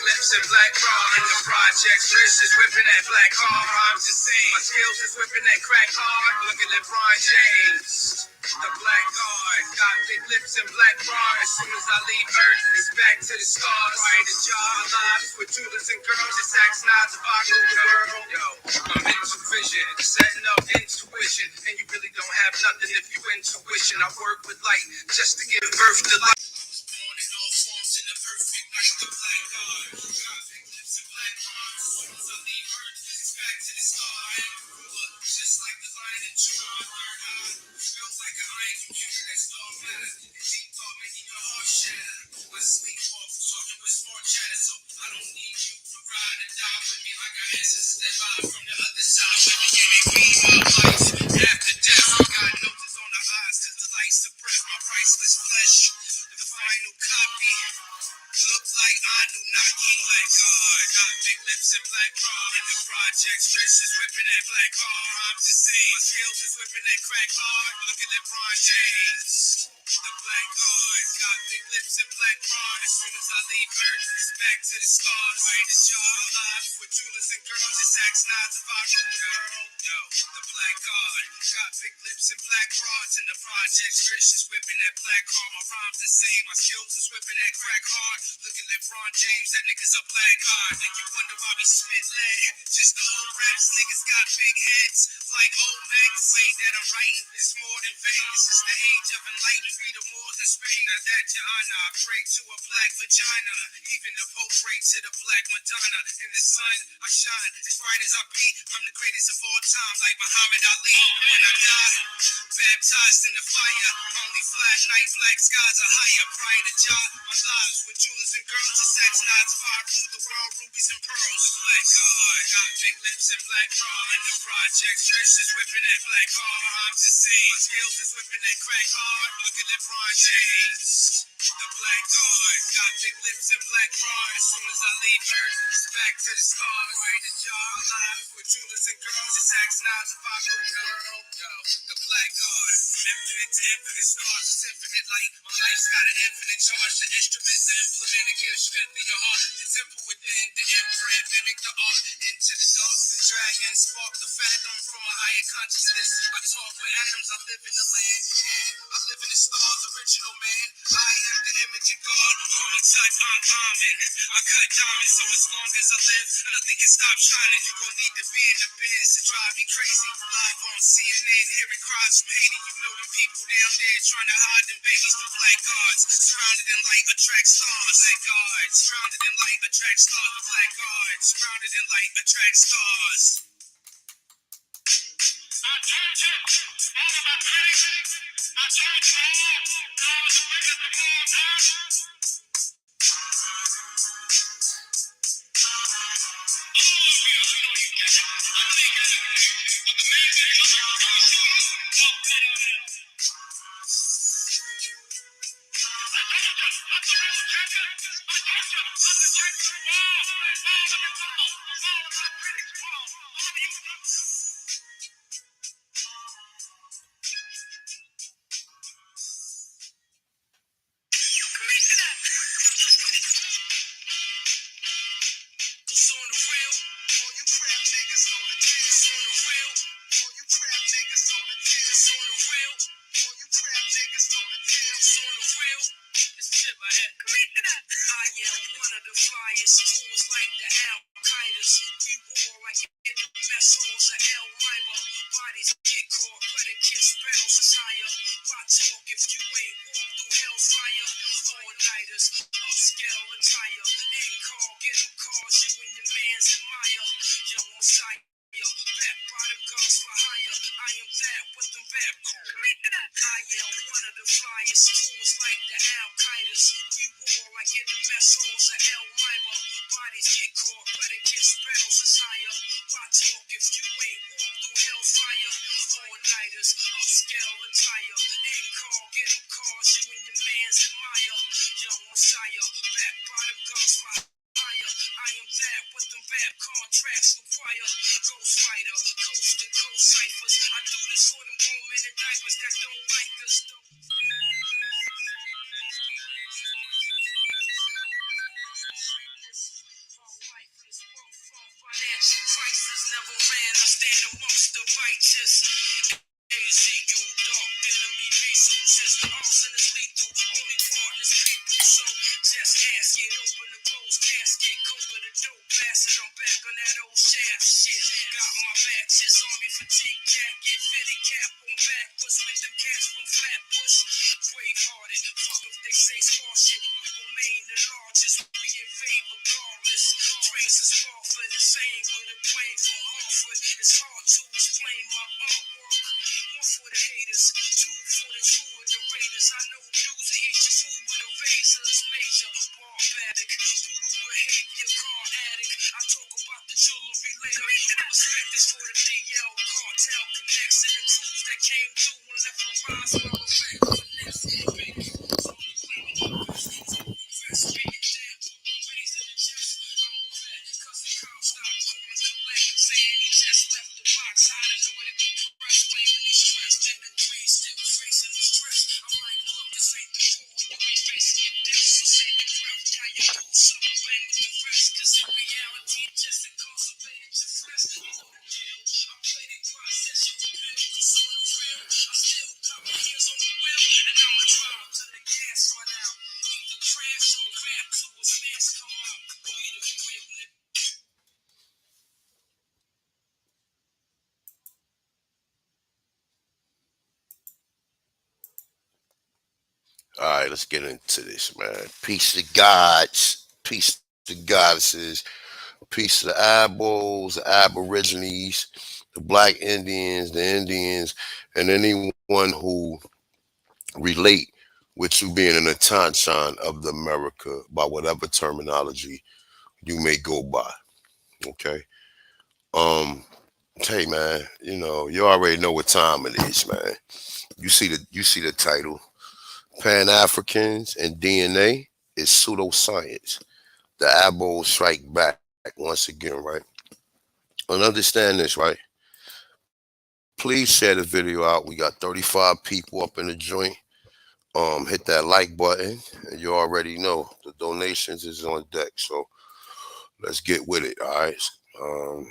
lips and black bra in the projects. Wrist is whipping that black hard. I'm just saying, my skills is whipping that crack hard. Look at LeBron James. The black guard, got big lips and black bras. As soon as I leave Earth, it's back to the stars. Right to job lives with jewelers and girls. It's axe nods if I rule the world. Yo, my mental vision, setting up intuition. And you really don't have nothing if you intuition. I work with light just to give birth to life. Born in all forms in the perfect light. The black guard, got big lips and black bras. As soon as I leave Earth, it's back to the stars. Just like the lion in Judah, my third eye. Feels like an iron computer that's all matter. And deep thought making your heart shatter. I sleepwalk, talking with smart chatter, so I don't need you to ride or die with me. I got answers that vibe from the other side. When you give me weed, my life after death. I got notice on the eyes till the light suppress my priceless flesh. The final copy looks like I do not eat like God. Got big lips and black bra in the projects. Wrist is whipping that black hard. I'm just saying, my skills is whipping that crack hard. Look at LeBron James. The black guard, got big lips and black bra. As soon as I leave Earth, it's back to the stars. Right to job lives with jewelers and girls. It's axe nods if I rule the world. Yo, the black guard, got big lips and black bras in the projects. Wrist is whipping that black hard. My rhymes the same, my skills is whipping that crack hard. Look at LeBron James, that nigga's a black guard. And you wonder why we spit lead. Just the old raps, niggas got big heads like old men. Way that I'm writing is more than vain. This is the age of enlightenment. Read more than Spain. Now that your honor, I pray to a black vagina. Even the Pope pray to the black Madonna. In the sun, I shine as bright as I be. I'm the greatest of all time, like Muhammad Ali. When I die, baptized in the fire. Only flash night, black skies are higher. Prior to job, my lives with jewelers and girls. It's sex nods, fire rule the world, rubies and pearls. The black guard, got big lips and black bra in the projects. Wrist is whipping that black hard. I'm just saying, my skills is whipping that crack hard. Look at LeBron James. The black guard, got big lips and black bra. As soon as I leave Earth, it's back to the stars. Right to job lives with jewelers and girls. It's axe nods if I rule the world. Yo, the black guard, from infinite to infinite stars. It's infinite light. My life's got an infinite charge. The instruments that implement and give strength to your heart. The temple within, the imprint, mimic the art. Into the dark, the dragon spark the phantom from a higher consciousness. I talk with atoms, I live in the land. I live in the stars, original man. I am the image of God. Holy type, I'm common. I cut diamonds, so as long as I live, nothing can stop shining. You gon' need to be in the biz to drive me crazy. Live on CNN, hearing cries from Haiti. You know the people down there trying to hide them babies. The black guards, surrounded in light, attract stars. Black guards, surrounded in light, attract stars. The black guards, surrounded in light, attract stars. I told you, all of my critics, I told you all, I was the biggest of all time. All of you, I know you get it. I know you get it. But the man that you're talking about, I'll put on him. I told you, I'm the real champion. I told you, I'm the champion. Wow, let me fall. All of my critics fall. All of you know. It's on the real, all you crap niggas know the deal. It's on the real, all you crap niggas know the deal. It's on the real, all you crap niggas know the deal. It's on the real. This shit my head. I am one of the flyest fools like the Al-Qaedas. We war like in the mess halls of El Miba. Bodies get caught, predicate spells is higher. Why talk if you ain't walk through hell's fire? All-nighters, upscale attire. In call, get them cars, you and your mans admire. Young Messiah, back by the guns for hire. I am that with them bad calls. I am one of the flyest fools like the Al-Qaedas. We war like in the mess halls of El Miba. Bodies get caught, predicate spells is higher. Why talk if you ain't walk through hell's fire? All-nighters, upscale attire. In call, get them cars, you and your mans admire. Young Messiah, back by the guns for hire. I am that with them bad contracts require. Ghost Rider, coast to coast ciphers. I do this for them grown men in diapers that don't like us. I know views of each fool with a razor is major. Barbaric, brutal behavior, car addict. I talk about the jewelry later. Respect is for the DL cartel connects and the crews that came through and left a rise for effect. Saying he just left the box, hiding away the press, claiming he's stressed in the three, still facing the stress. I'm like, look, this ain't the fool, you ain't facing your death, so save your breath, how you do something, bang with the rest, cause in reality, it just incarcerated your flesh. You know the deal, I play the process, you real, cause on the real, I still got my hands on the wheel, and I'ma drive till the gas run out. Either crash or rap till a smash come out. Be the real nigga. All right, let's get into this, man. Peace to gods, peace to goddesses, peace to the Abos, the Aborigines, the Black Indians, the Indians, and anyone who relate with you being an Atanchan of the America by whatever terminology you may go by. Okay. Um, hey man, you already know what time it is, man. You see the title. Pan Africans and DNA is pseudoscience. The Abos strike back once again, right? And understand this, right? Please share the video out. We got 35 people up in the joint. Hit that like button, and you already know the donations is on deck. So let's get with it, all right? Um,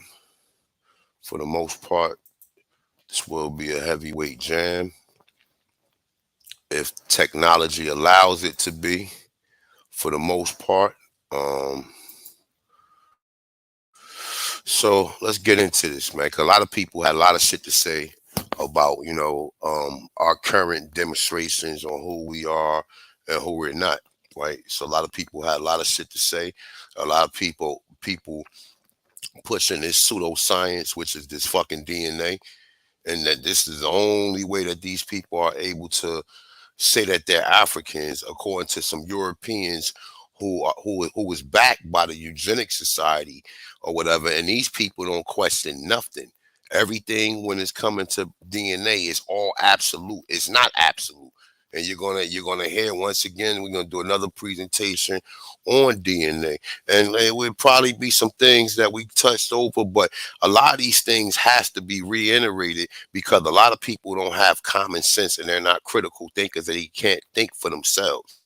for the most part, this will be a heavyweight jam if technology allows it to be. For the most part, um, so let's get into this, man. 'Cause a lot of people had a lot of shit to say about, our current demonstrations on who we are and who we're not, right? So a lot of people had a lot of shit to say. A lot of people pushing this pseudoscience, which is this fucking DNA, and that this is the only way that these people are able to say that they're Africans, according to some Europeans who was backed by the Eugenics Society or whatever. And these people don't question nothing. Everything when it's coming to DNA is all absolute. It's not absolute. And you're gonna hear once again. We're gonna do another presentation on DNA, and it would probably be some things that we touched over, but a lot of these things has to be reiterated because a lot of people don't have common sense and they're not critical thinkers and they can't think for themselves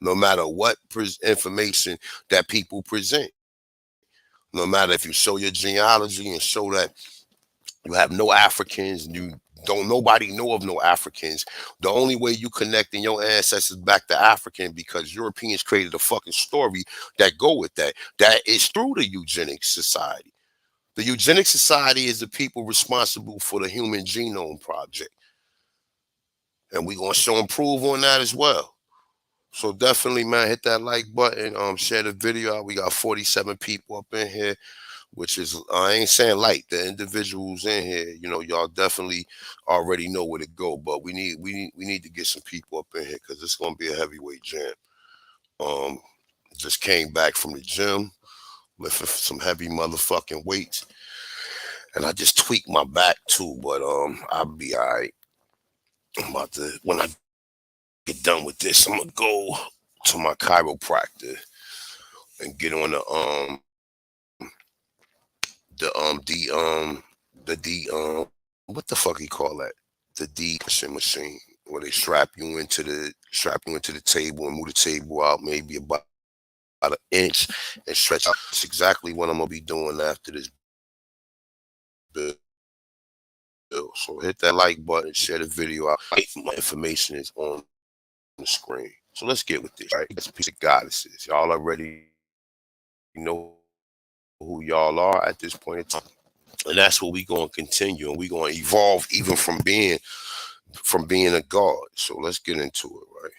no matter what information that people present. No matter if you show your genealogy and show that you have no Africans, you don't nobody know of no Africans. The only way you connecting your ancestors back to African because Europeans created a fucking story that go with that. That is through the Eugenics Society. The Eugenics Society is the people responsible for the Human Genome Project. And we're gonna show and prove on that as well. So definitely, man, hit that like button. Share the video out. We got 47 people up in here, which is I ain't saying like the individuals in here. Y'all definitely already know where to go, but we need to get some people up in here because it's gonna be a heavyweight jam. Um, just came back from the gym, lifting some heavy motherfucking weights, and I just tweaked my back too. But I'll be all right. I'm about to when I get done with this, I'm gonna go to my chiropractor and get on the what the fuck you call that? The decompression machine where they strap you into the table and move the table out maybe about an inch and stretch out. That's exactly what I'm gonna be doing after this bill. So hit that like button, share the video out. My information is on the screen. So let's get with this, right? It's a piece of goddesses. Y'all already know who y'all are at this point in time. And that's what we're gonna continue and we're gonna evolve even from being a god. So let's get into it, right?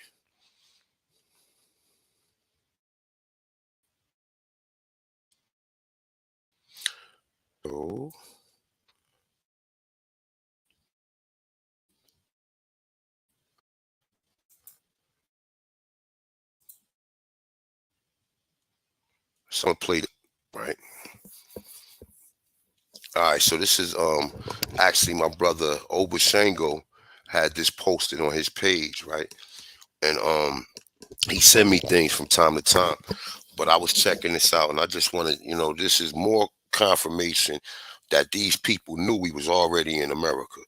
So So I'm gonna play right. All right, so this is actually my brother Obashango had this posted on his page, right? And he sent me things from time to time, but I was checking this out and I just wanted, this is more confirmation that these people knew we was already in America.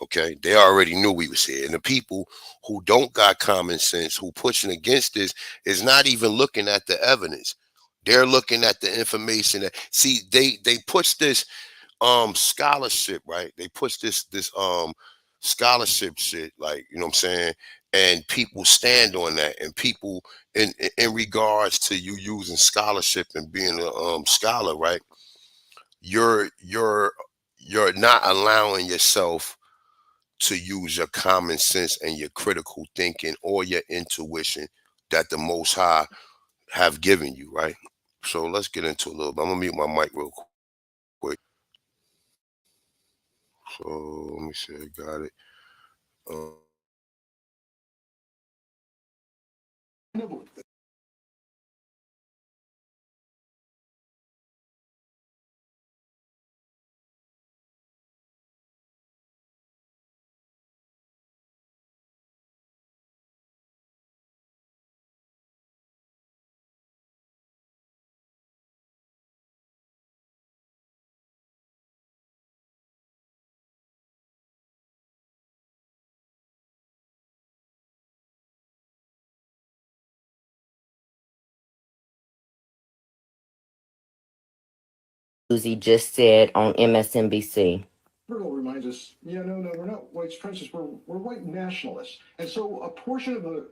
Okay, they already knew we was here, and the people who don't got common sense, who pushing against this, is not even looking at the evidence. They're looking at the information that see they push this scholarship, right? They push this scholarship shit, like, you know what I'm saying, and people stand on that, and people in regards to you using scholarship and being a scholar, right? You're you're not allowing yourself to use your common sense and your critical thinking or your intuition that the Most High have given you, right? So let's get into a little bit. I'm gonna mute my mic real quick. So let me see, I got it. Uzi just said on MSNBC. Reminds us, yeah, no, we're not white supremacists. We're white nationalists, and so a portion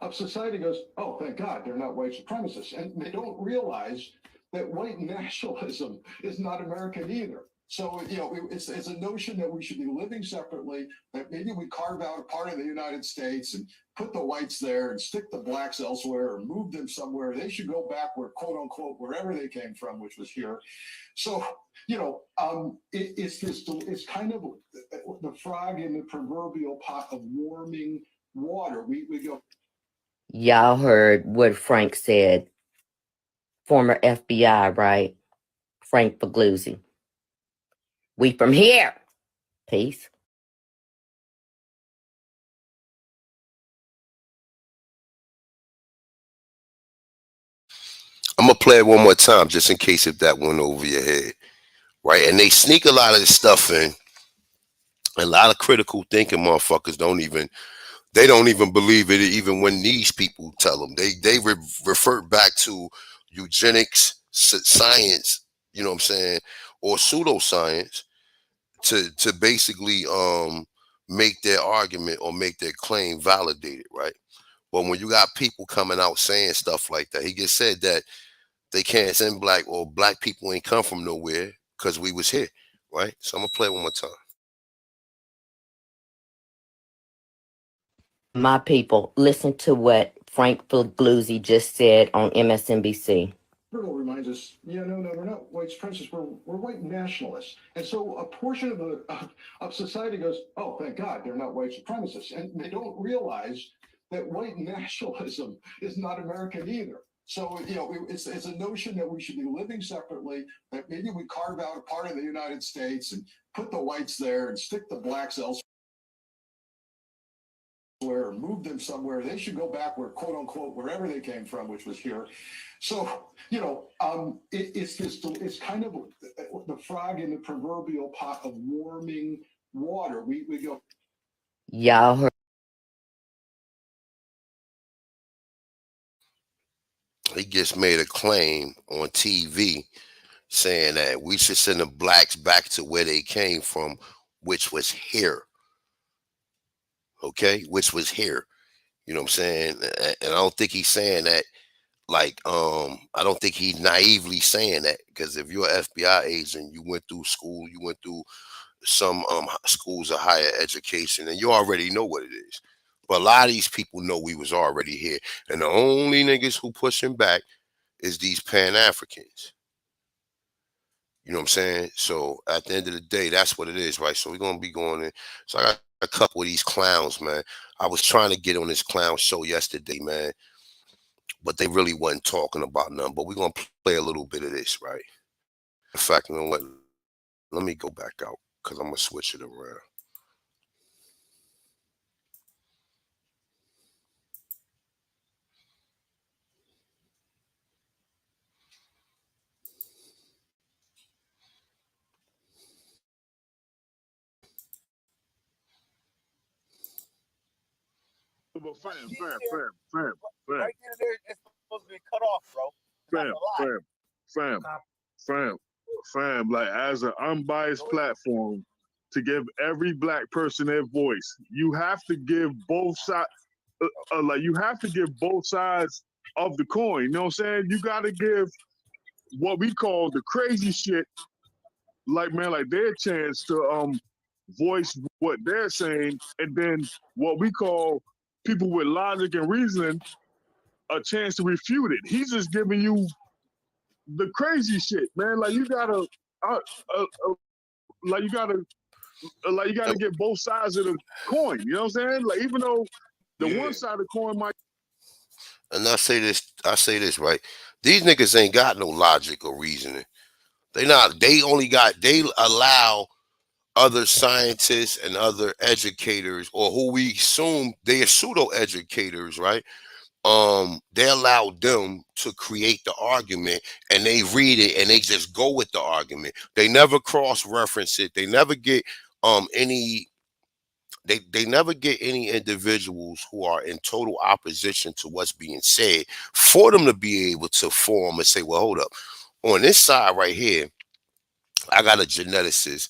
of society goes, "Oh, thank God, they're not white supremacists," and they don't realize that white nationalism is not American either. So it's a notion that we should be living separately. That maybe we carve out a part of the United States and put the whites there and stick the blacks elsewhere or move them somewhere. They should go back where, quote unquote, wherever they came from, which was here. So it's kind of the frog in the proverbial pot of warming water. We go. Y'all heard what Frank said, former FBI, right? Frank Pagluzzi. We from here. Peace. I'm gonna play it one more time just in case if that went over your head, right? And they sneak a lot of this stuff in. A lot of critical thinking motherfuckers don't even believe it, even when these people tell them. They revert back to eugenics science, you know what I'm saying, or pseudoscience to basically make their argument or make their claim validated, right? But when you got people coming out saying stuff like that, he just said that they can't send black people ain't come from nowhere because we was here, right? So I'm gonna play it one more time. My people, listen to what Frank Pagluzzi just said on MSNBC. Reminds us, yeah, no, we're not white supremacists. We're white nationalists, and so a portion of society goes, "Oh, thank God, they're not white supremacists," and they don't realize that white nationalism is not American either. So it's a notion that we should be living separately. That maybe we carve out a part of the United States and put the whites there and stick the blacks elsewhere or move them somewhere. They should go back where, quote unquote, wherever they came from, which was here. So it's kind of the frog in the proverbial pot of warming water. We go. Y'all heard. He just made a claim on TV saying that we should send the blacks back to where they came from, which was here. Okay, which was here. You know what I'm saying? And I don't think he's saying that like I don't think he's naively saying that, because if you're an FBI agent, you went through school, you went through some schools of higher education, and you already know what it is. But a lot of these people know we was already here, and the only niggas who pushing back is these Pan Africans. You know what I'm saying? So at the end of the day, that's what it is, right? So we're gonna be going in. So I got a couple of these clowns, man. I was trying to get on this clown show yesterday, man, but they really wasn't talking about nothing. But we're gonna play a little bit of this, right? In fact, you know what? Let me go back out because I'm gonna switch it around. But fam, Right there, it's supposed to be cut off, bro. That's fam, a lie. fam, fam, fam, fam. Like, as an unbiased platform, to give every black person their voice, you have to give both sides. Like, you have to give both sides of the coin. You know what I'm saying? You got to give what we call the crazy shit, like, man, like their chance to voice what they're saying, and then what we call people with logic and reasoning a chance to refute it. He's just giving you the crazy shit, man. Like, you gotta, uh, uh, uh, like you gotta, like you gotta get both sides of the coin. You know what I'm saying? Like, even though the one side of the coin might. And I say this, right? These niggas ain't got no logic or reasoning. They not. They only got. They allow other scientists and other educators, or who we assume they are pseudo educators, right? They allow them to create the argument, and they read it and they just go with the argument. They never cross reference it. They never get any. They never get any individuals who are in total opposition to what's being said for them to be able to form and say, well, hold up. On this side right here, I got a geneticist.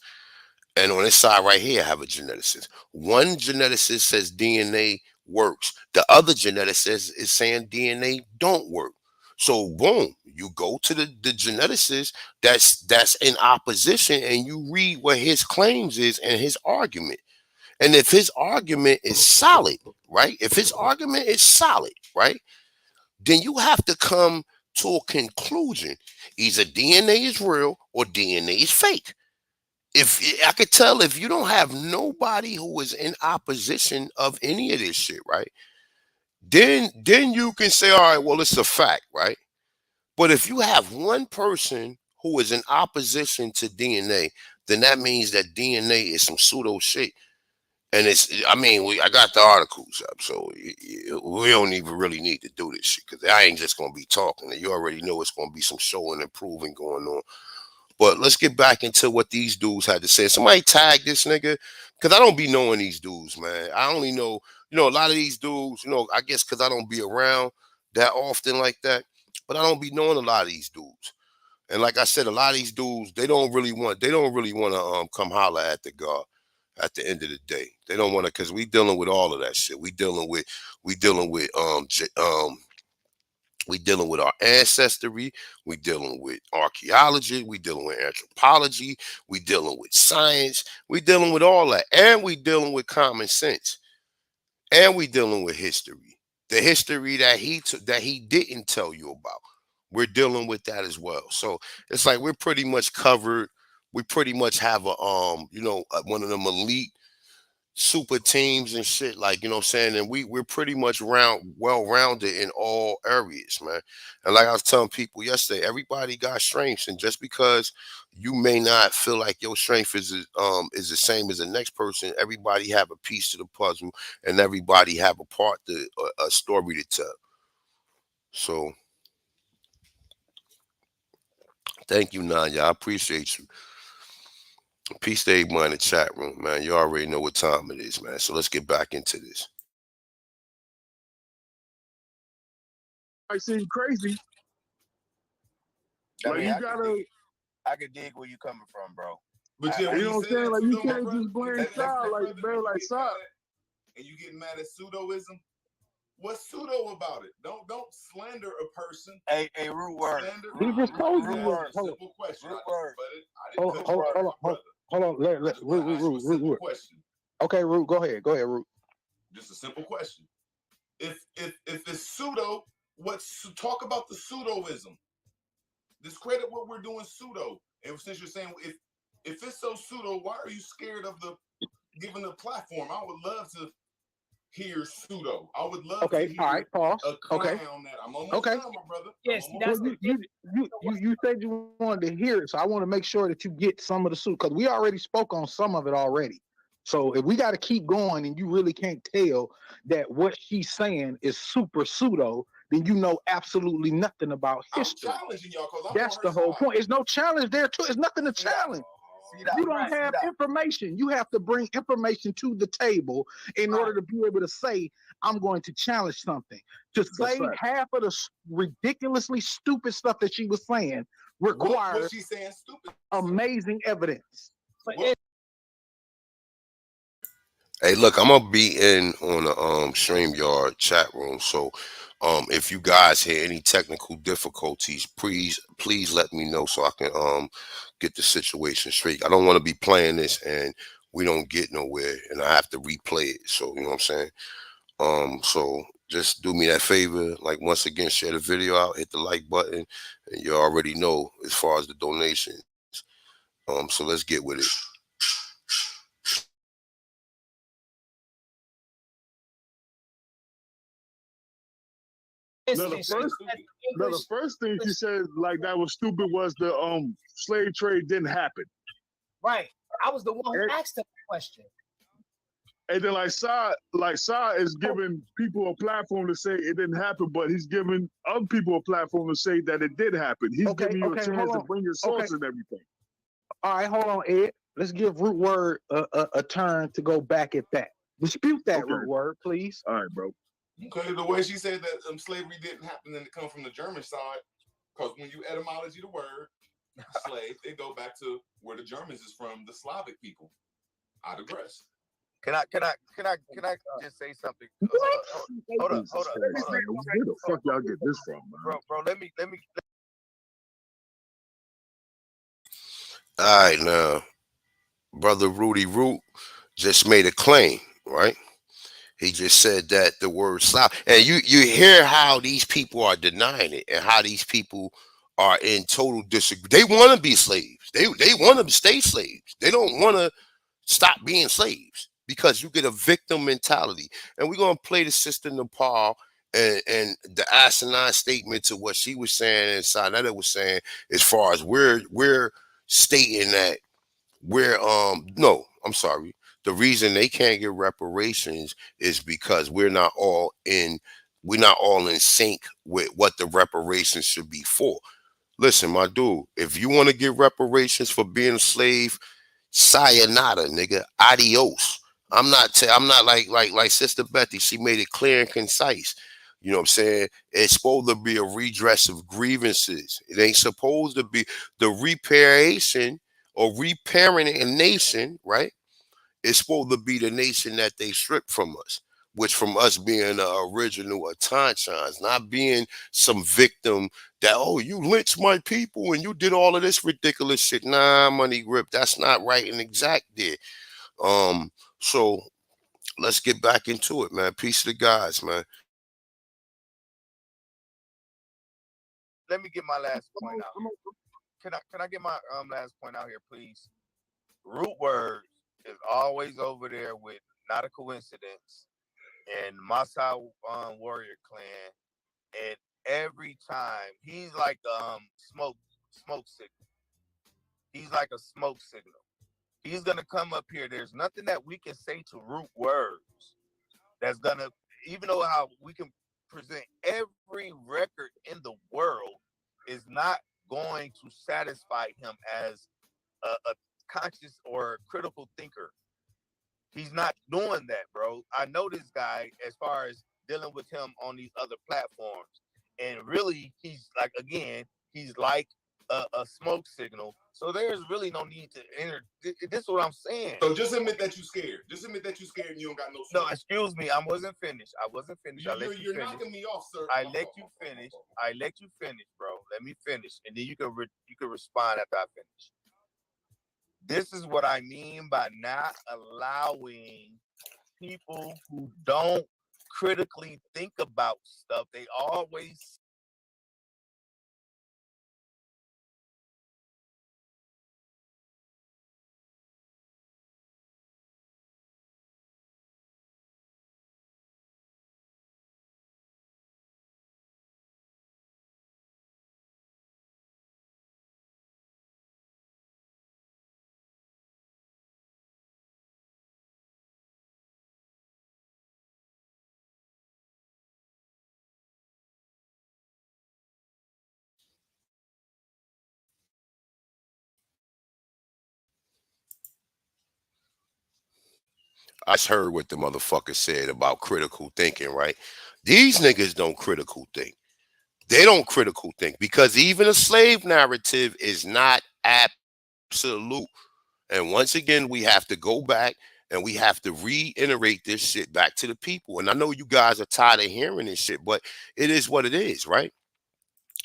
And on this side right here, I have a geneticist. One geneticist says DNA works. The other geneticist is saying DNA don't work. So boom, you go to the geneticist that's in opposition, and you read what his claims is and his argument. And if his argument is solid, right? If his argument is solid, right? Then you have to come to a conclusion. Either DNA is real or DNA is fake. If I could tell, if you don't have nobody who is in opposition of any of this shit, right? Then you can say, all right, well, it's a fact, right? But if you have one person who is in opposition to DNA, then that means that DNA is some pseudo shit. And I mean, I got the articles up, so we don't even really need to do this shit because I ain't just gonna be talking. You already know it's gonna be some showing and proving going on. But let's get back into what these dudes had to say. Somebody tag this nigga, because I don't be knowing these dudes, man. I only know, a lot of these dudes, I guess because I don't be around that often like that, but I don't be knowing a lot of these dudes. And like I said, a lot of these dudes, they don't really want to come holler at the guard at the end of the day. They don't want to, because we dealing with all of that shit. We dealing with we dealing with our ancestry. We dealing with archaeology. We dealing with anthropology. We dealing with science. We dealing with all that, and we dealing with common sense, and we dealing with history. The history that he didn't tell you about. We're dealing with that as well. So it's like we're pretty much covered. We pretty much have one of them elite super teams and shit, like, what I'm saying, and we're pretty much well rounded in all areas, man. And like I was telling people yesterday, everybody got strengths, and just because you may not feel like your strength is the same as the next person, everybody have a piece to the puzzle, and everybody have a part to a story to tell. So thank you, Nanya. I appreciate you. Peace to everybody in the chat room, man. You already know what time it is, man. So let's get back into this. Might seem crazy. I Like, mean, you gotta. I can dig where you coming from, bro. But yeah, You know what I'm saying? Like, you can't just blame style, style, like, man, like style. and you get mad at pseudoism. What's pseudo about it? Don't slander a person. A root word. He just told you. Simple question. Root word. Hold on. Let Root. Question. Okay, Root, go ahead, Root. Just a simple question. If it's pseudo, talk about the pseudoism. Discredit what we're doing pseudo. And since you're saying if it's so pseudo, why are you scared of giving the platform? I would love to hear pseudo. I would love to Okay, hear all right, pause. a clown Okay, that I'm almost okay. done, my brother. Yes, I'm that's almost the done. You said you wanted to hear it, so I want to make sure that you get some of the suit, because we already spoke on some of it already. So if we got to keep going and you really can't tell that what she's saying is super pseudo, then you know absolutely nothing about I'm history. challenging y'all because I'm That's on the her whole side. point. It's no challenge there too. It's nothing to challenge. You don't have information. You have to bring information to the table in order to be able to say, I'm going to challenge something. To say half of the ridiculously stupid stuff that she was saying What requires she saying stupid? amazing evidence. What? Hey, look, I'm gonna be in on the StreamYard chat room. So if you guys hear any technical difficulties, please let me know so I can get the situation straight. I don't want to be playing this and we don't get nowhere and I have to replay it. So you know what I'm saying? So just do me that favor, like once again, share the video out, hit the like button, and you already know as far as the donations. So let's get with it. No, the first thing she said like that was stupid was the slave trade didn't happen. Right. I was the one who asked the question. And then like Sa is giving people a platform to say it didn't happen, but he's giving other people a platform to say that it did happen. He's giving you a chance to bring your source and everything. All right, hold on, Ed. Let's give Root Word a turn to go back at that. Dispute that, Root Word, please. All right, bro. Okay, the way she said that slavery didn't happen and it come from the German side, because when you etymology the word slave, they go back to where the Germans is from, the Slavic people. I digress. Can I just say something? Hold up. Where the fuck y'all get this from, man? Bro, let me. All right, now, brother Rudy Root just made a claim, right? He just said that the word Slav, and you hear how these people are denying it, and how these people are in total disagreement. They want to be slaves. They want to stay slaves. They don't want to stop being slaves because you get a victim mentality. And we're gonna play the sister Nepal and the asinine statement to what she was saying and Sanetta was saying, as far as we're stating that we're no, I'm sorry. The reason they can't get reparations is because we're not all in sync with what the reparations should be for. Listen, my dude, if you want to get reparations for being a slave, sayonara, nigga. Adios. I'm not like Sister Betty. She made it clear and concise. You know what I'm saying? It's supposed to be a redress of grievances. It ain't supposed to be the reparation or repairing a nation, right? It's supposed to be the nation that they stripped from us, which from us being the original Atanchans, not being some victim that, oh, you lynched my people and you did all of this ridiculous shit. Nah, money grip, that's not right and exact there. So let's get back into it, man. Peace to the guys, man. Let me get my last point out. Can I get my last point out here, please? Root Word is always over there with Not a Coincidence and Masai Warrior Clan, and every time he's like smoke signal. He's like a smoke signal. He's gonna come up here. There's nothing that we can say to Root Words that's gonna, even though how we can present every record in the world, is not going to satisfy him as a conscious or critical thinker. He's not doing that, bro. I know this guy as far as dealing with him on these other platforms. And really, he's like, again, he's like a smoke signal. So there's really no need to enter. This is what I'm saying. So just admit that you're scared. Just admit that you're scared and you don't got no No, excuse me. I wasn't finished. I let you you're finish. knocking me off, sir. I let you finish. I let you finish, bro. Let me finish. And then you can respond after I finish. This is what I mean by not allowing people who don't critically think about stuff. They always I just heard what the motherfucker said about critical thinking, right? These niggas don't critical think. They don't critical think because even a slave narrative is not absolute. And once again, we have to go back and we have to reiterate this shit back to the people. And I know you guys are tired of hearing this shit, but it is what it is, right?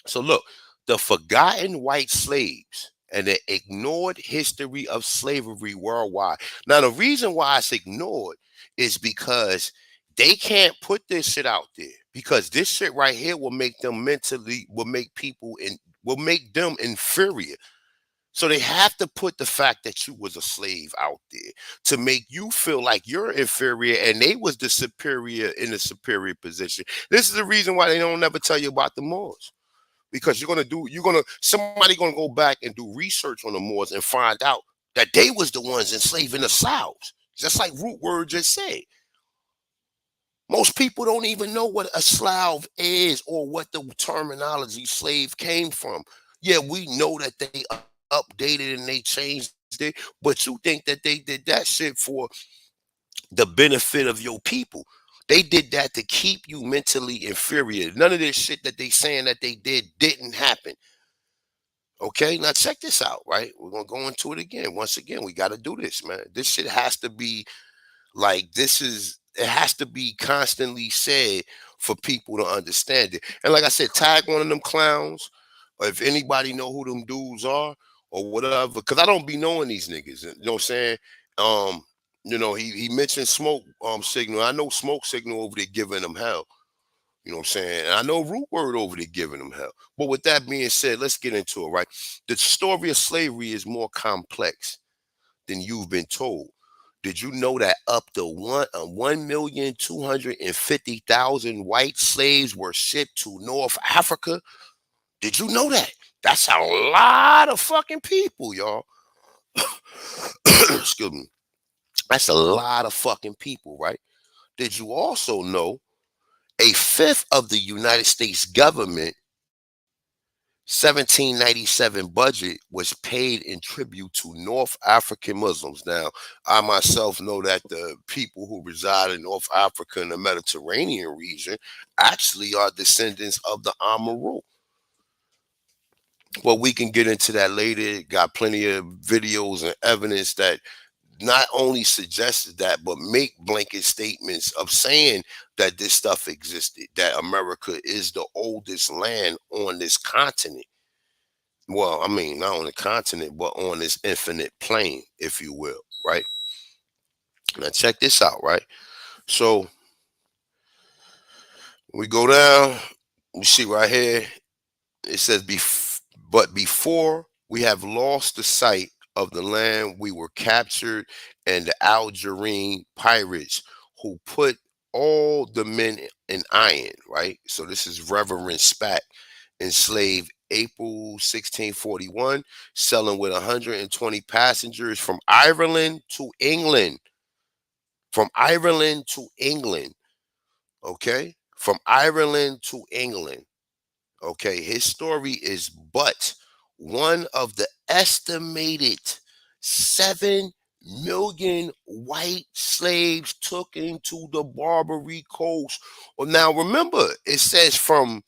So look, the forgotten white slaves and the ignored history of slavery worldwide. Now, the reason why it's ignored is because they can't put this shit out there because this shit right here will make them mentally, will make people and will make them inferior. So they have to put the fact that you was a slave out there to make you feel like you're inferior and they was the superior in the superior position. This is the reason why they don't never tell you about the Moors because somebody gonna go back and do research on the Moors and find out that they was the ones enslaving the Slavs, just like Root Word just said. Most people don't even know what a Slav is or what the terminology slave came from. Yeah, we know that they updated and they changed it, but you think that they did that shit for the benefit of your people. They did that to keep you mentally inferior. None of this shit that they saying that they didn't happen. Okay, now check this out, right? We're gonna go into it again. Once again, we got to do this, man. This shit has to be like it has to be constantly said for people to understand it. And like I said, tag one of them clowns, or if anybody know who them dudes are or whatever, because I don't be knowing these niggas. You know what I'm saying? Um, he mentioned smoke signal. I know smoke signal over there giving them hell. You know what I'm saying? And I know root word over there giving them hell. But with that being said, let's get into it, right? The story of slavery is more complex than you've been told. Did you know that up to 1,250,000 white slaves were shipped to North Africa? Did you know that? That's a lot of fucking people, y'all. Excuse me. That's a lot of fucking people, right? Did you also know a fifth of the United States government 1797 budget was paid in tribute to North African Muslims. Now, I myself know that the people who reside in North Africa and the Mediterranean region actually are descendants of the Amaru. Well, we can get into that later. Got plenty of videos and evidence that not only suggested that, but make blanket statements of saying that this stuff existed, that America is the oldest land on this continent. Well, I mean, not on the continent, but on this infinite plane, if you will, right? Now, check this out, right? So we go down, we see right here, it says, but before we have lost the sight of the land, we were captured, and the Algerine pirates who put all the men in iron, right? So this is Reverend Spat, enslaved April 1641, selling with 120 passengers from Ireland to England. From Ireland to England, okay? From Ireland to England, okay? His story is but one of the estimated 7 million white slaves took into the Barbary Coast. Well, now remember, it says from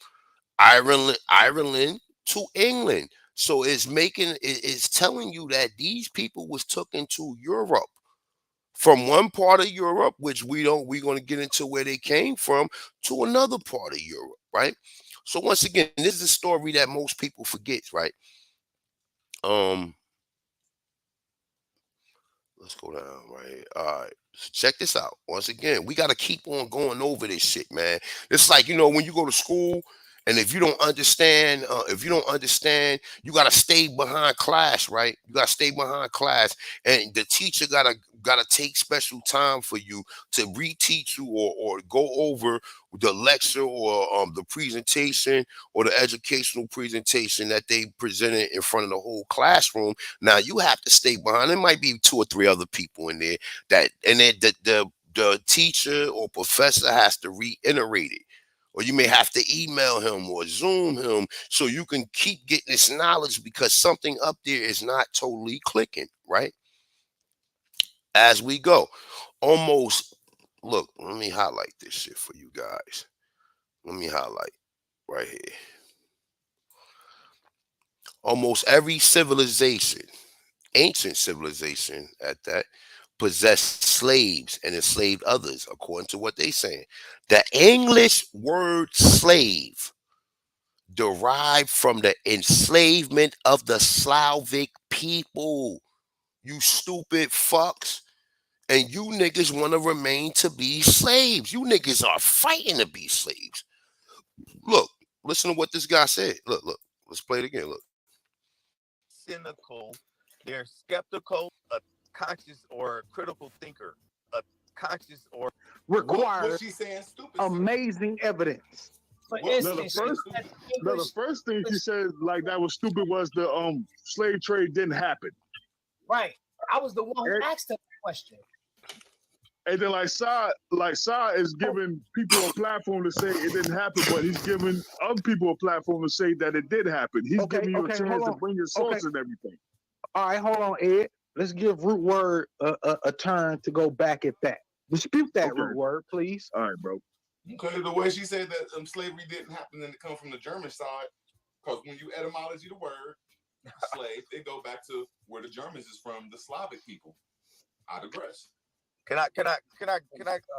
Ireland to England. So it's telling you that these people was taken to Europe from one part of Europe, which we're going to get into where they came from, to another part of Europe, right? So once again, this is a story that most people forget, right? Um, let's go down, right? All right. So check this out. Once again, we got to keep on going over this shit, man. It's like, when you go to school and if you don't understand, you got to stay behind class, right? You got to stay behind class and the teacher got to take special time for you to reteach you or go over the lecture or the presentation or the educational presentation that they presented in front of the whole classroom. Now you have to stay behind. There might be 2 or 3 other people in there and then the teacher or professor has to reiterate it. Or you may have to email him or Zoom him so you can keep getting this knowledge because something up there is not totally clicking, right? As we go. almost, look, let me highlight this shit for you guys. Let me highlight right here. Almost every civilization, ancient civilization at that, possessed slaves and enslaved others, according to what they saying. The English word slave derived from the enslavement of the Slavic people. You stupid fucks. And you niggas want to remain to be slaves. You niggas are fighting to be slaves. Look, listen to what this guy said. Look. Let's play it again. Look. Cynical, they're skeptical, a conscious or critical thinker, a conscious or Requires What's she saying? Stupid. amazing evidence. For No, the instance, first thing she said like that was stupid was the slave trade didn't happen. right. I was the one who asked the question. And then like Sa is giving people a platform to say it didn't happen, but he's giving other people a platform to say that it did happen. He's giving you a chance to bring your source and everything. All right, hold on, Ed. Let's give Root Word a turn to go back at that. Dispute that, Root Word, please. All right, bro. Okay, the way she said that slavery didn't happen and it come from the German side, because when you etymology the word slave, they go back to where the Germans is from, the Slavic people. I digress. Can I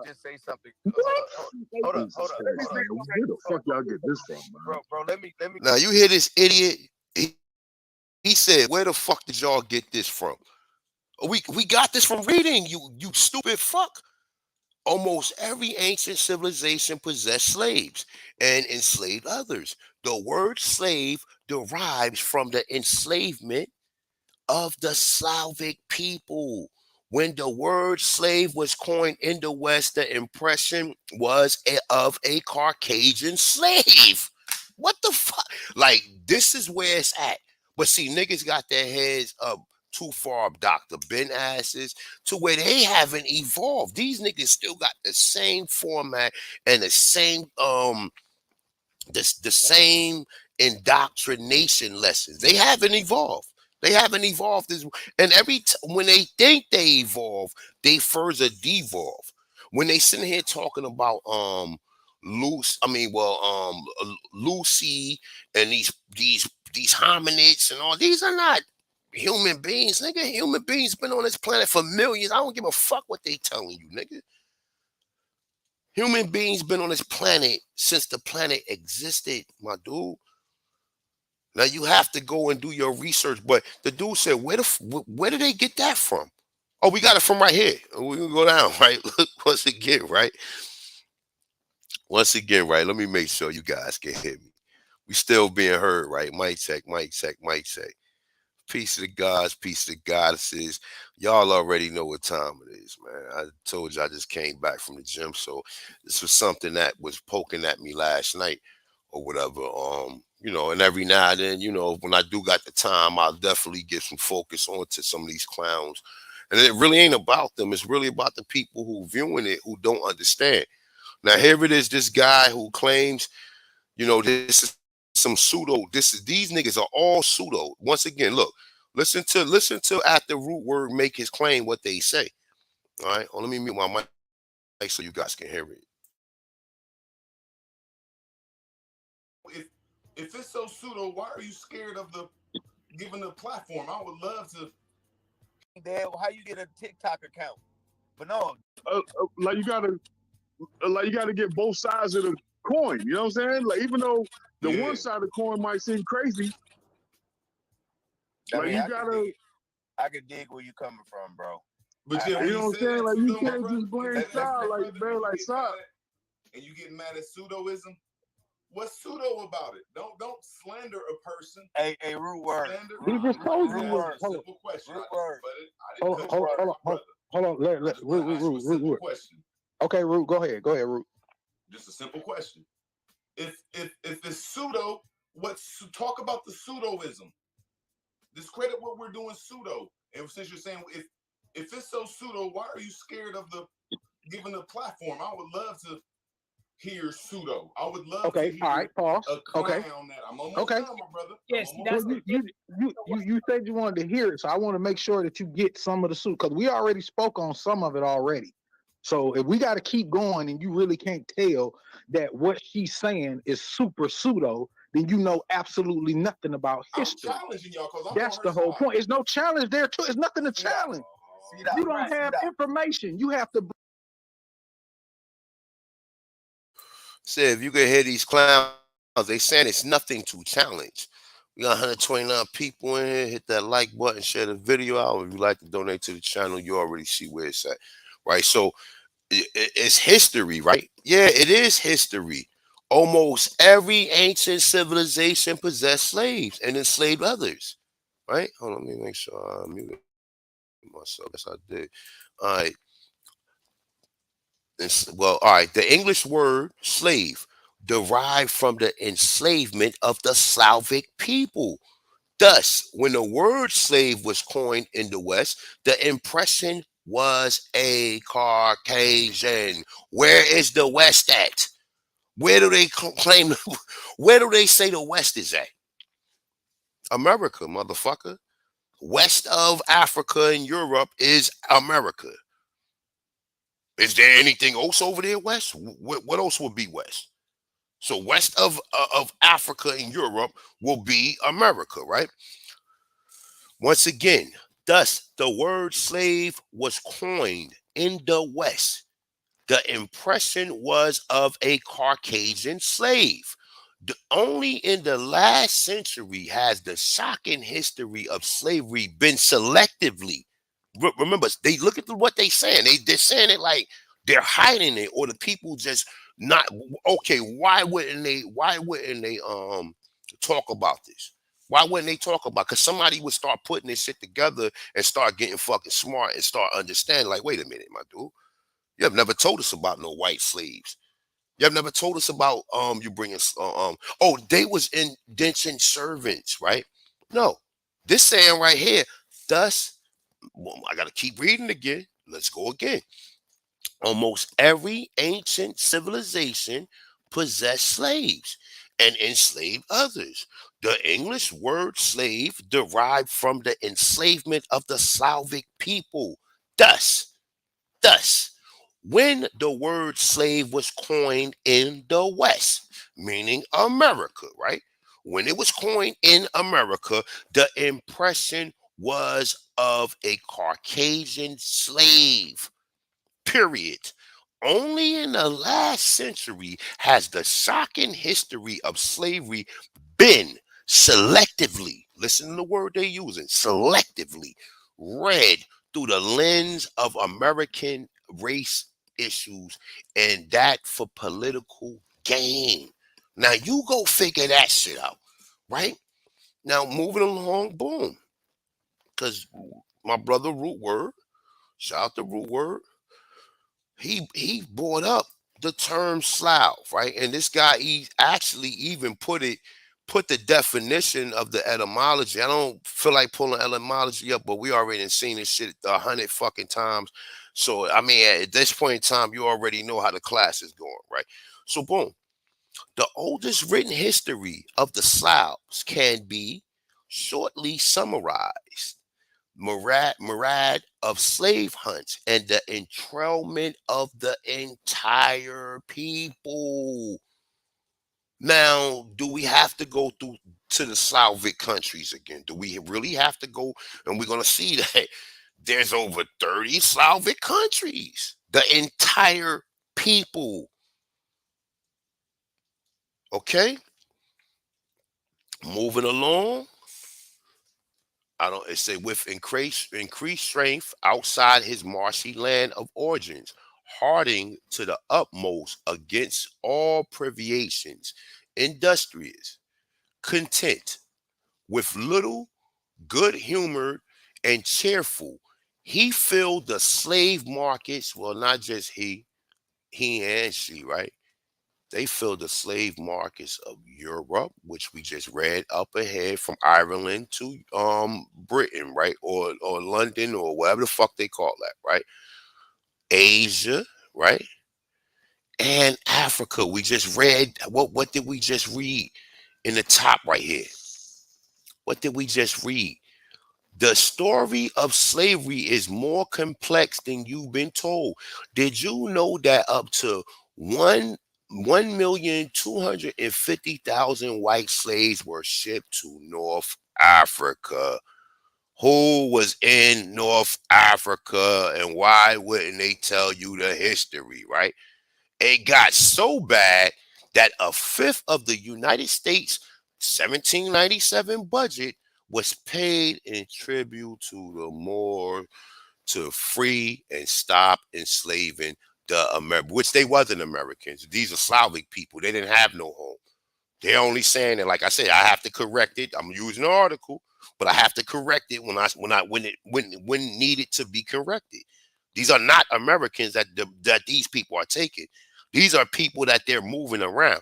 just say something? Hold up. Where the fuck y'all get this from, man? Bro, let me. Now you hear this idiot? He said, "Where the fuck did y'all get this from?" We got this from reading. You stupid fuck. Almost every ancient civilization possessed slaves and enslaved others. The word slave derives from the enslavement of the Slavic people. When the word slave was coined in the West, the impression was of a Caucasian slave. What the fuck? Like, this is where it's at. But see, niggas got their heads up too far up Dr. Ben asses to where they haven't evolved. These niggas still got the same format and the same the same indoctrination lessons. They haven't evolved. They haven't evolved and when they think they evolve, they further devolve. When they sitting here talking about Lucy and these hominids and all, these are not human beings, nigga. Human beings been on this planet for millions. I don't give a fuck what they telling you, nigga. Human beings been on this planet since the planet existed, my dude. Now you have to go and do your research. But the dude said, where did they get that from? Oh, we got it from right here. We can go down, right? Look, once again, right? Let me make sure you guys can hear me. We still being heard, right? Mic check, mic check, mic check. Peace to the gods, peace to the goddesses. Y'all already know what time it is, man. I told you I just came back from the gym, so this was something that was poking at me last night or whatever. And every now and then, when I do got the time, I'll definitely get some focus onto some of these clowns. And it really ain't about them. It's really about the people who viewing it who don't understand. Now here it is, this guy who claims, this is some pseudo. These niggas are all pseudo. Once again, look, listen to after Root Word make his claim what they say. All right, let me mute my mic so you guys can hear it. If it's so pseudo, why are you scared of giving the platform? I would love to. Dad, how you get a TikTok account? But no, like you gotta get both sides of the coin. You know what I'm saying? Like even though the one side of the coin might seem crazy, I can dig where you coming from, bro. But you know what I'm saying? Like you can't just blame style, like man, like style. And you getting mad at pseudoism? What's pseudo about it? Don't slander a person. Hey, Root Word. He just told you. Simple question. Hold on. Root. Okay, Root. Go ahead, Root. Just a simple question. If it's pseudo, talk about the pseudoism. Discredit what we're doing pseudo. And since you're saying if it's so pseudo, why are you scared of giving the platform? I would love to hear pseudo. I would love to hear all right, pause. A clown that I'm almost done, my brother. Yes, you said you wanted to hear it, so I want to make sure that you get some of the pseudo because we already spoke on some of it already. So if we got to keep going and you really can't tell that what she's saying is super pseudo, then you know absolutely nothing about history. I'm challenging y'all because That's the whole point. It's no challenge there too. It's nothing to challenge. You don't have information. You have to. Say if you can hear these clowns, they saying it's nothing to challenge. We got 129 people in here. Hit that like button, share the video out. If you like to donate to the channel, you already see where it's at, right? So it's history, right? Yeah, it is history. Almost every ancient civilization possessed slaves and enslaved others, right? Hold on, let me make sure I muted myself. Yes, I did. All right. Well, all right. The English word slave derived from the enslavement of the Slavic people. Thus, when the word slave was coined in the West, the impression was a Caucasian. Where is the West at? Where do they claim? Where do they say the West is at? America, motherfucker. West of Africa and Europe is America. Is there anything else over there, West? What else would be West? So west of Africa and Europe will be America, right? Once again, thus the word slave was coined in the West. The impression was of a Caucasian slave. Only in the last century has the shocking history of slavery been selectively. Remember, they look at what they saying. They're saying it like they're hiding it, or the people just not okay. Why wouldn't they? Why wouldn't they talk about this? Why wouldn't they talk about? Because somebody would start putting this shit together and start getting fucking smart and start understanding. Like, wait a minute, my dude. You have never told us about no white slaves. You have never told us about you bringing oh, they was indentured servants, right? No, this saying right here. Thus, well, I gotta keep reading again. Let's go again. Almost every ancient civilization possessed slaves and enslaved others. The English word slave derived from the enslavement of the Slavic people. Thus, when the word slave was coined in the West, meaning America, right? When it was coined in America, the impression was of a Caucasian slave, period. Only in the last century has the shocking history of slavery been selectively, listen to the word they're using, selectively read through the lens of American race issues, and that for political gain. Now you go figure that shit out, right? Now moving along, boom, because my brother Root Word, shout out to Root Word, he brought up the term Slav, right? And this guy he actually even put the definition of the etymology. I don't feel like pulling etymology up, but we already seen this shit 100 fucking times. So I mean, at this point in time, you already know how the class is going, right? So boom, the oldest written history of the Slavs can be shortly summarized. Murad of slave hunts and the entrailment of the entire people. Now, do we have to go through to the Slavic countries again? Do we really have to go? And we're going to see that there's over 30 Slavic countries. The entire people. Okay? Moving along. I don't it say with increased strength outside his marshy land of origins, hardening to the utmost against all privations, industrious, content, with little, good humored, and cheerful. He filled the slave markets. Well, not just he and she, right? They filled the slave markets of Europe, which we just read up ahead from Ireland to Britain, right? Or London or whatever the fuck they call that, right? Asia, right? And Africa. We just read what did we just read in the top right here? What did we just read? The story of slavery is more complex than you've been told. Did you know that up to 1,250,000 white slaves were shipped to North Africa? Who was in North Africa, and why wouldn't they tell you the history, right? It got so bad that a fifth of the United States 1797 budget was paid in tribute to the Moors to free and stop enslaving the Americans, which they wasn't Americans. These are Slavic people. They didn't have no home. They're only saying that, like I said, I have to correct it. I'm using an article, but I have to correct it when needed to be corrected. These are not Americans that these people are taking. These are people that they're moving around.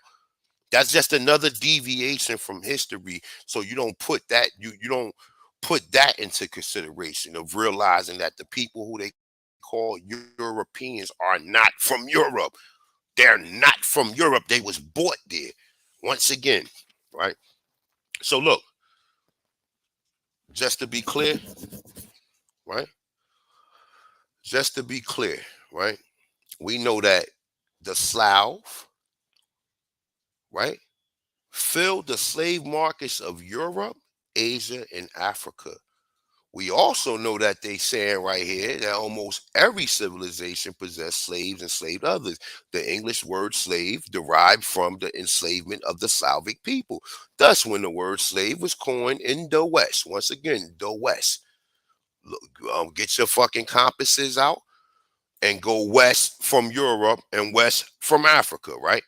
That's just another deviation from history. So you don't put that you don't put that into consideration of realizing that the people who they call Europeans are not from Europe. They're not from Europe. They was bought there. Once again, right? So look, just to be clear, right? Just to be clear, right? We know that the Slav, right, filled the slave markets of Europe, Asia, and Africa. We also know that they saying right here that almost every civilization possessed slaves and enslaved others. The English word slave derived from the enslavement of the Slavic people. Thus, when the word slave was coined in the West, once again, the West, look, get your fucking compasses out and go west from Europe and west from Africa, right?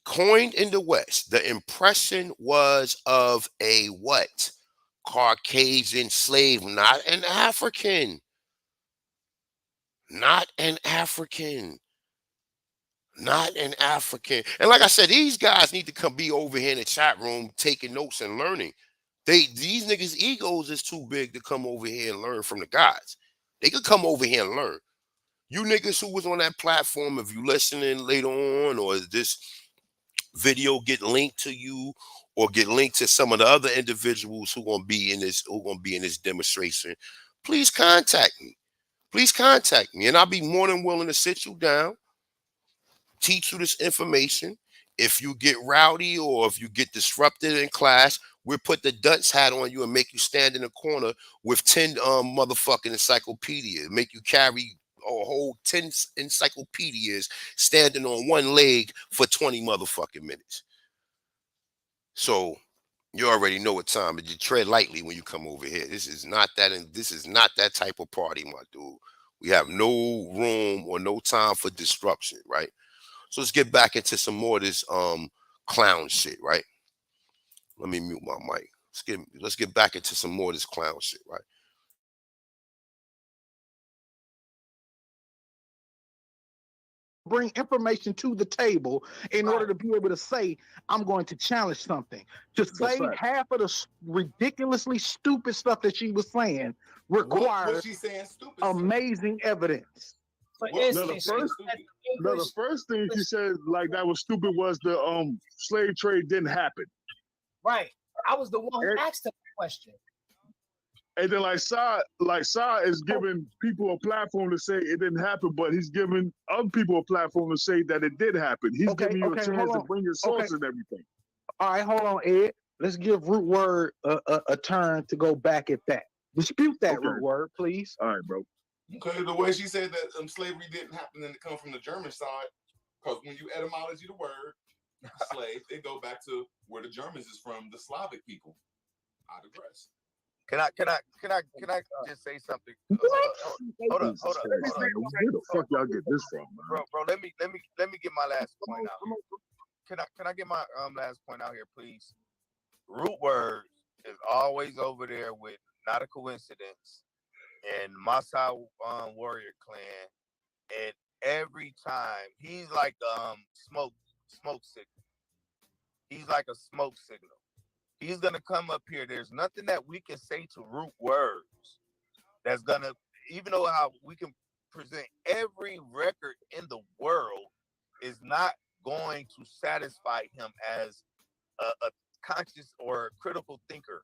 Coined in the West, the impression was of a what? Caucasian slave, not an African. Not an African. Not an African. And like I said, these guys need to come be over here in the chat room taking notes and learning. These niggas' egos is too big to come over here and learn from the guys. They could come over here and learn. You niggas who was on that platform, if you listening later on, or this video get linked to you, or get linked to some of the other individuals who gonna be in this demonstration, please contact me. Please contact me, and I'll be more than willing to sit you down, teach you this information. If you get rowdy or if you get disrupted in class, we'll put the dunce hat on you and make you stand in the corner with 10 motherfucking encyclopedias, make you carry a whole 10 encyclopedias standing on one leg for 20 motherfucking minutes. So you already know what time, but you tread lightly when you come over here. This is not that, and this is not that type of party, my dude. We have no room or no time for disruption, right? So let's get back into some more of this clown shit, right? Let me mute my mic. Let's get back into some more of this clown shit, right? Bring information to the table in order to be able to say, I'm going to challenge something. To say half of the ridiculously stupid stuff that she was saying requires what she saying stupid amazing evidence. For No, instance, the first thing she said like that was stupid was the slave trade didn't happen. right. I was the one who asked her the question. And then like Sa is giving people a platform to say it didn't happen, but he's giving other people a platform to say that it did happen. He's giving you a chance to bring your sources and everything. All right, hold on, Ed. Let's give Root Word a turn to go back at that. Dispute that, Root Word, please. All right, bro. Okay, the way she said that slavery didn't happen and it come from the German side, because when you etymology the word slave, it go back to where the Germans is from, the Slavic people. I digress. Can I just say something? Hold up. Where the fuck y'all get this from, man? Bro, let me get my last point out here. Can I get my last point out here, please? Root Word is always over there with Not a Coincidence and Masai Warrior Clan, and every time he's like smoke signal. He's like a smoke signal. He's gonna come up here. There's nothing that we can say to Root Words that's gonna, even though how we can present every record in the world, is not going to satisfy him as a conscious or critical thinker.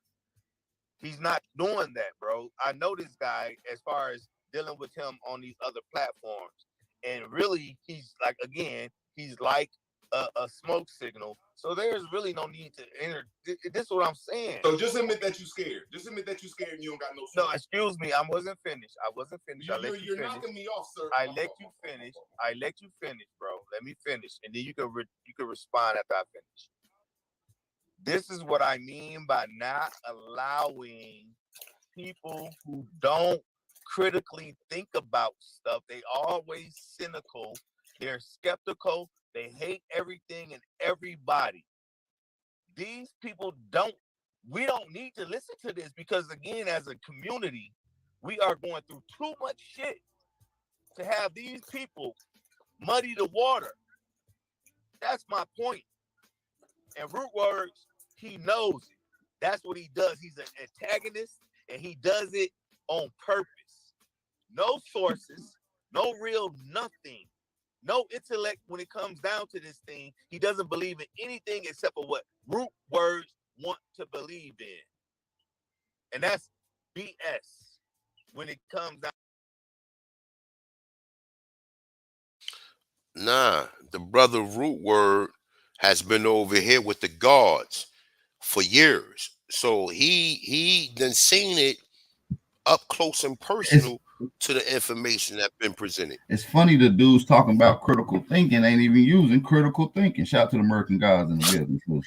He's not doing that, bro. I know this guy as far as dealing with him on these other platforms. And really, he's like, again, he's like a smoke signal. So there's really no need to enter. This is what I'm saying. So just admit that you're scared. Just admit that you're scared and you don't got no shit. No, excuse me. I wasn't finished. I wasn't finished. You're knocking me off, sir. I let you finish. I let you finish, bro. Let me finish. And then you can respond after I finish. This is what I mean by not allowing people who don't critically think about stuff. They always cynical. They're skeptical. They hate everything and everybody. These people we don't need to listen to this because, again, as a community, we are going through too much shit to have these people muddy the water. That's my point. And Root Words, he knows it. That's what he does. He's an antagonist, and he does it on purpose. No sources, no real nothing, no intellect when it comes down to this thing. He doesn't believe in anything except for what Root Words want to believe in. And that's BS when it comes down. Nah, the brother Root Word has been over here with the guards for years. So he done seen it up close and personal to the information that's been presented. It's funny the dudes talking about critical thinking ain't even using critical thinking. Shout out to the American guys in the business.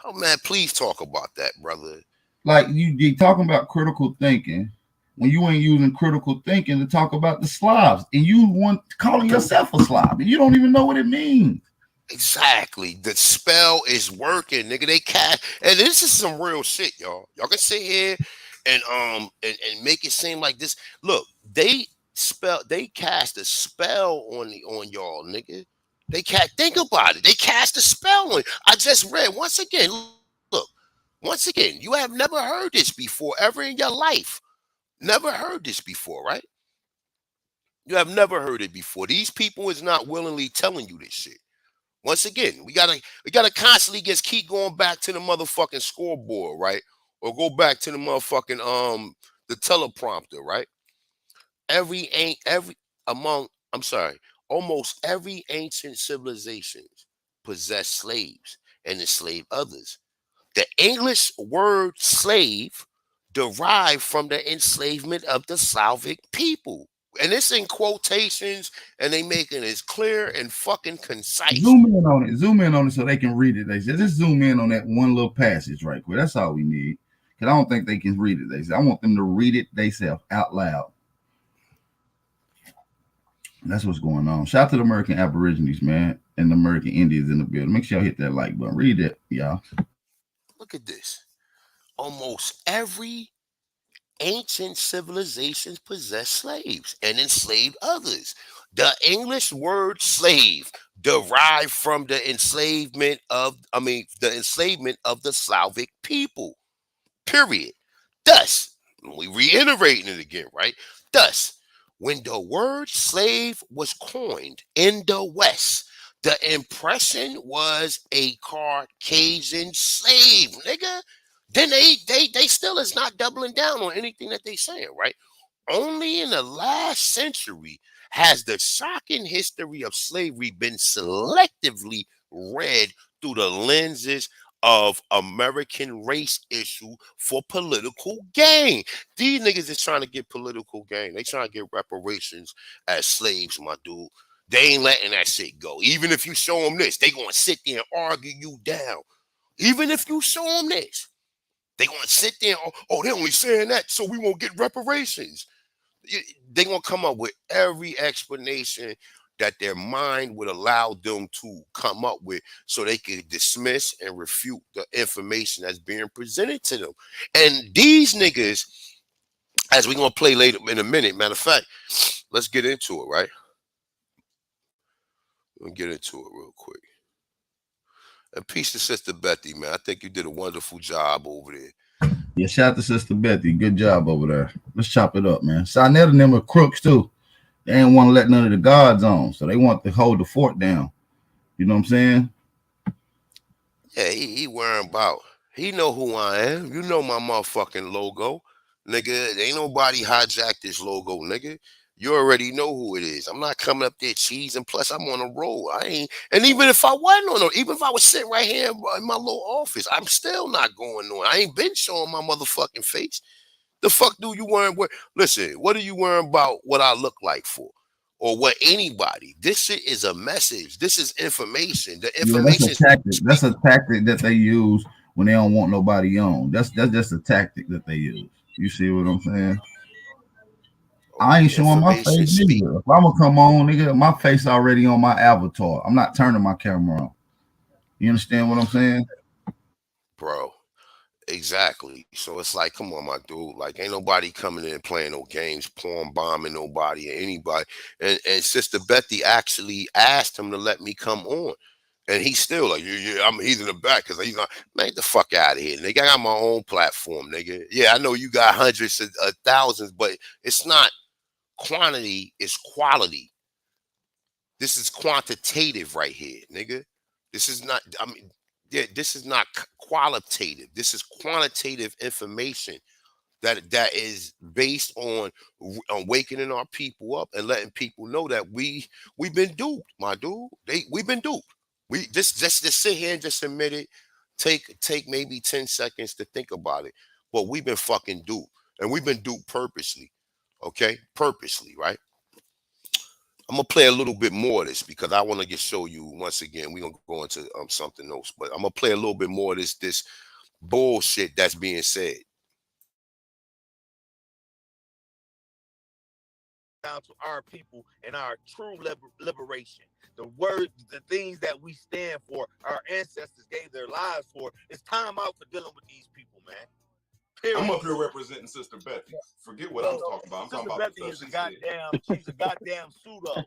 Oh man, please talk about that, brother. Like you talking about critical thinking when you ain't using critical thinking to talk about the Slavs, and you want calling yourself a Slav, and you don't even know what it means. Exactly. The spell is working, nigga. They cast, and this is some real shit, y'all. Y'all can sit here and make it seem like this. Look, they cast a spell on y'all, nigga. They can't think about it. They cast a spell on you. I just read once again. Look, once again, you have never heard this before ever in your life. Never heard this before, right? You have never heard it before. These people is not willingly telling you this shit. Once again, we gotta constantly just keep going back to the motherfucking scoreboard, right? Or go back to the motherfucking the teleprompter, right? Almost every ancient civilization possessed slaves and enslaved others. The English word slave derived from the enslavement of the Slavic people. And it's in quotations, and they making it clear and fucking concise. Zoom in on it so they can read it. They said, just zoom in on that one little passage right quick. That's all we need. Because I don't think they can read it. They said, I want them to read it themselves out loud. That's what's going on. Shout out to the American Aborigines, man, and the American Indians in the building. Make sure y'all hit that like button. Read it, y'all. Look at this. Almost every ancient civilizations possessed slaves and enslaved others. The English word slave derived from the enslavement of the Slavic people. Period. Thus, we reiterating it again, right? Thus, when the word slave was coined in the West, the impression was a Caucasian slave, nigga. Then they still is not doubling down on anything that they saying, right? Only in the last century has the shocking history of slavery been selectively read through the lenses of American race issue for political gain. These niggas is trying to get political gain. They trying to get reparations as slaves, my dude. They ain't letting that shit go. Even if you show them this, they gonna sit there and argue you down. Even if you show them this, they gonna sit there and, oh, they only saying that so we won't get reparations. They gonna come up with every explanation that their mind would allow them to come up with so they could dismiss and refute the information that's being presented to them. And these niggas, as we're going to play later in a minute, matter of fact, let's get into it, right? We'll get into it real quick. And peace to Sister Betty, man. I think you did a wonderful job over there. Yeah, shout out to Sister Betty. Good job over there. Let's chop it up, man. Sinette and them are crooks, too. They ain't want to let none of the gods on, so they want to hold the fort down. You know what I'm saying? Yeah, he worrying about He know who I am. You know my motherfucking logo. Nigga, ain't nobody hijacked this logo, nigga. You already know who it is. I'm not coming up there cheesing. Plus, I'm on a roll. I ain't. And even if I wasn't on, even if I was sitting right here in my little office, I'm still not going on. I ain't been showing my motherfucking face. The fuck do you worry? Listen, what are you worrying about? What I look like for, or what anybody? This shit is a message. This is information. The Yeah, that's information. a tactic. That's a tactic that they use when they don't want nobody on. That's just a tactic that they use. You see what I'm saying? I ain't showing my face Information speak, either. If I'm gonna come on, nigga, my face already on my avatar. I'm not turning my camera on. You understand what I'm saying? bro. Exactly. So it's like, come on, my dude. Like, ain't nobody coming in and playing no games, pouring bombing nobody or anybody. And Sister Betty actually asked him to let me come on. And he's still like, yeah, he's in the back because he's not. Man, get the fuck out of here, nigga. I got my own platform, nigga. Yeah, I know you got hundreds of thousands, but it's not quantity, it's quality. This is quantitative right here, nigga. This is not, I mean, yeah, this is not qualitative. This is quantitative information that is based on waking our people up and letting people know that we've been duped, my dude. We've been duped. We just sit here and just admit it. Take maybe 10 seconds to think about it. But we've been fucking duped. And we've been duped purposely. Okay? Purposely, right? I'm gonna play a little bit more of this because I want to just show you once again. We're gonna go into something else, but I'm gonna play a little bit more of this bullshit that's being said. Down to our people and our true liberation. The word, the things that we stand for, our ancestors gave their lives for. It's time out for dealing with these people, man. Period. I'm up here representing Sister Betty. Forget what I'm talking about. I'm Sister talking about Betty is a goddamn. She's a goddamn pseudo.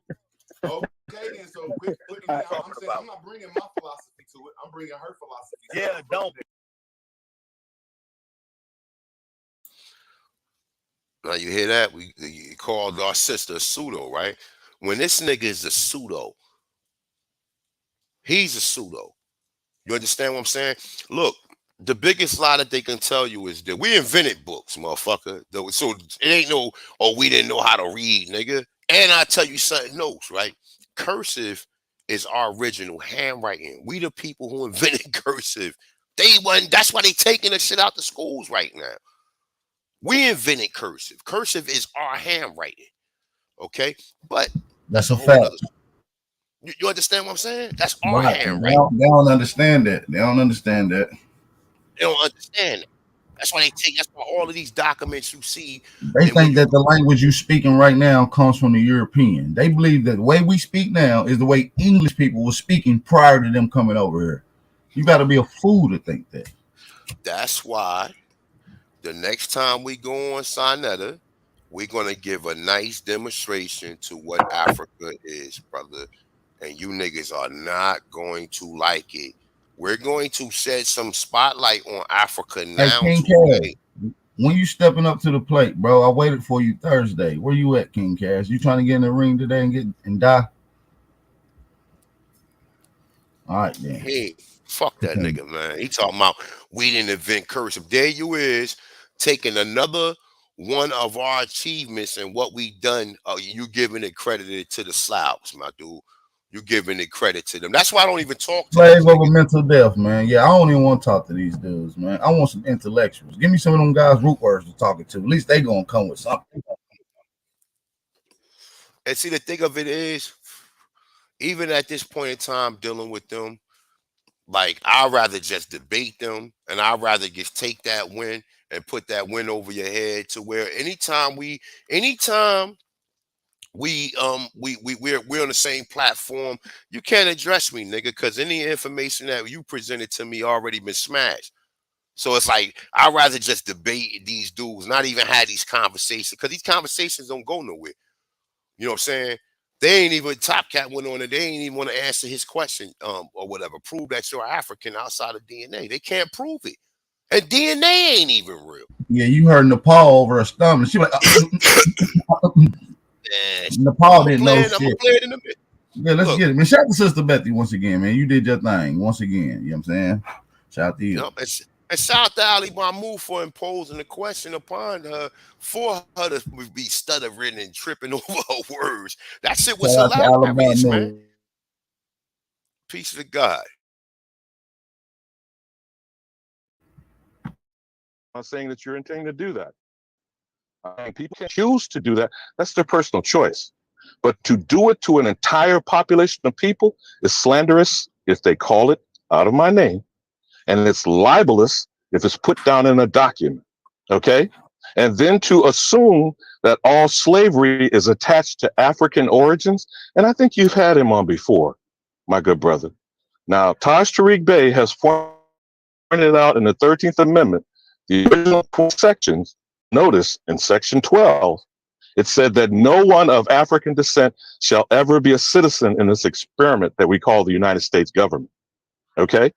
Okay, then. So I'm saying I'm not bringing my philosophy to it. I'm bringing her philosophy. Yeah, don't. Now you hear that? We called our sister a pseudo, right? When this nigga is a pseudo, he's a pseudo. You understand what I'm saying? Look, the biggest lie that they can tell you is that we invented books, motherfucker. So it ain't no, oh, we didn't know how to read, nigga. And I tell you something else, right? Cursive is our original handwriting. We the people who invented cursive. They wasn't. That's why they taking the shit out the schools right now. We invented cursive. Cursive is our handwriting. Okay, but That's a whole fact. nother. You understand what I'm saying? That's our Right. handwriting. They don't understand that. They don't understand that. They don't understand it. That's why they take. That's why all of these documents you see. They And when think you, that the language you're speaking right now comes from the European. They believe that the way we speak now is the way English people were speaking prior to them coming over here. You got to be a fool to think that. that's why the next time we go on Sinetta, we're gonna give a nice demonstration to what Africa is, brother. And you niggas are not going to like it. We're going to shed some spotlight on Africa Hey, now King today. Cass, when you stepping up to the plate, bro, I waited for you Thursday. Where you at, King Cass? You trying to get in the ring today and get and die? All right, then. Hey, fuck that nigga, man. He talking about we didn't invent cursive. There you is taking another one of our achievements and what we done. You giving it credited to the Slavs, my dude. You giving it credit to them. That's why I don't even talk to Slave these over niggas. mental death, man. Yeah, I don't even want to talk to these dudes, man. I want some intellectuals. Give me some of them guys root words to talk to. At least they gonna come with something. And see, the thing of it is, even at this point in time, dealing with them, like I'd rather just debate them, and I'd rather just take that win and put that win over your head to where anytime we're on the same platform, you can't address me, nigga, because any information that you presented to me already been smashed. So it's like I'd rather just debate these dudes, not even have these conversations, because these conversations don't go nowhere. You know what I'm saying? They ain't even Top Cat went on it. They ain't even want to answer his question, or whatever. Prove that you're African outside of DNA. They can't prove it, and DNA ain't even real. Yeah, you heard Nepal over her stomach. She like Nepal didn't know I'm gonna shit. play it in a minute. Yeah, let's Look, get it, man. Shout out to Sister Betty once again, man. You did your thing once again. You know what I'm saying? Shout out to you. And shout out to Ali Mahmoud for imposing the question upon her for her to be stuttering and tripping over her words. That shit was Shout out to hilarious, Alabama. man. Peace to God. I'm not saying that you're intending to do that. I mean, people can choose to do that. That's their personal choice. But to do it to an entire population of people is slanderous if they call it out of my name, and it's libelous if it's put down in a document. Okay? And then to assume that all slavery is attached to African origins, and I think you've had him on before, my good brother. Now, Taj Tariq Bey has pointed out in the 13th Amendment, the original sections, notice in section 12, it said that no one of African descent shall ever be a citizen in this experiment that we call the United States government. Okay?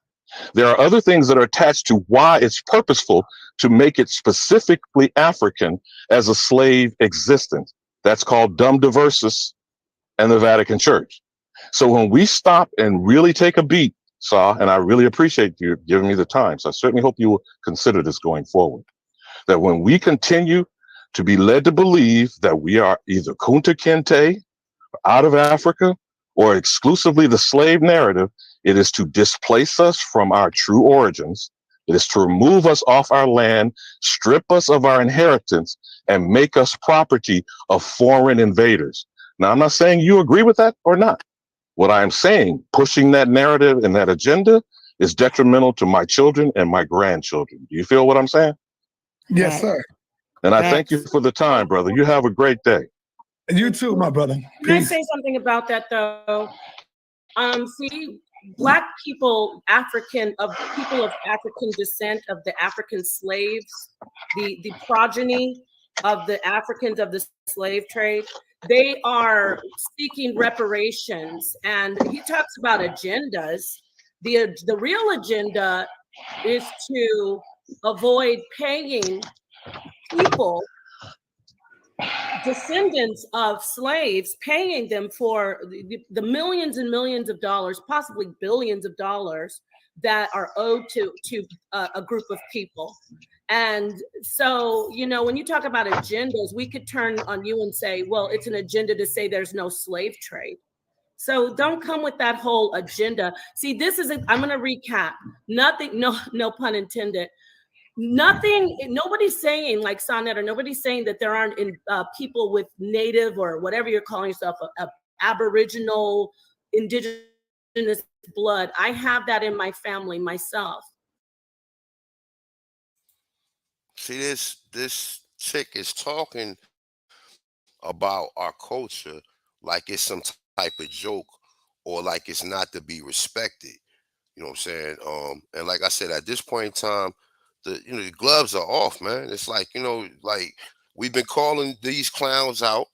There are other things that are attached to why it's purposeful to make it specifically African as a slave existence. That's called Dum Diversus and the Vatican Church. So when we stop and really take a beat, Saw, and I really appreciate you giving me the time, so I certainly hope you will consider this going forward, that when we continue to be led to believe that we are either Kunta Kinte, out of Africa, or exclusively the slave narrative, it is to displace us from our true origins. It is to remove us off our land, strip us of our inheritance, and make us property of foreign invaders. Now, I'm not saying you agree with that or not. What I am saying, pushing that narrative and that agenda is detrimental to my children and my grandchildren. Do you feel what I'm saying? Yes, sir. And I thank you for the time, brother. You have a great day. You too, my brother. Can I say something about that though? See, Black people, people of African descent, of the African slaves, the progeny of the Africans of the slave trade, they are seeking reparations. And he talks about agendas. The real agenda is to avoid paying people, descendants of slaves, paying them for the millions and millions of dollars, possibly billions of dollars that are owed to a group of people. And so, you know, when you talk about agendas, we could turn on you and say, well, it's an agenda to say there's no slave trade. So don't come with that whole agenda. See, this is, I'm going to recap. Nothing, no pun intended. Nothing, nobody's saying, like Sonnet, or nobody's saying that there aren't people with native or whatever you're calling yourself, a aboriginal, indigenous blood. I have that in my family myself. See, this chick is talking about our culture like it's some type of joke or like it's not to be respected. You know what I'm saying? And like I said, at this point in time, the gloves are off, man. It's like, like we've been calling these clowns out.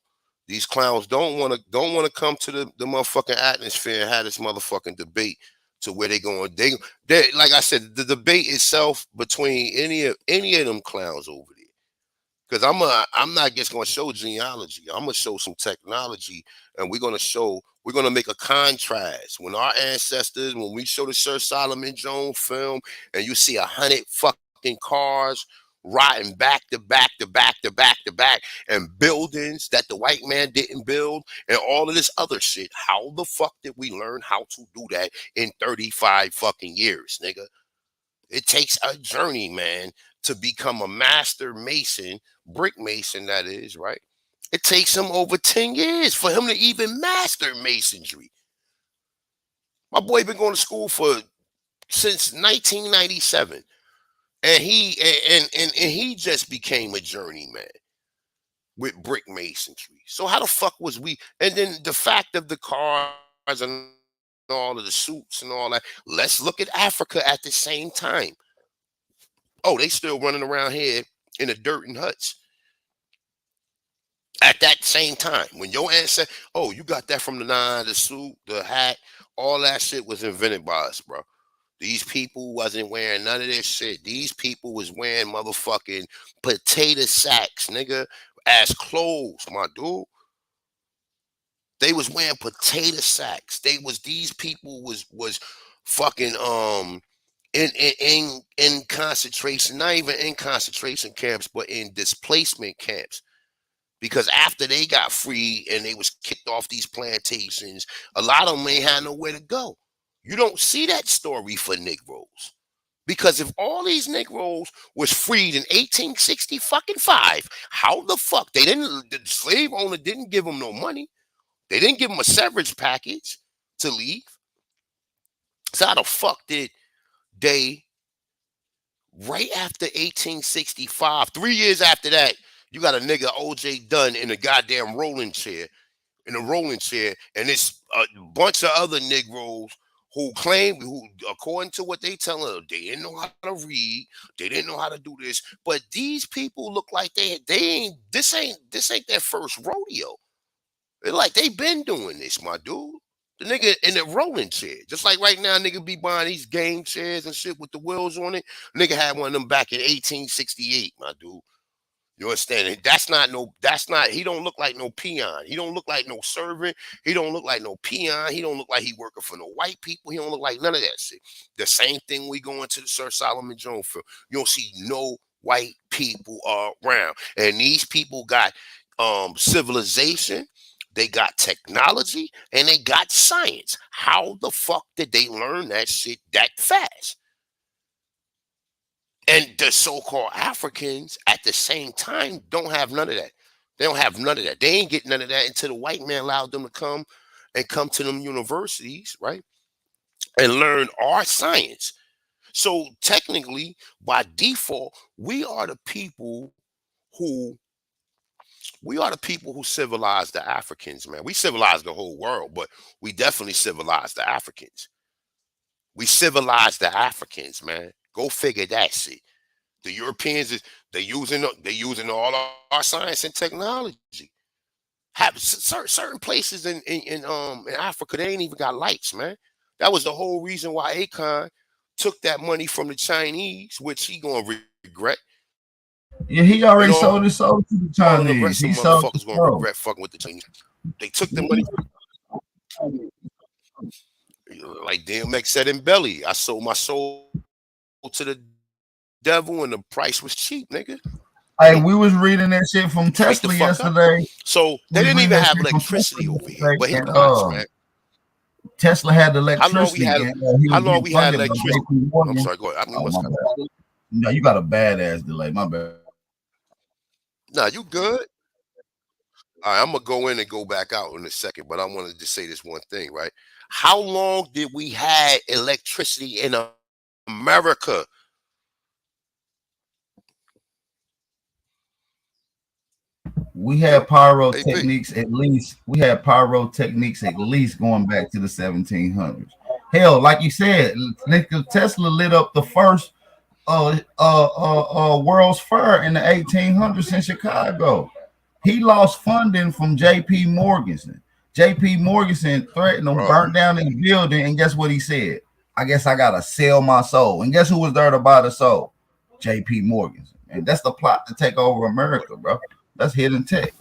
These clowns don't want to come to the motherfucking atmosphere and have this motherfucking debate to where they going. They like I said, the debate itself between any of them clowns over there. Because I'm not just gonna show genealogy. I'm gonna show some technology, and we're gonna make a contrast. When our ancestors, when we show the Sir Solomon Jones film, and you see 100 fucking cars rotting back to back to back to back to back, and buildings that the white man didn't build, and all of this other shit. How the fuck did we learn how to do that in 35 fucking years, nigga? It takes a journey, man, to become a master mason, brick mason, that is, right? It takes him over 10 years for him to even master masonry. My boy been going to school since 1997. And he just became a journeyman with brick masonry. So how the fuck was we? And then the fact of the cars and all of the suits and all that. Let's look at Africa at the same time. Oh, they still running around here in the dirt and huts. At that same time, when your ancestor, oh, you got that from the nine, the suit, the hat, all that shit was invented by us, bro. These people wasn't wearing none of this shit. These people was wearing motherfucking potato sacks, nigga, as clothes, my dude. They was wearing potato sacks. These people was fucking in concentration, not even in concentration camps, but in displacement camps. Because after they got free and they was kicked off these plantations, a lot of them ain't had nowhere to go. You don't see that story for Negroes. Because if all these Negroes was freed in 1865, how the fuck the slave owner didn't give them no money. They didn't give them a severance package to leave. So how the fuck did they, right after 1865, 3 years after that, you got a nigga OJ Dunn in a goddamn rolling chair, and it's a bunch of other Negroes who claim, who according to what they tell her, they didn't know how to read, they didn't know how to do this. But these people look like they ain't their first rodeo. They're like they been doing this, my dude. The nigga in the rolling chair, just like right now, nigga be buying these game chairs and shit with the wheels on it. Nigga had one of them back in 1868, my dude. You understand? He don't look like no peon. He don't look like no servant. He don't look like no peon. He don't look like he working for no white people. He don't look like none of that shit. The same thing we go into the Sir Solomon Jones film. You don't see no white people around. And these people got civilization, they got technology, and they got science. How the fuck did they learn that shit that fast? And the so-called Africans at the same time don't have none of that. They don't have none of that. They ain't get none of that until the white man allowed them to come to them universities, right? And learn our science. So technically, by default, we are the people who civilized the Africans, man. We civilized the whole world, but we definitely civilized the Africans. We civilized the Africans, man. Go figure that shit. The Europeans they using all our science and technology. Have certain places in Africa, they ain't even got lights, man. That was the whole reason why Akon took that money from the Chinese, which he gonna regret. Yeah, he already And sold his soul to the all of the Chinese. rest of He them sold his motherfuckers gonna soul. regret fucking with the Chinese. They took the money, like DMX said in Belly. I sold my soul to the devil, and the price was cheap, nigga. Hey, we was reading that shit from Straight the Tesla fuck up. yesterday. So We they was didn't reading even that have shit from Tesla electricity over here. yesterday, But and guys, man, Tesla had the how long we electricity, had and he how was long getting we had funded by electricity? JP I'm Morgan. sorry, go ahead. I mean, Oh, what's my that? bad. No, you got a badass delay. My bad. Nah, you good. All right, I'm gonna go in and go back out in a second, but I wanted to say this one thing, right? How long did we had electricity in America? We had Yo, AP. pyrotechnics at least. We had pyrotechnics at least going back to the 1700s. Hell, like you said, Tesla lit up the first World's Fair in the 1800s in Chicago. He lost funding from J.P. Morgan. J.P. Morgan threatened him, burnt down his building, and guess what he said? I guess I gotta sell my soul. And guess who was there to buy the soul? J.P. Morgan. And that's the plot to take over America, bro. That's hidden tech.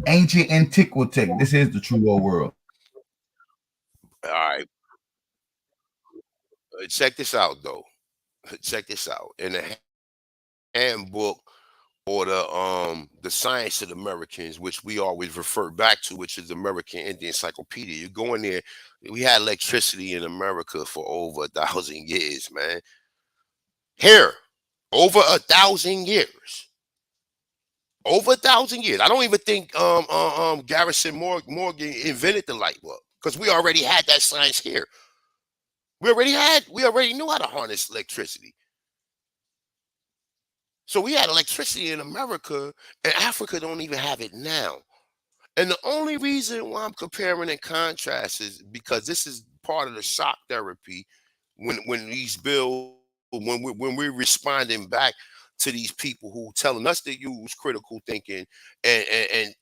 Ancient antiquity. This is the true old world. All right, check this out though. Check this out. In the handbook, or the Science of the Americans, which we always refer back to, which is the American Indian Encyclopedia. You go in there, we had electricity in America for over 1,000 years, man. Here, over 1,000 years. Over 1,000 years. I don't even think Garrison Morgan invented the light bulb, because we already had that science here. We already knew how to harness electricity. So we had electricity in America, and Africa don't even have it now. And the only reason why I'm comparing and contrast is because this is part of the shock therapy when these bills, when we're responding back to these people who telling us to use critical thinking and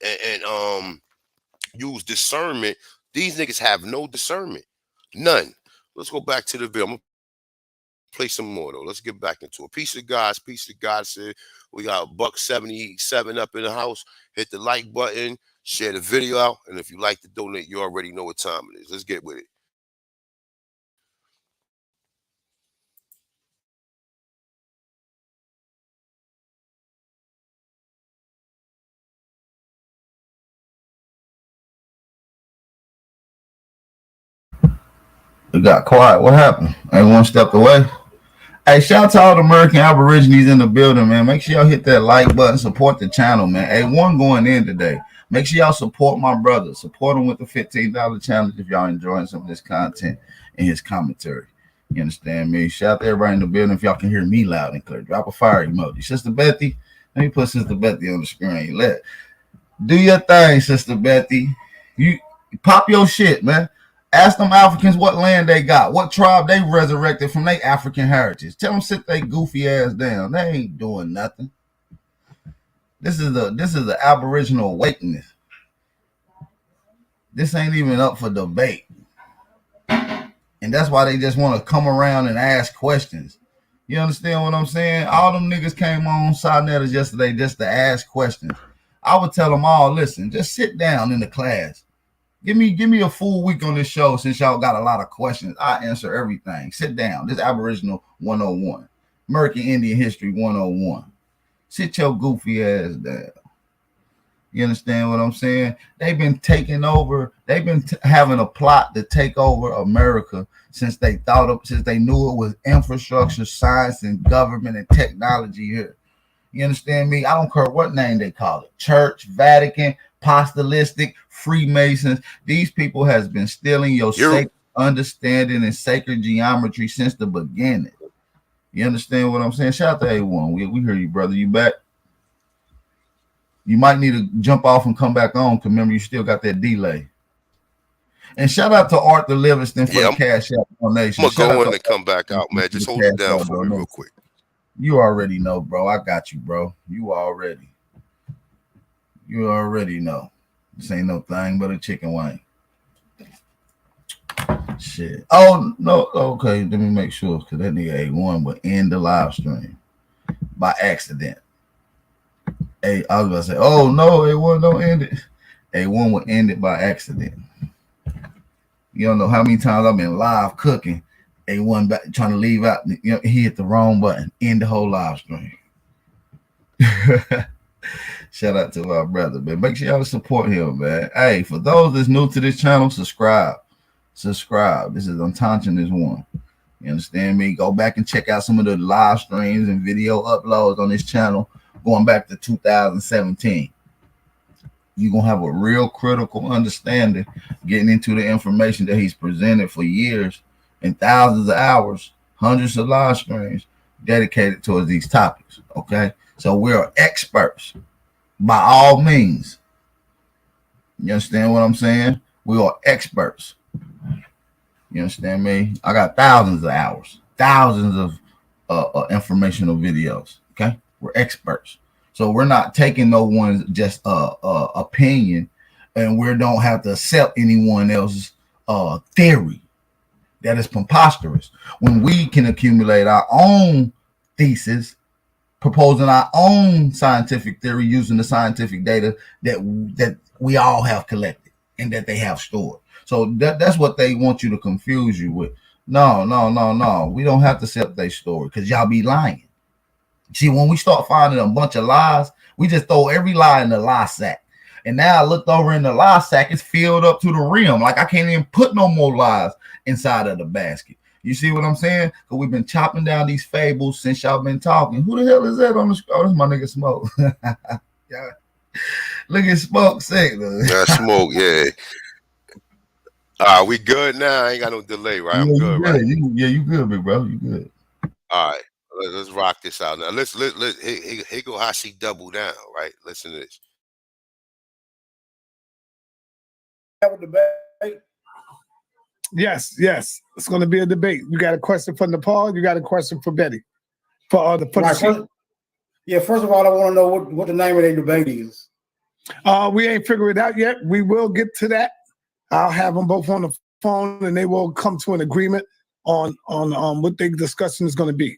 use discernment. These niggas have no discernment, none. Let's go back to the bill. I'm gonna play some more though. Let's get back into it. Peace of God. Peace of God said we got a $1.77 up in the house. Hit the like button, share the video out, and if you like to donate, you already know what time it is. Let's get with it. It got quiet. What happened? Everyone stepped away. Hey, shout out to all the American Aborigines in the building, man. Make sure y'all hit that like button, support the channel, man. Hey, one going in today. Make sure y'all support my brother. Support him with the $15 challenge if y'all enjoying some of this content and his commentary. You understand me? Shout out to everybody in the building. If y'all can hear me loud and clear, drop a fire emoji. Sister Betty, let me put Sister Betty on the screen. Do your thing, Sister Betty. You pop your shit, man. Ask them Africans what land they got, what tribe they resurrected from their African heritage. Tell them sit their goofy ass down. They ain't doing nothing. This is the Aboriginal awakening. This ain't even up for debate. And that's why they just want to come around and ask questions. You understand what I'm saying? All them niggas came on Cybernetics yesterday just to ask questions. I would tell them all, listen, just sit down in the class. Give me a full week on this show since y'all got a lot of questions. I answer everything. Sit down. This Aboriginal 101. American Indian History 101. Sit your goofy ass down. You understand what I'm saying? They've been taking over. They've been having a plot to take over America since they knew it was infrastructure, science, and government and technology here. You understand me? I don't care what name they call it. Church, Vatican, Apostolic, Freemasons. These people has been stealing your sacred understanding and sacred geometry since the beginning. You understand what I'm saying? Shout out to A1. We hear you, brother. You back? You might need to jump off and come back on because remember you still got that delay. And shout out to Arthur Livingston for the cash out donation. I'm gonna go in and come back out, man. Just hold it down for me real quick. You already know, bro. I got you, bro. You already know. This ain't no thing but a chicken wing. Shit. Oh, no. Okay, let me make sure because that nigga A1 would end the live stream by accident. I was about to say, oh, no, A1 don't end it. A1 would end it by accident. You don't know how many times I've been live cooking. A1 back, trying to leave out. You know, he hit the wrong button. End the whole live stream. Shout out to our brother, man. Make sure y'all support him, man. Hey, for those that's new to this channel, subscribe. This is Untouching this one. You understand me? Go back and check out some of the live streams and video uploads on this channel going back to 2017. You're going to have a real critical understanding getting into the information that he's presented for years and thousands of hours, hundreds of live streams dedicated towards these topics, okay? So we're experts by all means. You understand what I'm saying? We are experts. You understand me? I got thousands of hours, thousands of informational videos, okay? We're experts. So we're not taking no one's just opinion, and we don't have to accept anyone else's theory. That is preposterous. When we can accumulate our own thesis, proposing our own scientific theory using the scientific data that we all have collected and that they have stored. So that's what they want you to confuse you with. No. We don't have to accept their story because y'all be lying. See, when we start finding a bunch of lies, we just throw every lie in the lie sack. And now I looked over in the lie sack, it's filled up to the rim. Like I can't even put no more lies inside of the basket. You see what I'm saying? Because we've been chopping down these fables since y'all been talking. Who the hell is that on the screen? Oh, that's my nigga Smoke. Yeah. Look at Smoke sick. Yeah, Smoke, yeah. All right, we good now. I ain't got no delay, right? I'm good, right? You good, big bro. You good. All right, let's rock this out now. Let's here go how she double down, right? Listen to this. Have a debate. Yes. It's going to be a debate. You got a question for Nepal. You got a question for Betty. For the first of all, I want to know what the name of the debate is. We ain't figured it out yet. We will get to that. I'll have them both on the phone, and they will come to an agreement on what the discussion is going to be.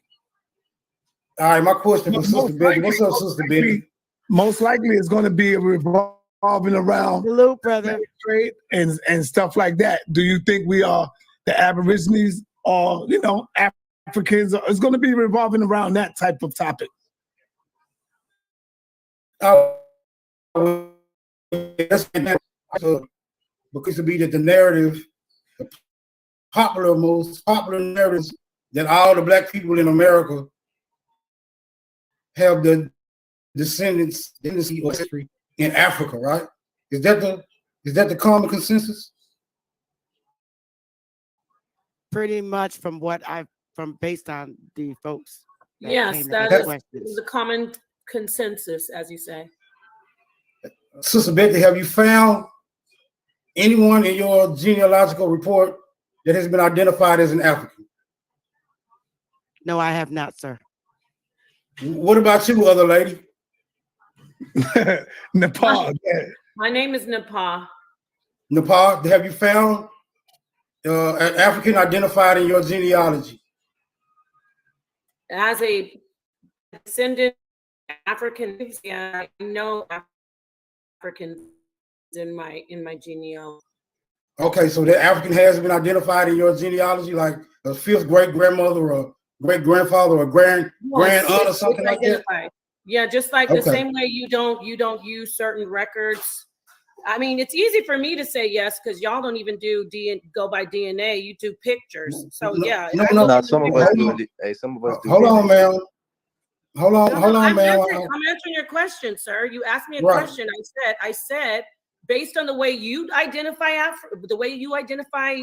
All right, my question for Sister Betty. What's up, Sister Betty? Most likely, it's going to be revolving around the loop, brother, trade and stuff like that. Do you think we are the Aborigines or Africans? It's going to be revolving around that type of topic. Because to be that the narrative most popular narratives that all the black people in America have the descendancy or history in Africa, right? Is that the common consensus? Pretty much from based on the folks. Yes, that is the common consensus, as you say. Sister Betty, have you found anyone in your genealogical report that has been identified as an African? No, I have not, sir. What about you, other lady? Nepal. My name is Nepal. Nepal, have you found an African identified in your genealogy? As a descendant African, yeah, I know Africans in my genealogy. Okay, so the African has been identified in your genealogy, like a fifth great grandmother or great grandfather or grand aunt or something like that. Yeah, just like the same way you don't use certain records. I mean, it's easy for me to say yes because y'all don't even go by DNA. You do pictures. So yeah. No, some of us do. Hey, some of us do. Hold on, ma'am. Hold on, ma'am. I'm answering your question, sir. You asked me a question. I said, based on the way you identify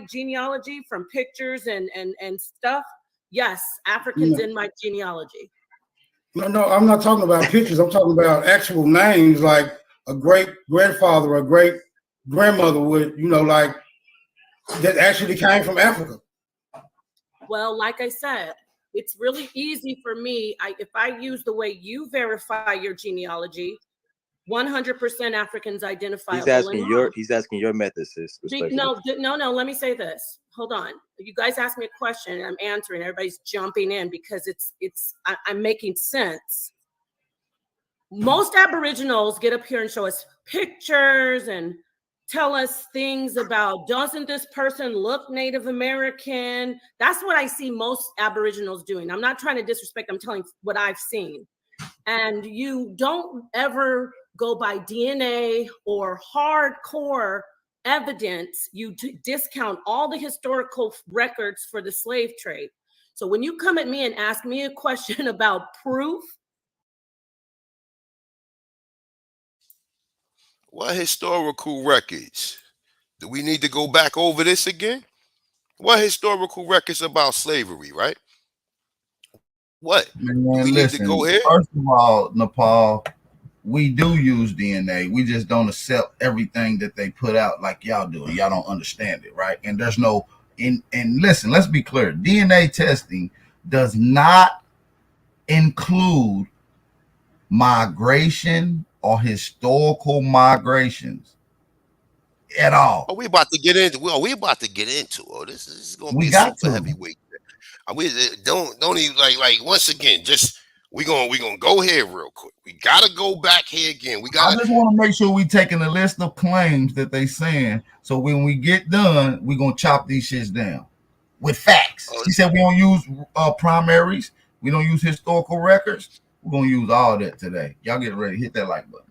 genealogy from pictures and stuff, yes, Africans in my genealogy. No, I'm not talking about pictures. I'm talking about actual names, like a great grandfather or great grandmother would, like that actually came from Africa. Well, like I said, it's really easy for me. If I use the way you verify your genealogy, 100% Africans identify. He's asking your method, sis. No. Let me say this. Hold on. You guys asked me a question, and I'm answering. Everybody's jumping in because I'm making sense. Most Aboriginals get up here and show us pictures and tell us things about, doesn't this person look Native American? That's what I see most Aboriginals doing. I'm not trying to disrespect. I'm telling what I've seen. And you don't ever go by DNA or hardcore evidence. You discount all the historical records for the slave trade. So when you come at me and ask me a question about proof, what historical records? Do we need to go back over this again? What historical records about slavery, right? What? Man, listen, first of all, Nepal, we do use DNA. We just don't accept everything that they put out like y'all do. Y'all don't understand it, right? And there's no, and listen, let's be clear. DNA testing does not include migration or historical migrations at all. Oh, we about to get into. Oh, this is going to be a super heavyweight. We don't even like once again. Just we gonna go here real quick. We gotta go back here again. I just want to make sure we taking a list of claims that they saying. So when we get done, we gonna chop these shits down with facts. She said we don't use primaries. We don't use historical records. We're gonna use all that today. Y'all get ready. Hit that like button.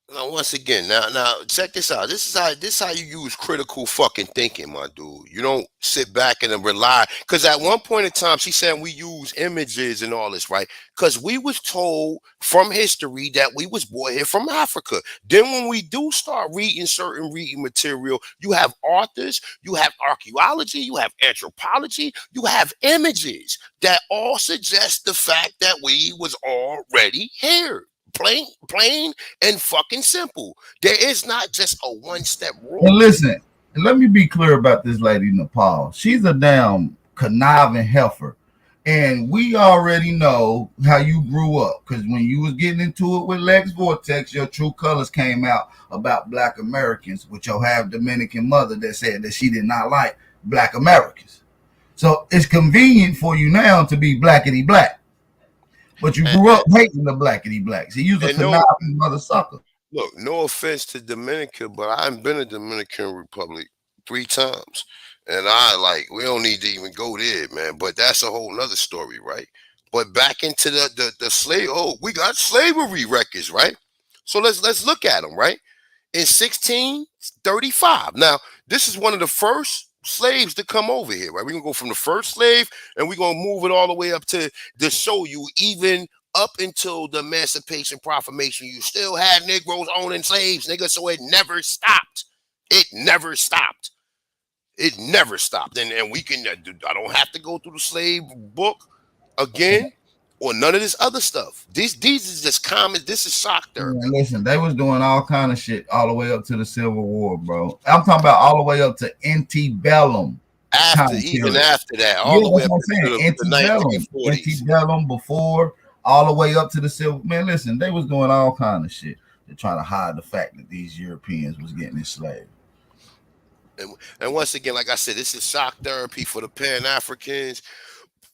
Now, once again, now check this out. This is how you use critical fucking thinking, my dude. You don't sit back and rely. Because at one point in time, she said we use images and all this, right? Because we was told from history that we was brought here from Africa. Then when we do start reading certain reading material, you have authors, you have archaeology, you have anthropology, you have images that all suggest the fact that we was already here. Plain and fucking simple. There is not just a one-step rule. And listen, let me be clear about this lady Nepal. She's a damn conniving heifer. And we already know how you grew up. Because when you was getting into it with Lex Vortex, your true colors came out about Black Americans, with your half Dominican mother that said that she did not like Black Americans. So it's convenient for you now to be blackity black. But you grew up hating the blackity blacks. He used a conniving mother sucker. Look, no offense to Dominica, but I've been in Dominican Republic 3 times. And we don't need to even go there, man. But that's a whole nother story, right? But back into the slave, we got slavery records, right? So let's look at them, right? In 1635. Now, this is one of the first slaves to come over here, right? We're gonna go from the first slave and we're gonna move it all the way up to show you even up until the Emancipation Proclamation, you still had Negroes owning slaves, nigga. So it never stopped. It never stopped. It never stopped. And we can, I don't have to go through the slave book again or none of this other stuff. These is just common. This is shock therapy. Man, listen, they was doing all kind of shit all the way up to the Civil War, bro. I'm talking about all the way up to antebellum. Even after that, all the way up to the 1940s. Antebellum before, all the way up to the Civil. Man, listen, they was doing all kind of shit to try to hide the fact that these Europeans was getting enslaved. And once again, like I said, this is shock therapy for the Pan-Africans.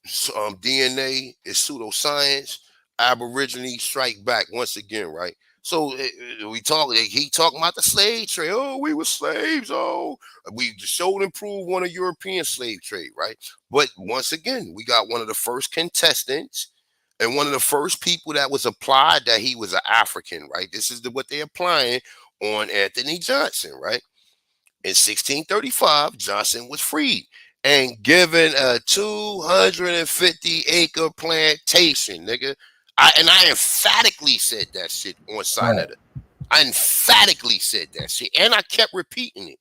DNA is pseudoscience. Aborigine strike back once again, right? So he talking about the slave trade. Oh, we were slaves. Oh, we showed and proved one of European slave trade, right? But once again, we got one of the first contestants and one of the first people that was applied that he was an African, right? This is what they're applying on Anthony Johnson, right? In 1635, Johnson was freed and given a 250-acre plantation, nigga. I emphatically said that shit on Cybernetics. I emphatically said that shit, and I kept repeating it.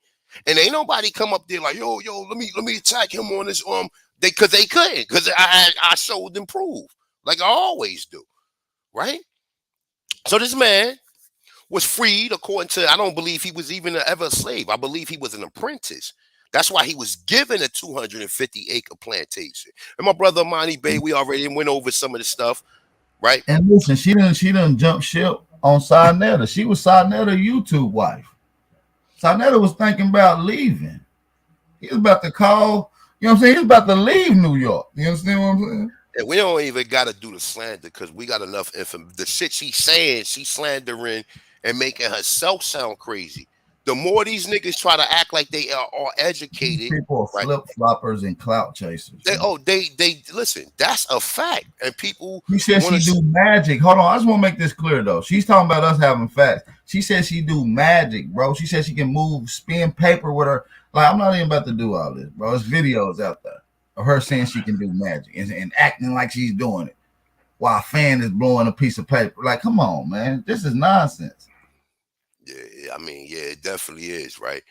And ain't nobody come up there like, yo, let me attack him on this because they couldn't, because I showed them proof, like I always do, right? So this man was freed according to, I don't believe he was even ever a slave. I believe he was an apprentice. That's why he was given a 250-acre plantation. And my brother Monty Bay, we already went over some of the stuff, right? And listen, she didn't jump ship on Cybernetics. She was Cybernetics' YouTube wife. Cybernetics was thinking about leaving. He was about to call, you know what I'm saying? He was about to leave New York. You understand what I'm saying? And we don't even got to do the slander because we got enough information. The shit she's saying, she's slandering and making herself sound crazy. The more these niggas try to act like they are educated, people are flip-floppers and clout chasers. They listen, that's a fact. And people, he said she do magic. Hold on, I just want to make this clear though. She's talking about us having facts. She said she do magic, bro. She said she can spin paper with her. Like, I'm not even about to do all this, bro. There's videos out there of her saying she can do magic and acting like she's doing it while a fan is blowing a piece of paper. Like, come on, man. This is nonsense. Yeah, I mean, yeah, it definitely is, right?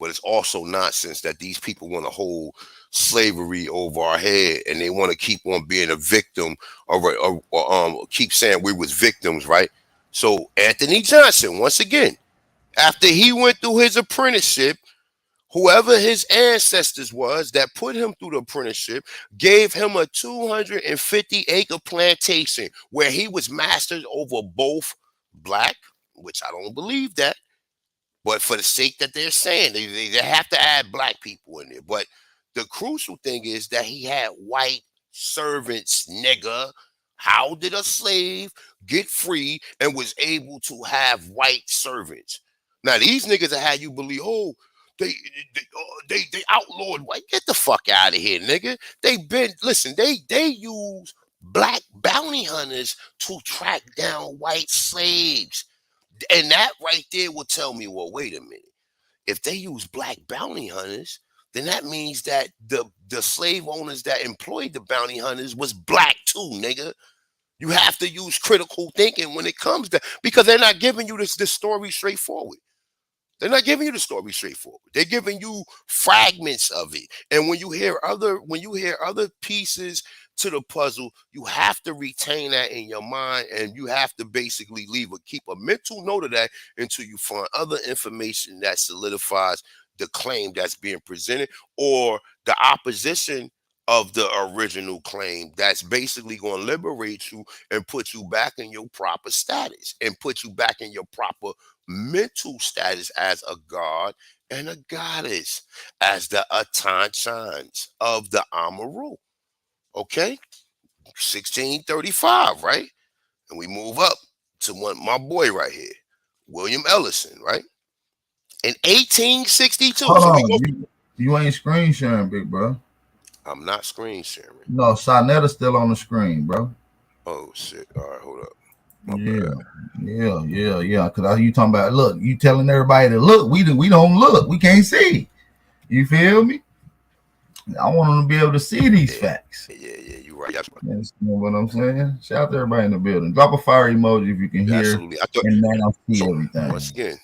But it's also nonsense that these people want to hold slavery over our head and they want to keep on being a victim or keep saying we was victims, right? So Anthony Johnson, once again, after he went through his apprenticeship, whoever his ancestors was that put him through the apprenticeship gave him a 250-acre plantation where he was mastered over both black, which I don't believe that, but for the sake that they're saying, they have to add black people in there. But the crucial thing is that he had white servants, nigga. How did a slave get free and was able to have white servants? Now, these niggas that had you believe, oh, they outlawed white. Get the fuck out of here, nigga. They use black bounty hunters to track down white slaves. And that right there will tell me, well, wait a minute. If they use black bounty hunters, then that means that the slave owners that employed the bounty hunters was black too, nigga. You have to use critical thinking when it comes to, because they're not giving you this story straightforward. They're not giving you the story straightforward. They're giving you fragments of it. And when you hear other pieces to the puzzle, you have to retain that in your mind, and you have to basically keep a mental note of that until you find other information that solidifies the claim that's being presented or the opposition of the original claim that's basically going to liberate you and put you back in your proper status and put you back in your proper mental status as a god and a goddess, as the Atanchans of the Amaru. Okay, 1635, right? And we move up to my boy right here, William Ellison, right? In 1862. Hold on. You ain't screen sharing, big bro. I'm not screen sharing. No, Cybernetics still on the screen, bro. Oh shit! All right, hold up. Yeah. Because you talking about, look, you telling everybody to look. We don't look. We can't see. You feel me? I want them to be able to see these Yeah, facts. yeah, you're right. You understand what I'm saying? Shout out to everybody in the building. Drop a fire emoji if you can hear Absolutely. I thought and now see so. everything. Once again,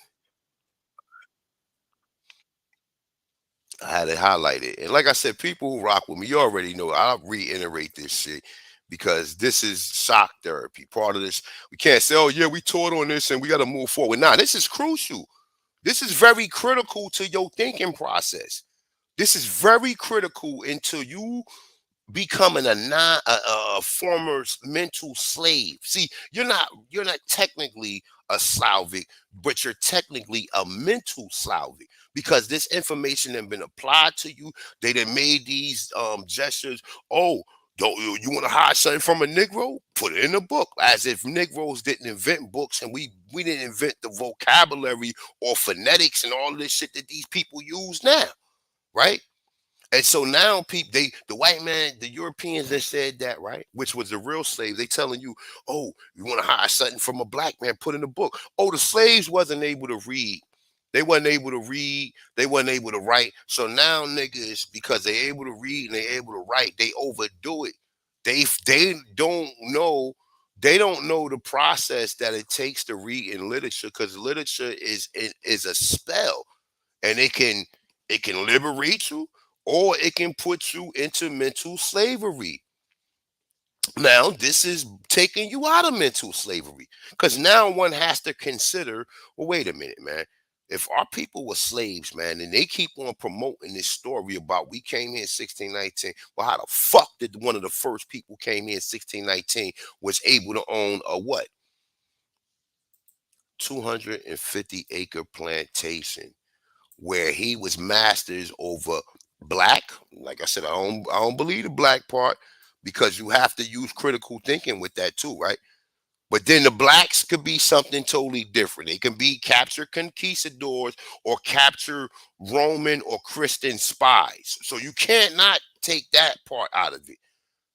I had it highlighted. And like I said, people who rock with me, you already know I'll reiterate this shit because this is shock therapy. Part of this, we can't say, oh, yeah, we taught on this and we got to move forward. Nah, this is crucial. This is very critical to your thinking process. This is very critical until you becoming a former mental slave. See, you're not technically a Slavic, but you're technically a mental Slavic because this information has been applied to you. They done made these gestures. Oh, don't you want to hide something from a Negro? Put it in a book, as if Negroes didn't invent books and we didn't invent the vocabulary or phonetics and all this shit that these people use now, right? And so now people, the white man, the Europeans that said that, right, which was the real slave, they telling you, oh, you want to hide something from a black man, put in a book. Oh, the slaves wasn't able to read. They wasn't able to read. They wasn't able to write. So now niggas, because they able to read and they able to write, they overdo it. They don't know. They don't know the process that it takes to read in literature because literature is a spell and it can liberate you or it can put you into mental slavery. Now, this is taking you out of mental slavery because now one has to consider, well, wait a minute, man. If our people were slaves, man, and they keep on promoting this story about we came here in 1619, well, how the fuck did one of the first people came here in 1619 was able to own a what? 250-acre plantation where he was masters over black. Like I said, I don't believe the black part because you have to use critical thinking with that too, right? But then the blacks could be something totally different. They can be capture conquistadors or capture Roman or Christian spies. So you can't not take that part out of it.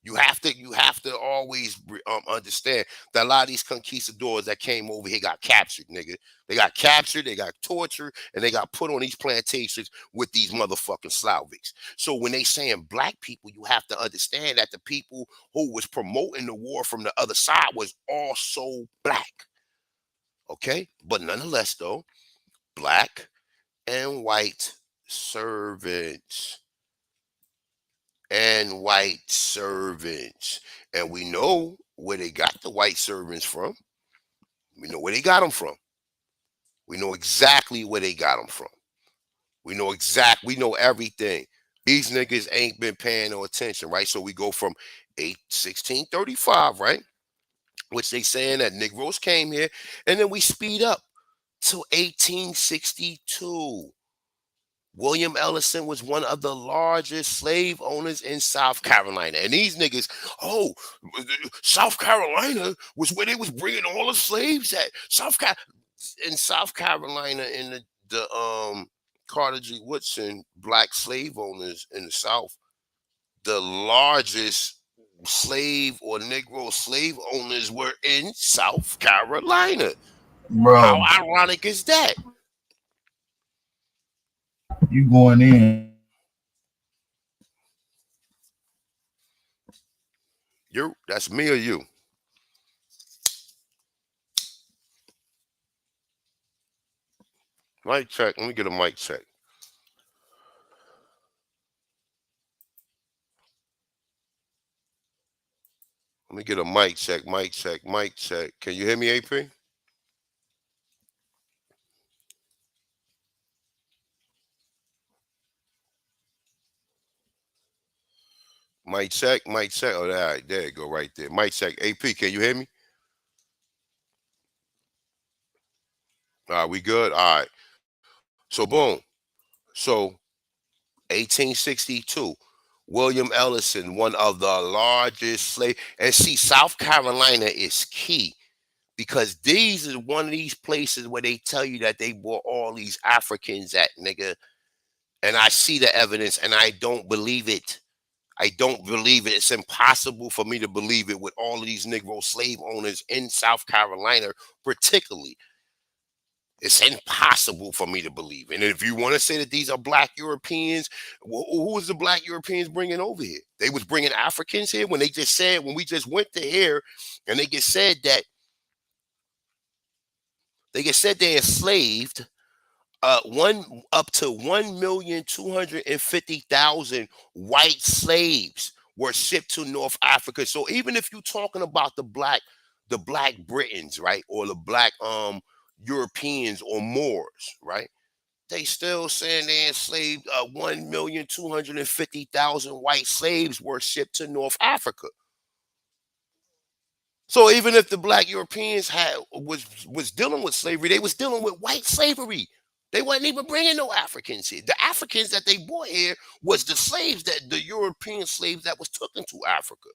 You have to always understand that a lot of these conquistadors that came over here got captured, nigga. They got captured, they got tortured, and they got put on these plantations with these motherfucking Slavics. So when they saying black people, you have to understand that the people who was promoting the war from the other side was also black. Okay? But nonetheless, though, black and white servants and white servants. And we know where they got the white servants from. We know where they got them from. We know exactly where they got them from. We know everything. These niggas ain't been paying no attention, right? So we go from 1635, right? Which they saying that Negroes came here, and then we speed up to 1862. William Ellison was one of the largest slave owners in South Carolina. And these niggas, oh, South Carolina was where they was bringing all the slaves at. In South Carolina, in the Carter G. Woodson black slave owners in the South, the largest slave or Negro slave owners were in South Carolina. How Bro, ironic is that? you going in. That's me or you? Mic check. Let me get a mic check. Let me get a mic check. Mic check. Mic check. Can you hear me, AP? Mic check. Mic check. Oh, all right. There you go. Right there. Mic check. AP, can you hear me? All right. We good? All right. So, boom. So, 1862. William Ellison, one of the largest slave. And see, South Carolina is key because these is one of these places where they tell you that they brought all these Africans at, nigga. And I see the evidence and I don't believe it. I don't believe it. It's impossible for me to believe it with all of these Negro slave owners in South Carolina, particularly. It's impossible for me to believe. And if you want to say that these are black Europeans, who was the black Europeans bringing over here? They was bringing Africans here when they just said, when we just went to here, and they get said that they enslaved up to 1,250,000 white slaves were shipped to North Africa. So even if you're talking about the black Britons, right, or the black Europeans or Moors, right, they still saying they enslaved 1,250,000 white slaves were shipped to North Africa. So even if the black Europeans was dealing with slavery, they was dealing with white slavery. They wasn't even bringing no Africans here. The Africans that they brought here was the slaves, that the European slaves that was taken to Africa.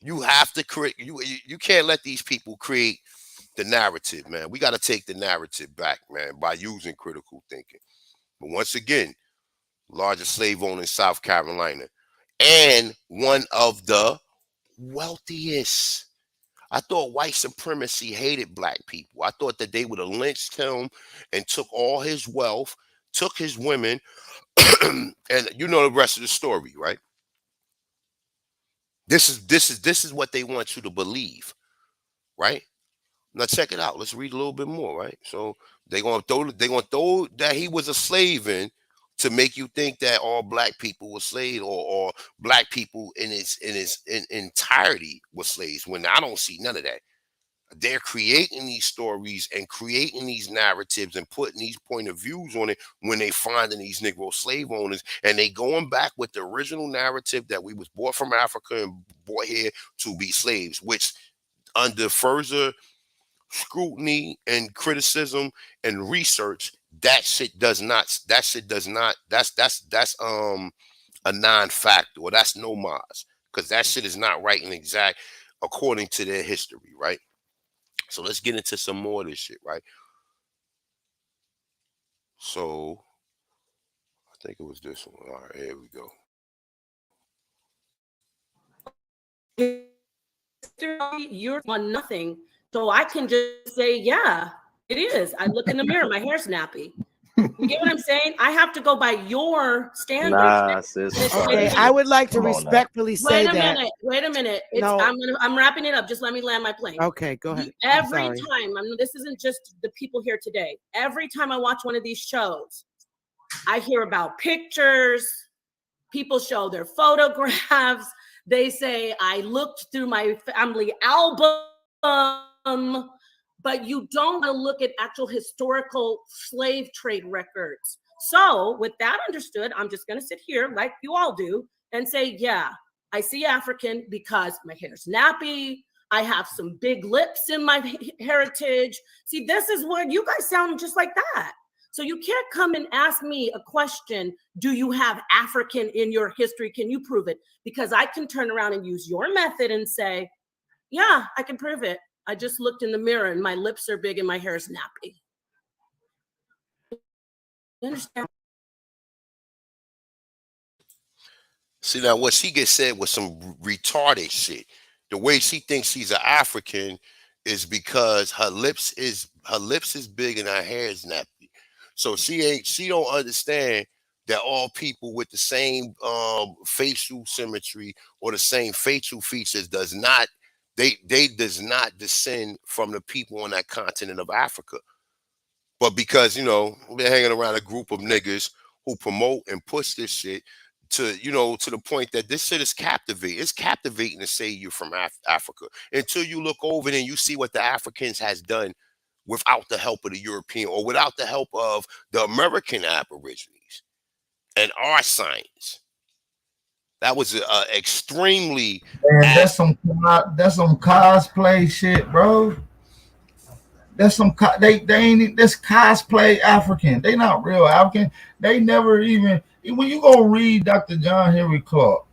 You have to create. You can't let these people create the narrative, man. We got to take the narrative back, man, by using critical thinking. But once again, largest slave owner in South Carolina, and one of the wealthiest. I thought white supremacy hated black people. I thought that they would have lynched him and took all his wealth, took his women, and you know the rest of the story, right? This is what they want you to believe, right? Now check it out. Let's read a little bit more, right? So they're gonna throw that he was a slave in to make you think that all black people were slaves, or black people in entirety were slaves, when I don't see none of that. They're creating these stories and creating these narratives and putting these point of views on it when they finding these Negro slave owners, and they going back with the original narrative that we was brought from Africa and brought here to be slaves, which under further scrutiny and criticism and research, that's a non-factor, or that's no mas, because that shit is not right and exact according to their history, right? So let's get into some more of this shit, right? So I think it was this one. All right, here we go. You're on nothing, so I can just say, yeah, it is. I look in the mirror, my hair's nappy. You get what I'm saying? I have to go by your standards. Nah, sis. Okay, I would like to respectfully say that. Wait a minute. I'm wrapping it up. Just let me land my plane. Okay, go ahead. Every time, this isn't just the people here today. Every time I watch one of these shows, I hear about pictures. People show their photographs. They say, I looked through my family album. But you don't want to look at actual historical slave trade records. So with that understood, I'm just going to sit here like you all do and say, yeah, I see African because my hair's nappy. I have some big lips in my heritage. See, this is where you guys sound just like that. So you can't come and ask me a question, do you have African in your history? Can you prove it? Because I can turn around and use your method and say, yeah, I can prove it. I just looked in the mirror and my lips are big and my hair is nappy. You understand? See, now what she gets said was some retarded shit. The way she thinks she's an African is because her lips is big and her hair is nappy. So she don't understand that all people with the same facial symmetry or the same facial features does not descend from the people on that continent of Africa. But because, we're hanging around a group of niggas who promote and push this shit to the point that this shit is captivating. It's captivating to say you're from Africa until you look over and you see what the Africans has done without the help of the European or without the help of the American Aborigines and our science. That was extremely. Man, that's some cosplay shit, bro. That's some they ain't this cosplay African. They not real African. They never even, when you go read Dr. John Henry Clark,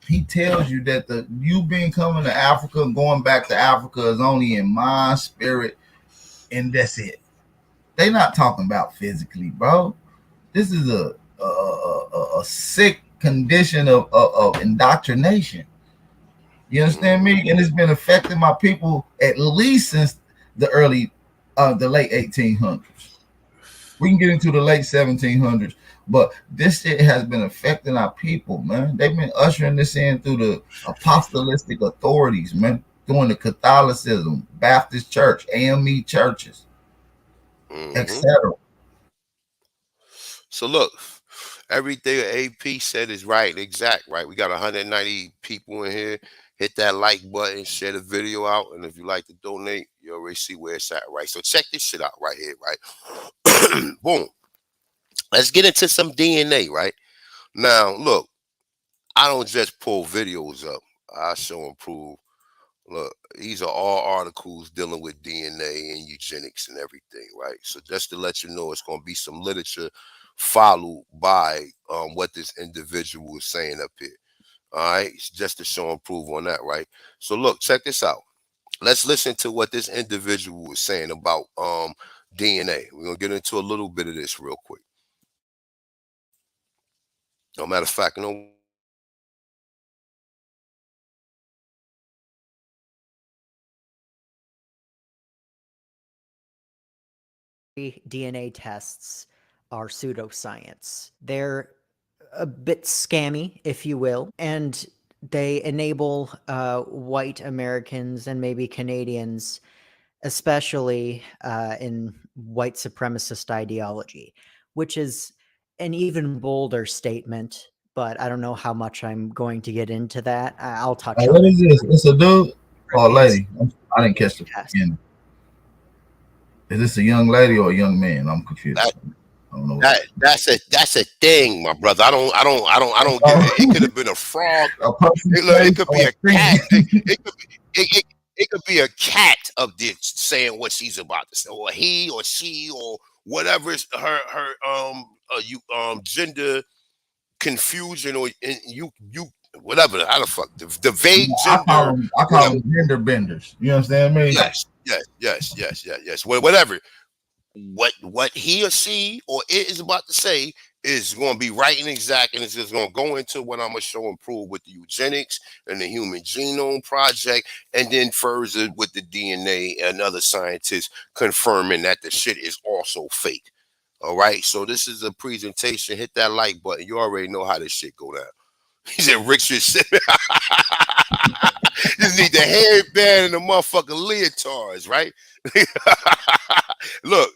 he tells you that you being coming to Africa and going back to Africa is only in mind, spirit, and that's it. They not talking about physically, bro. This is a sick condition of indoctrination. You understand me? And it's been affecting my people at least since the early The late 1800s. We can get into the late 1700s, but this shit has been affecting our people, man. They've been ushering this in through the apostolic authorities, man, doing the Catholicism, Baptist Church, AME churches, etc. So look, everything AP said is right and exact, right? We got 190 people in here. Hit that like button, share the video out, and if you like to donate, you already see where it's at, right? So check this shit out right here, right? Boom. Let's get into some DNA, right? Now, look, I don't just pull videos up. I show and prove. Look, these are all articles dealing with DNA and eugenics and everything, right? So just to let you know, it's going to be some literature followed by what this individual is saying up here. All right, it's just to show and prove on that, right? So look, check this out. Let's listen to what this individual is saying about DNA. We're gonna get into a little bit of this real quick. No matter of fact, you know. DNA tests are pseudoscience. They're a bit scammy, if you will, and they enable white Americans and maybe Canadians, especially in white supremacist ideology, which is an even bolder statement, but I don't know how much I'm going to get into that. I'll touch on What it. is this? It's a dude or a lady? I didn't catch the beginning. Is this a young lady or a young man? I'm confused. I don't know. That's a thing, my brother. I don't get it. It could have been a frog. It could be a cat. It could be a cat up there saying what she's about to say, or he or she or whatever is her gender confusion or you whatever. How the fuck the vague gender? I call them gender benders. You understand me? Yes. Whatever. What he or she or it is about to say is going to be right and exact, and it's just going to go into what I'm going to show and prove with the eugenics and the Human Genome Project, and then further with the DNA and other scientists confirming that the shit is also fake. All right, so this is a presentation. Hit that like button. You already know how this shit go down. He said Richard said just need the headband and the motherfucking leotards, right? Look,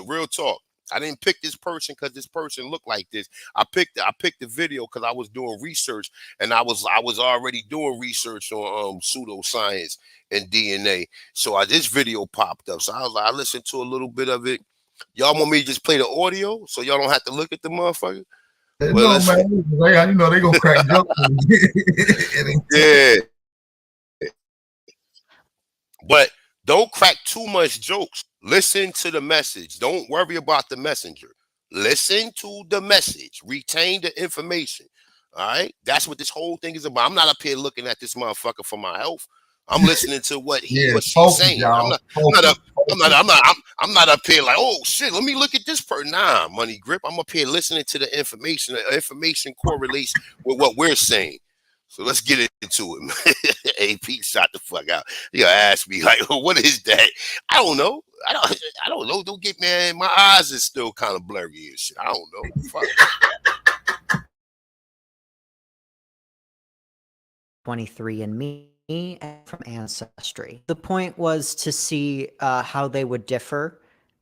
real talk. I didn't pick this person because this person looked like this. I picked the video because I was doing research, and I was already doing research on pseudoscience and DNA. So this video popped up. So I was like, I listened to a little bit of it. Y'all want me to just play the audio so y'all don't have to look at the motherfucker? Well, no, man. You know they gonna crack jokes. Yeah. But don't crack too much jokes. Listen to the message. Don't worry about the messenger. Listen to the message. Retain the information. All right. That's what this whole thing is about. I'm not up here looking at this motherfucker for my health. I'm listening to what he or she's saying. I'm not up here like, oh shit, let me look at this person. Nah, money grip. I'm up here listening to the information. The information correlates with what we're saying. So let's get into it, man. AP shot the fuck out. You ask me like, what is that? I don't know. I don't know. Don't get, man. My eyes is still kind of blurry and shit. I don't know. Fuck. 23andMe and from Ancestry. The point was to see how they would differ,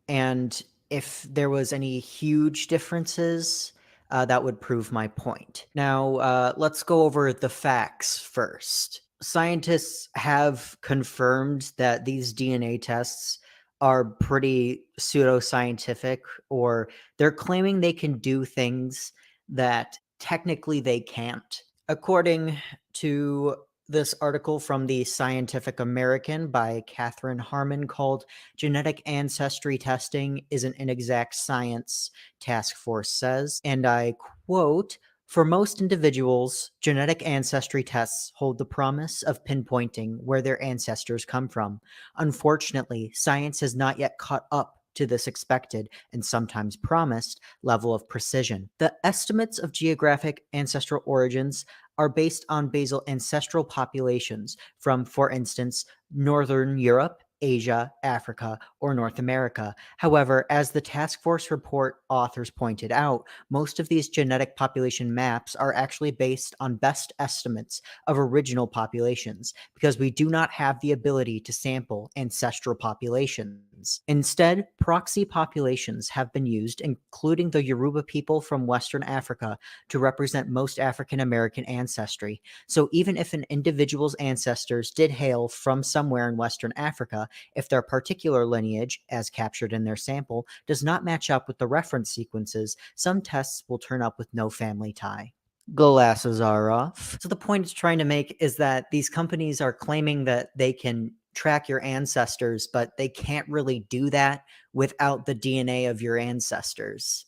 and if there was any huge differences, that would prove my point. Now, let's go over the facts first. Scientists have confirmed that these DNA tests are pretty pseudoscientific, or they're claiming they can do things that technically they can't. According to this article from the Scientific American by Catherine Harmon called Genetic Ancestry Testing is an Inexact Science, Task Force says, and I quote, "For most individuals, genetic ancestry tests hold the promise of pinpointing where their ancestors come from. Unfortunately, science has not yet caught up to this expected and sometimes promised level of precision. The estimates of geographic ancestral origins are based on basal ancestral populations from, for instance, Northern Europe Asia, Africa, or North America. However, as the task force report authors pointed out, most of these genetic population maps are actually based on best estimates of original populations because we do not have the ability to sample ancestral populations. Instead, proxy populations have been used, including the Yoruba people from Western Africa, to represent most African American ancestry. So even if an individual's ancestors did hail from somewhere in Western Africa, if their particular lineage, as captured in their sample, does not match up with the reference sequences, some tests will turn up with no family tie. Glasses are off. So the point it's trying to make is that these companies are claiming that they can track your ancestors, but they can't really do that without the DNA of your ancestors.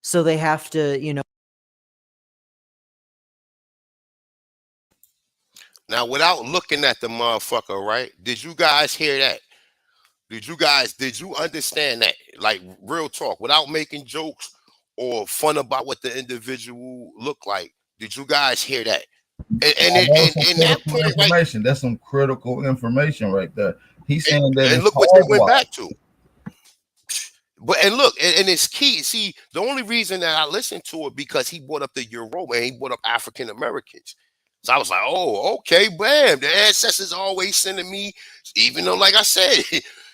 So they have to, you know. Now, without looking at the motherfucker, right? Did you guys hear that? Did you understand that? Like, real talk, without making jokes or fun about what the individual looked like. Did you guys hear that? That's some And that critical point, right? information. That's some critical information right there. He's saying that And it's look what they went hardwired. back to. But and look, and it's key. See, the only reason that I listened to it because he brought up the Yoruba and he brought up African Americans. So I was like, oh, okay, bam. The ancestors always sending me, even though, like I said,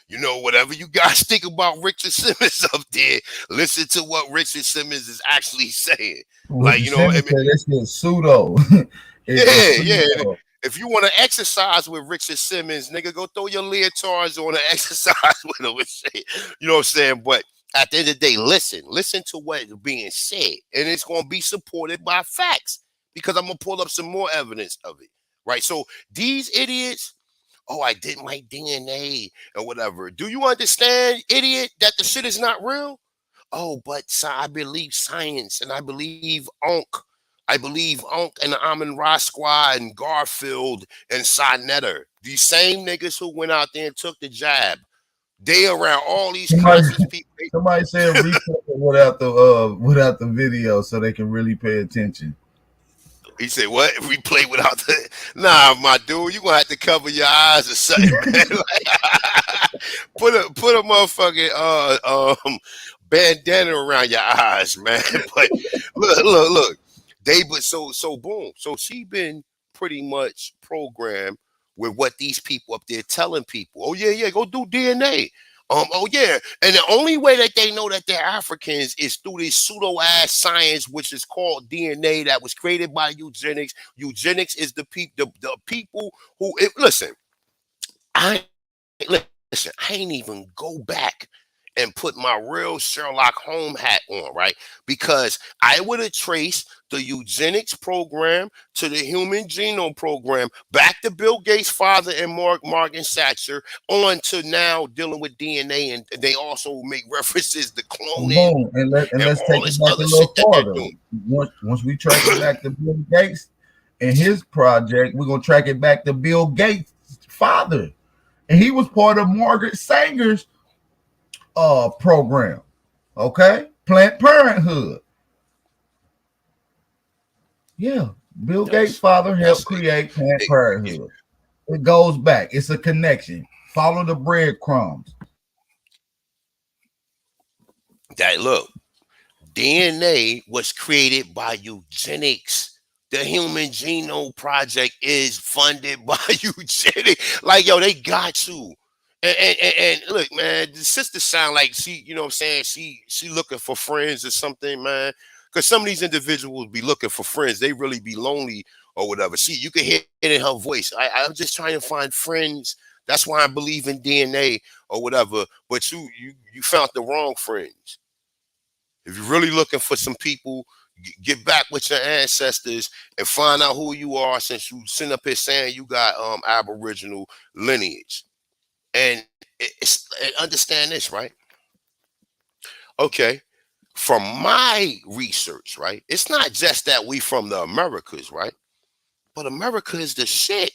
you know, whatever you guys think about Richard Simmons up there, listen to what Richard Simmons is actually saying. With Like, the you know, I Simmons, mean, that's just pseudo. It's yeah. pseudo. If you want to exercise with Richard Simmons, nigga, go throw your leotards on and exercise with him and shit. You know what I'm saying? But at the end of the day, listen to what is being said, and it's going to be supported by facts because I'm going to pull up some more evidence of it, right? So these idiots, oh, I did my DNA or whatever. Do you understand, idiot, that the shit is not real? Oh, but I believe science and I believe Onk. I believe Onk and the Amon Ra Squad and Garfield and Sinetter. These same niggas who went out there and took the jab. They around all these conscious people. Somebody said replay it without the video so they can really pay attention. He said, what? Replay without the... Nah, my dude, you gonna have to cover your eyes or something, man. Like, put a motherfucking bandana around your eyes, man. But look. So boom. So she been pretty much programmed with what these people up there telling people. Oh yeah, go do DNA. Oh yeah, and the only way that they know that they're Africans is through this pseudo ass science, which is called DNA, that was created by eugenics. Eugenics is the people who listen. I ain't even go back and put my real Sherlock Holmes hat on, right? Because I would have traced the eugenics program to the human genome program back to Bill Gates' father and Margaret Thatcher on to now dealing with DNA. And they also make references to cloning Boom. And let's all take it this back a other little shit that they're farther. doing. Once we track it back to Bill Gates and his project, we're gonna track it back to Bill Gates' father. And he was part of Margaret Sanger's program. Okay, Planned Parenthood. Yeah, Bill Gates' father helped create Planned Parenthood. It goes back. It's a connection. Follow the breadcrumbs. That look, DNA was created by eugenics. The Human Genome Project is funded by eugenics. Like, yo, they got you. And look, man, the sister sound like she, you know what I'm saying? She looking for friends or something, man. Because some of these individuals be looking for friends. They really be lonely or whatever. See, you can hear it in her voice. I'm just trying to find friends. That's why I believe in DNA or whatever. But you found the wrong friends. If you're really looking for some people, get back with your ancestors and find out who you are, since you sitting up here saying you got Aboriginal lineage. And understand this, right? Okay. From my research, right? It's not just that we from the Americas, right? But America is the shit.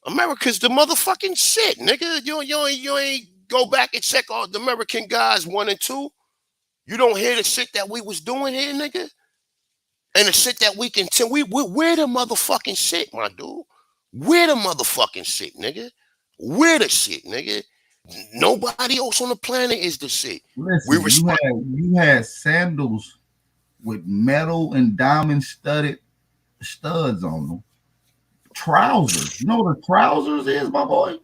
America's the motherfucking shit, nigga. You ain't go back and check out the American guys 1 and 2. You don't hear the shit that we was doing here, nigga? And the shit that we can tell, we're the motherfucking shit, my dude. We're the motherfucking shit, nigga. We're the shit, nigga. Nobody else on the planet is the shit. Listen, you had sandals with metal and diamond studded studs on them. Trousers. You know what a trousers is, my boy?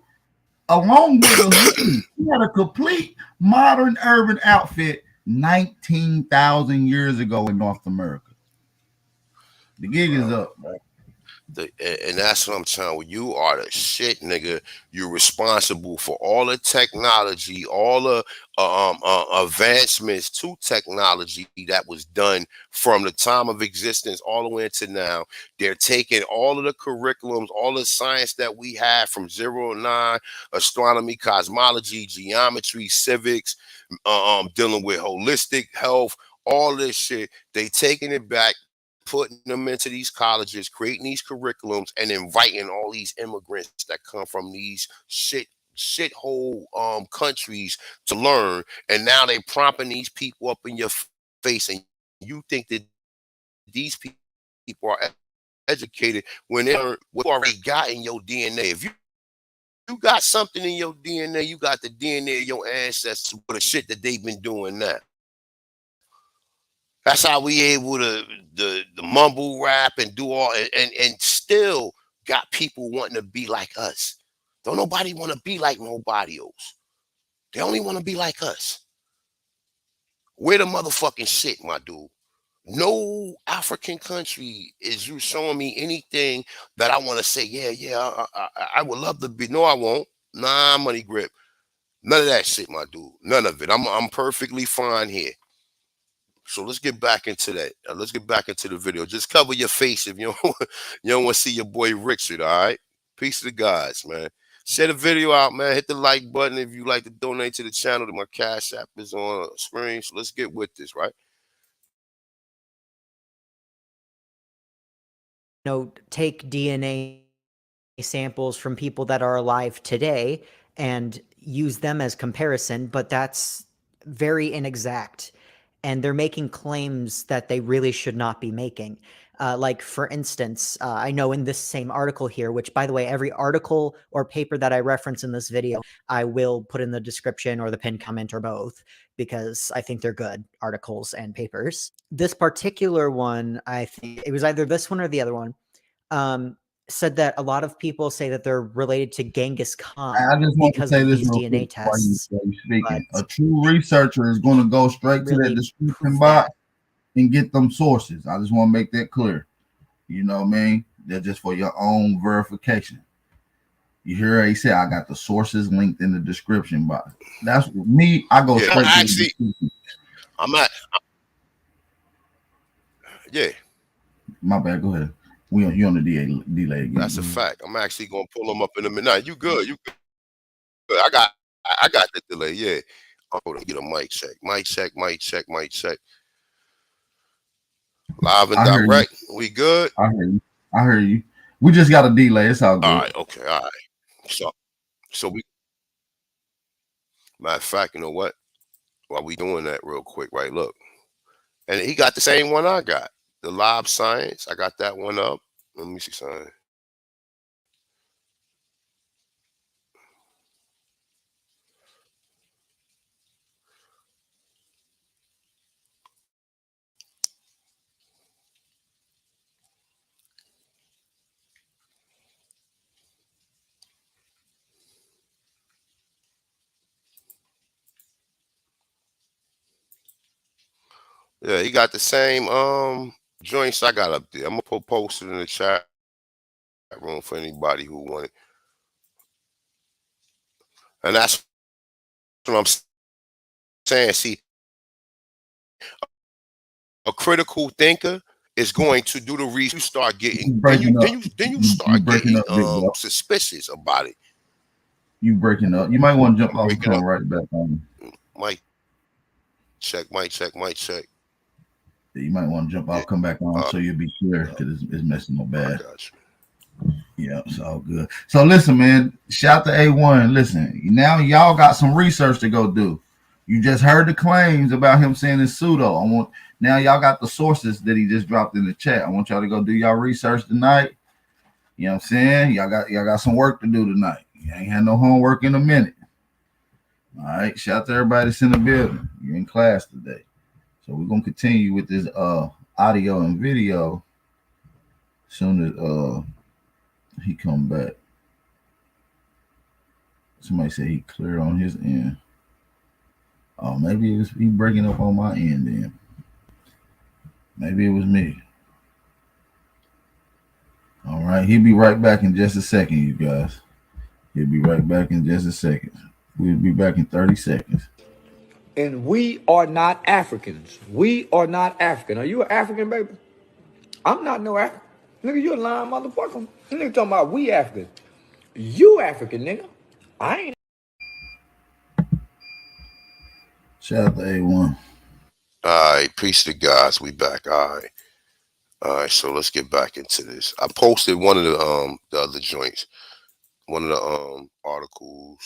Along with the hoodie. You had a complete modern urban outfit 19,000 years ago in North America. The gig is up, bro. And that's what I'm telling you. You are the shit, nigga. You're responsible for all the technology, all the advancements to technology that was done from the time of existence all the way into now. They're taking all of the curriculums, all the science that we have from 0 to 9, astronomy, cosmology, geometry, civics, dealing with holistic health, all this shit. They taking it back, putting them into these colleges, creating these curriculums, and inviting all these immigrants that come from these shithole countries to learn. And now they propping these people up in your face, and you think that these people are educated when they're already got in your DNA. If you got something in your DNA, you got the DNA of your ancestors for the shit that they've been doing now. That's how we able to the mumble rap and do all and still got people wanting to be like us. Don't nobody want to be like nobody else. They only want to be like us. We're the motherfucking shit, my dude. No African country is you showing me anything that I want to say, yeah, I would love to be. No, I won't. Nah, money grip. None of that shit, my dude. None of it. I'm perfectly fine here. So let's get back into that. Let's get back into the video. Just cover your face if you don't want to see your boy Richard, all right? Peace to the guys, man. Share the video out, man. Hit the like button if you like to donate to the channel. My Cash App is on the screen. So let's get with this, right? Take DNA samples from people that are alive today and use them as comparison, but that's very inexact. And they're making claims that they really should not be making. Like, for instance, I know in this same article here, which, by the way, every article or paper that I reference in this video, I will put in the description or the pinned comment or both, because I think they're good articles and papers. This particular one, I think it was either this one or the other one, said that a lot of people say that they're related to Genghis Khan I just want to because say of this these real DNA quick while tests. you're speaking. A true researcher is going to go straight to that description box and get them sources. I just want to make that clear. You know what I mean? They're just for your own verification. You hear he said, I got the sources linked in the description box. That's me. I go straight to the description. Yeah. My bad. Go ahead. You on the delay again. That's a fact. I'm actually gonna pull them up in a minute. Nah, you good? You good? I got the delay. Yeah. Hold on. Get a mic check. Mic check. Mic check. Mic check. Live and direct. We good? I hear you. I hear you. We just got a delay. It's all good. All right. Okay. All right. So we. Matter of fact, you know what? While we doing that real quick, right? Look, and he got the same one I got. The live science. I got that one up. Let me see something. Yeah, he got the same joints I got up there. I'm gonna post it in the chat room for anybody who want it. And that's what I'm saying. See, a critical thinker is going to do the research. You start getting then you start getting suspicious about it. You breaking up. You might want to jump off and come right back on. Mic check. You might want to jump off, come back on, so you'll be clear, because it's messing up bad. Yeah, it's all good. So listen, man, shout to A1. Listen, now y'all got some research to go do. You just heard the claims about him saying it's pseudo. Now y'all got the sources that he just dropped in the chat. I want y'all to go do y'all research tonight. You know what I'm saying? Y'all got some work to do tonight. You ain't had no homework in a minute. All right, shout out to everybody that's in the building. You're in class today. So we're gonna continue with this audio and video as soon as he come back. Somebody said he clear on his end. Oh, maybe it was he breaking up on my end then. Maybe it was me. All right, he'll be right back in just a second, you guys. He'll be right back in just a second. We'll be back in 30 seconds. And we are not Africans. We are not African. Are you an African, baby? I'm not no African. Nigga, you a lying motherfucker. You nigga talking about we African. You African, nigga. I ain't. Shout out to A1. All right, peace to guys. We back. All right. So let's get back into this. I posted one of the other joints, one of the articles.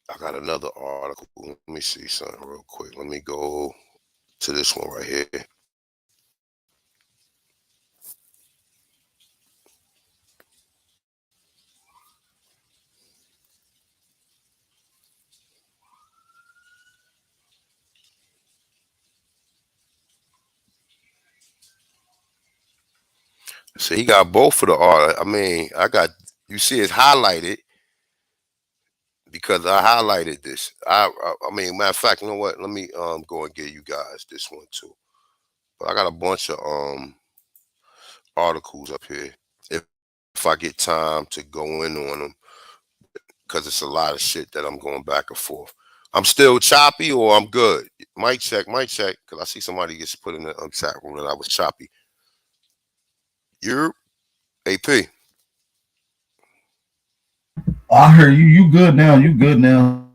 I got another article. Let me see something real quick. Let me go to this one right here. So he got both of the art. I mean, you see it's highlighted because I highlighted this. I mean, matter of fact, you know what? Let me go and get you guys this one too. But I got a bunch of articles up here. If I get time to go in on them, because it's a lot of shit that I'm going back and forth. I'm still choppy or I'm good. Mic check, because I see somebody gets put in the chat room that I was choppy. You're AP. Oh, I heard you. You good now. You good now.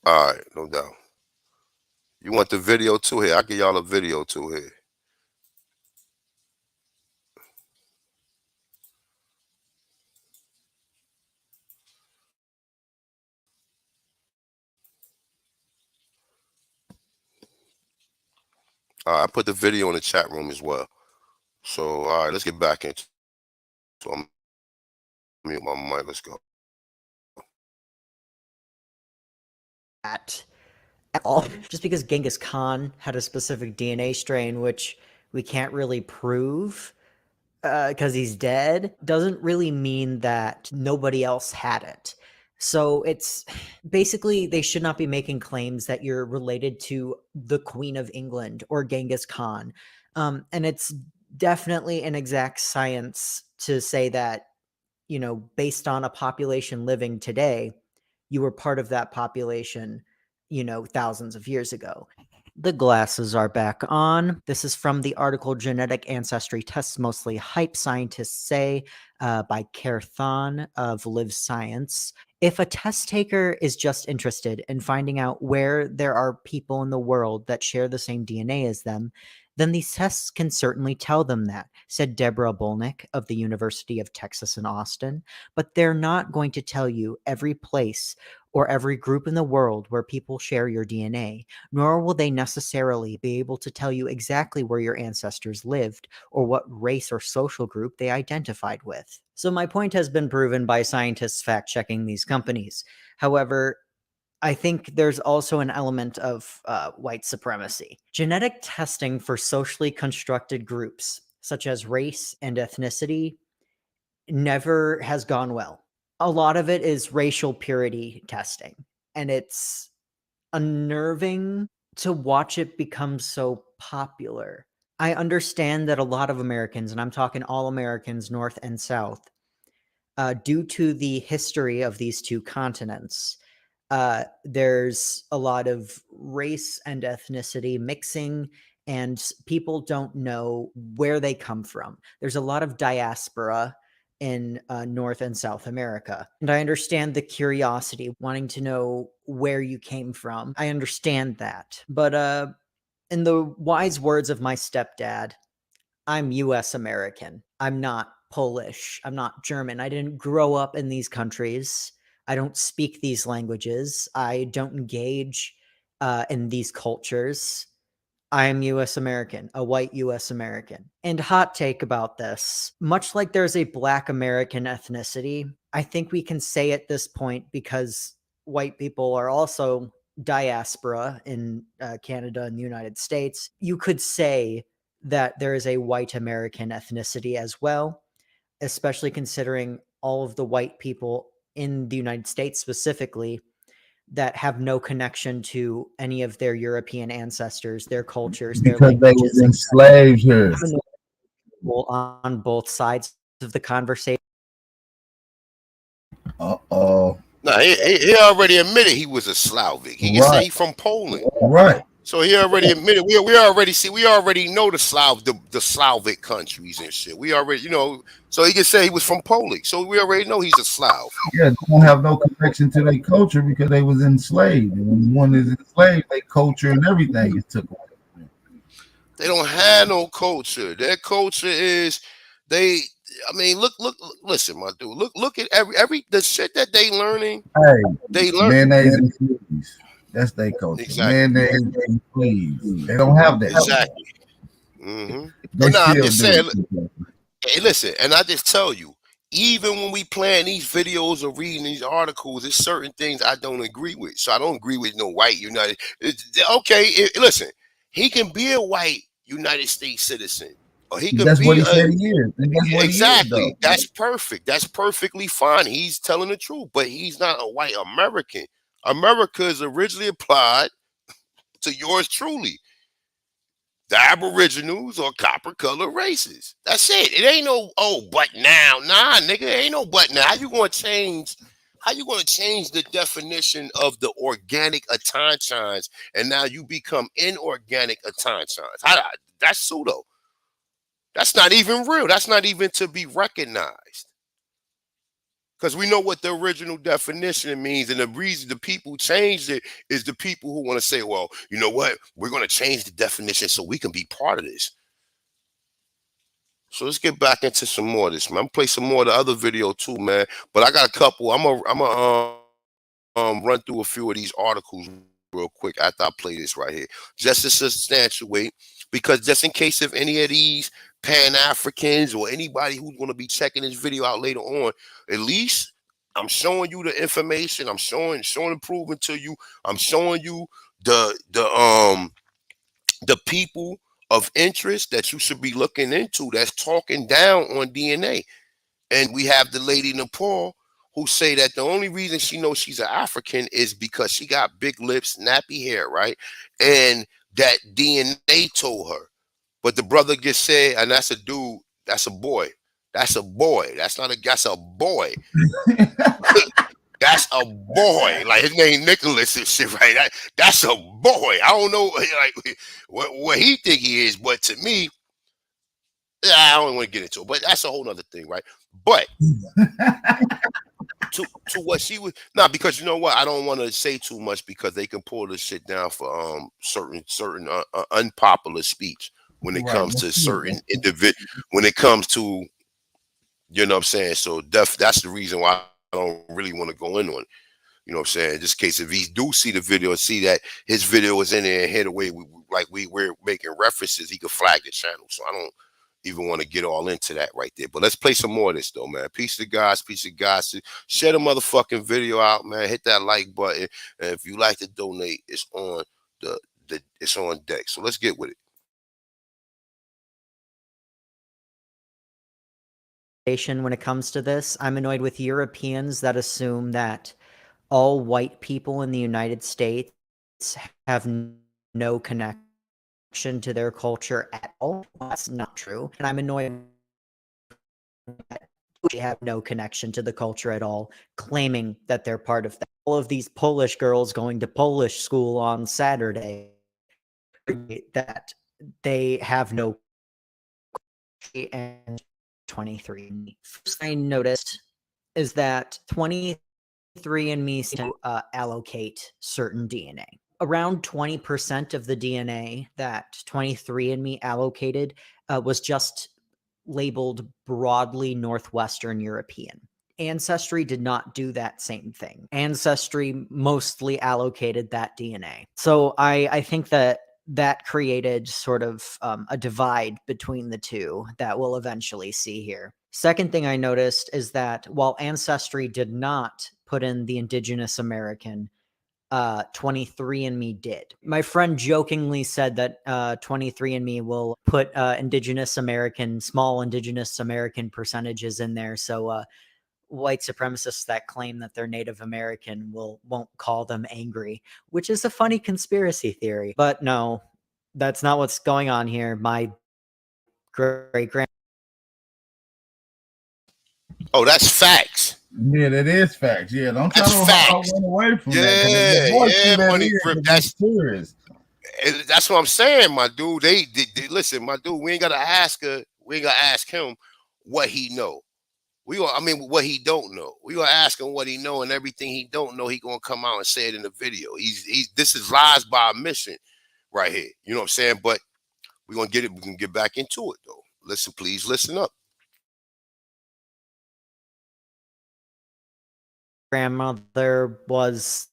All right, no doubt. You want the video too here? I'll give y'all a video too here. All right, I put the video in the chat room as well. So, all right, let's get back into it. So, I'm mute my mic. Let's go. At all. Just because Genghis Khan had a specific DNA strain, which we can't really prove because he's dead, doesn't really mean that nobody else had it. So it's basically they should not be making claims that you're related to the Queen of England or Genghis Khan. And it's definitely an exact science to say that, you know, based on a population living today, you were part of that population, you know, thousands of years ago. The glasses are back on. This is from the article Genetic Ancestry Tests Mostly Hype, Scientists Say, by Kerthan of Live Science. If a test taker is just interested in finding out where there are people in the world that share the same DNA as them, then these tests can certainly tell them that, said Deborah Bolnick of the University of Texas in Austin. But they're not going to tell you every place or every group in the world where people share your DNA, nor will they necessarily be able to tell you exactly where your ancestors lived or what race or social group they identified with. So my point has been proven by scientists fact-checking these companies. However, I think there's also an element of white supremacy. Genetic testing for socially constructed groups, such as race and ethnicity, never has gone well. A lot of it is racial purity testing, and it's unnerving to watch it become so popular. I understand that a lot of Americans, and I'm talking all Americans, North and South, due to the history of these two continents, there's a lot of race and ethnicity mixing, and people don't know where they come from. There's a lot of diaspora in North and South America. And I understand the curiosity, wanting to know where you came from. I understand that. But in the wise words of my stepdad, I'm US American. I'm not Polish. I'm not German. I didn't grow up in these countries. I don't speak these languages. I don't engage in these cultures. I am US American, a white US American. And hot take about this, much like there's a Black American ethnicity, I think we can say at this point, because white people are also diaspora in Canada and the United States, you could say that there is a white American ethnicity as well, especially considering all of the white people in the United States specifically that have no connection to any of their European ancestors, their cultures, their Because they was languages, enslaved here. on both sides of the conversation. Uh-oh. No, he already admitted he was a Slavic. He can say Right. he from Poland. Right. So he already admitted we already know the Slavic countries and shit. We already, so he can say he was from Poland. So we already know he's a Slav. Yeah, they don't have no connection to their culture because they was enslaved. And when one is enslaved, their culture and everything is took away. They don't have no culture. Their culture is listen, my dude. Look at every the shit that they learning. Hey, they learn mayonnaise and cheese. That's their culture. Exactly. Mayonnaise and cheese. They don't have that. Exactly. Mm-hmm. They I'm still just do. saying. Hey, listen, and I just tell you, even when we playing these videos or reading these articles, there's certain things I don't agree with. So I don't agree with no white United. Listen, he can be a white United States citizen, or he can That's be what he said he is. And that's what exactly. he is, though. That's perfect. That's perfectly fine. He's telling the truth, but he's not a white American. America is originally applied to yours truly, the Aboriginals or copper color races. That's it. It ain't no but now, nah, nigga, it ain't no but now. How you gonna change the definition of the organic attenchons and now you become inorganic attenchons? That's pseudo. That's not even real. That's not even to be recognized. Because we know what the original definition means, and the reason the people changed it is the people who want to say, well, you know what? We're going to change the definition so we can be part of this. So let's get back into some more of this, man. I'm gonna play some more of the other video too, man. But I got a couple. I'm gonna run through a few of these articles real quick after I play this right here, just to substantiate, because just in case if any of these Pan-Africans or anybody who's gonna be checking this video out later on, at least I'm showing you the information. I'm showing and proving to you. I'm showing you the people of interest that you should be looking into that's talking down on DNA. And we have the lady Nepal who say that the only reason she knows she's an African is because she got big lips, nappy hair, right? And that DNA told her. But the brother just said, and that's a dude, that's a boy. That's a boy. That's a boy. That's a boy. Like his name Nicholas and shit, right? That's a boy. I don't know like what he think he is, but to me, I don't want to get into it. But that's a whole other thing, right? But to what she was because you know what? I don't want to say too much because they can pull this shit down for certain unpopular speech when it comes to certain individual. When it comes to, you know what I'm saying? So that's the reason why I don't really want to go in on it. You know what I'm saying? Just in case if he do see the video and see that his video is in there and hit away, we're making references, he could flag the channel. So I don't even want to get all into that right there. But let's play some more of this though, man. Peace to guys, peace to guys. Share the motherfucking video out, man. Hit that like button. And if you like to donate, it's on it's on deck. So let's get with it. When it comes to this, I'm annoyed with Europeans that assume that all white people in the United States have no connection to their culture at all. That's not true. And I'm annoyed that they have no connection to the culture at all, claiming that they're part of that. All of these Polish girls going to Polish school on Saturday, that they have no and 23. First I noticed is that 23andMe seems to allocate certain DNA. Around 20% of the DNA that 23andMe allocated was just labeled broadly Northwestern European. Ancestry did not do that same thing. Ancestry mostly allocated that DNA. So I think that that created sort of a divide between the two that we'll eventually see here. Second thing I noticed is that while Ancestry did not put in the Indigenous American, 23andMe did. My friend jokingly said that 23andMe will put small Indigenous American percentages in there, so white supremacists that claim that they're Native American won't call them angry, which is a funny conspiracy theory. But no, that's not what's going on here. My great grand. Oh, that's facts. Yeah, that is facts. Yeah, don't try That's to facts. run away from that. Yeah, Your voice through yeah, that Money ear Grip. is mysterious. That's what I'm saying, my dude. They listen, my dude. We ain't gotta ask her. We ain't gotta ask him what he know. What he don't know. We gonna ask him what he know, and everything he don't know, he gonna come out and say it in the video. This is lies by omission right here. You know what I'm saying? But we're gonna get it. We can get back into it though. Listen, please listen up. Grandmother was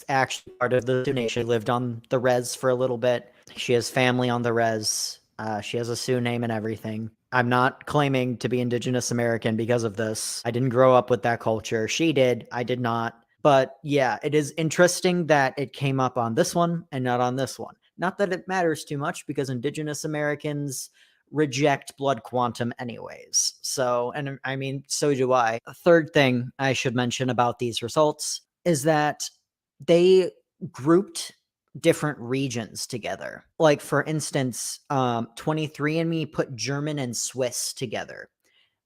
actually part of the Sioux Nation. She lived on the res for a little bit. She has family on the res. She has a Sioux name and everything. I'm not claiming to be Indigenous American because of this. I didn't grow up with that culture. She did. I did not. But yeah, it is interesting that it came up on this one and not on this one. Not that it matters too much because Indigenous Americans reject blood quantum anyways. So, and I mean, so do I. A third thing I should mention about these results is that they grouped different regions together. Like for instance, 23andMe put German and Swiss together,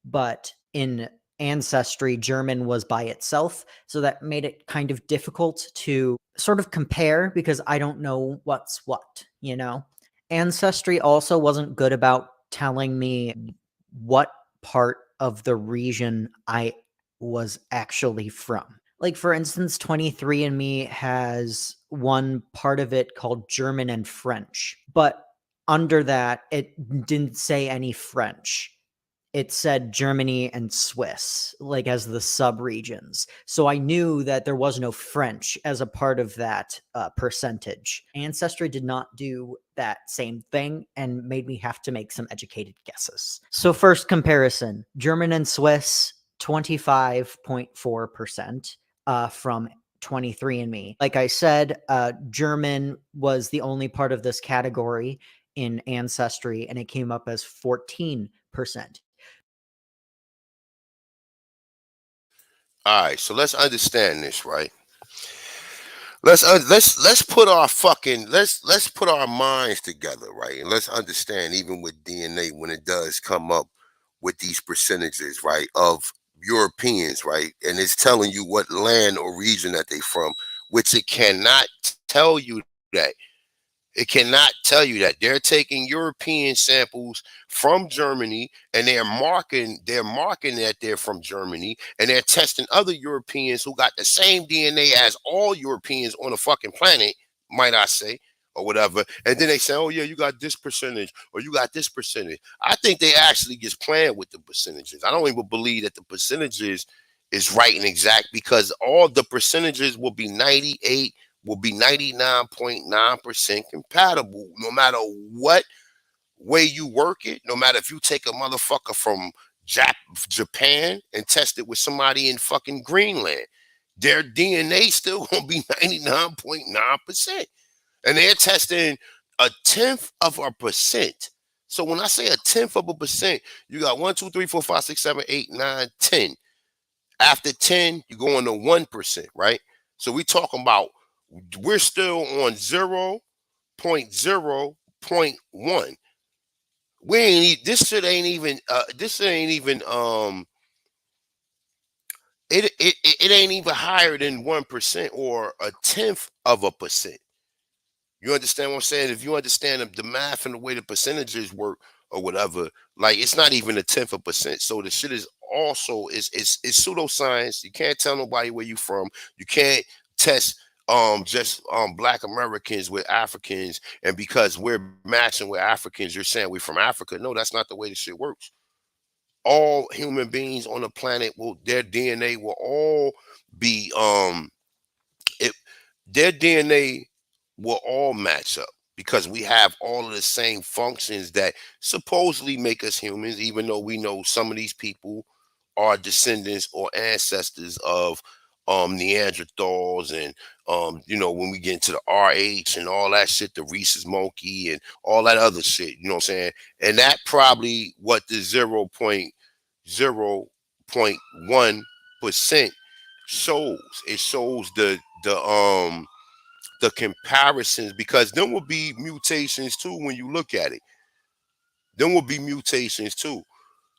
but in Ancestry, German was by itself. So that made it kind of difficult to sort of compare because I don't know what's what, you know? Ancestry also wasn't good about telling me what part of the region I was actually from. Like, for instance, 23andMe has one part of it called German and French, but under that, it didn't say any French. It said Germany and Swiss, like as the sub-regions. So I knew that there was no French as a part of that percentage. Ancestry did not do that same thing and made me have to make some educated guesses. So first comparison, German and Swiss, 25.4% from 23andMe. Like I said, German was the only part of this category in Ancestry, and it came up as 14%. All right, so let's understand this, right? Let's put our let's put our minds together, right? And let's understand, even with DNA, when it does come up with these percentages, right, of Europeans, right, and it's telling you what land or region that they from, which it cannot tell you that. It cannot tell you that. They're taking European samples from Germany and they're marking that they're from Germany, and they're testing other Europeans who got the same DNA as all Europeans on the fucking planet, might I say, or whatever. And then they say, oh yeah, you got this percentage or you got this percentage. I think they actually just playing with the percentages. I don't even believe that the percentages is right and exact, because all the percentages will be 99.9% compatible, no matter what way you work it. No matter if you take a motherfucker from Japan and test it with somebody in fucking Greenland, their DNA still gonna be 99.9%, and they're testing 1/10 of a percent. So when I say 1/10 of a percent, you got 1, 2, 3, 4, 5, 6, 7, 8, 9, 10. After 10, you go on to 1%, right? So we talking about, we're still on 0.0.1. We ain't this shit ain't even it ain't even higher than 1% or 1/10 of a percent. You understand what I'm saying? If you understand the math and the way the percentages work or whatever, like it's not even 1/10 of a percent. So the shit is also it's pseudoscience. You can't tell nobody where you from. You can't test just black Americans with Africans, and because we're matching with Africans, you're saying we're from Africa. No, that's not the way the shit works. All human beings on the planet their DNA will all be it their DNA will all match up. because we have all of the same functions that supposedly make us humans, even though we know some of these people are descendants or ancestors of Neanderthals, and when we get into the RH and all that shit, the Rhesus monkey and all that other shit, you know what I'm saying? And that probably what the 0.1% shows. It shows the comparisons, because there will be mutations too when you look at it. There will be mutations too.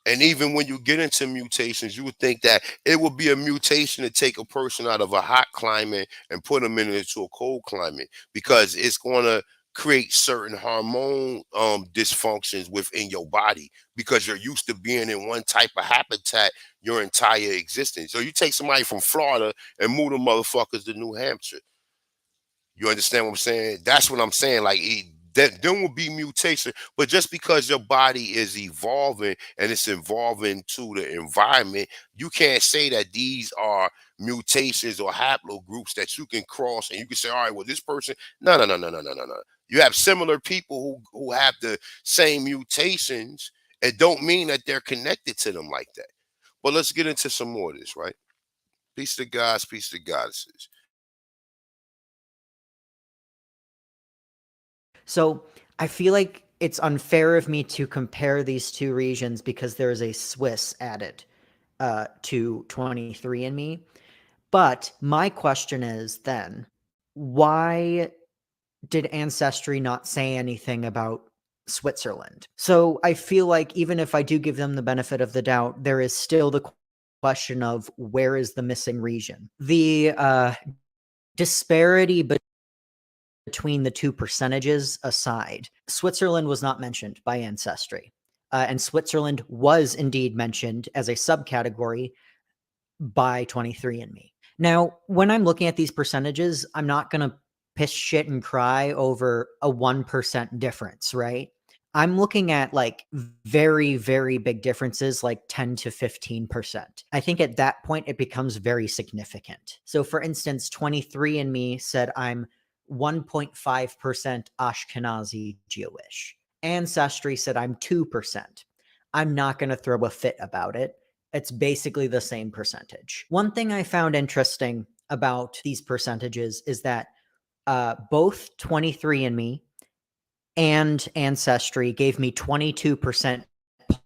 And even when you get into mutations, you would think that it would be a mutation to take a person out of a hot climate and put them into a cold climate, because it's going to create certain hormone dysfunctions within your body, because you're used to being in one type of habitat your entire existence. So you take somebody from Florida and move them motherfuckers to New Hampshire. You understand what I'm saying? That's what I'm saying. Like, that there will be mutation, but just because your body is evolving and it's evolving to the environment, you can't say that these are mutations or haplogroups that you can cross and you can say, all right, well, this person. No, no, no, no, no, no, no, no. You have similar people who have the same mutations. It don't mean that they're connected to them like that. But let's get into some more of this, right? Peace to gods, peace to goddesses. So I feel like it's unfair of me to compare these two regions because there is a Swiss added to 23andMe. But my question is then, why did Ancestry not say anything about Switzerland? So I feel like even if I do give them the benefit of the doubt, there is still the question of where is the missing region? The disparity between the two percentages aside, Switzerland was not mentioned by Ancestry. And Switzerland was indeed mentioned as a subcategory by 23andMe. Now, when I'm looking at these percentages, I'm not going to piss shit and cry over a 1% difference, right? I'm looking at like very, very big differences, like 10 to 15%. I think at that point, it becomes very significant. So for instance, 23andMe said I'm 1.5% Ashkenazi Jewish. Ancestry said I'm 2%. I'm not going to throw a fit about it. It's basically the same percentage. One thing I found interesting about these percentages is that both 23andMe and Ancestry gave me 22%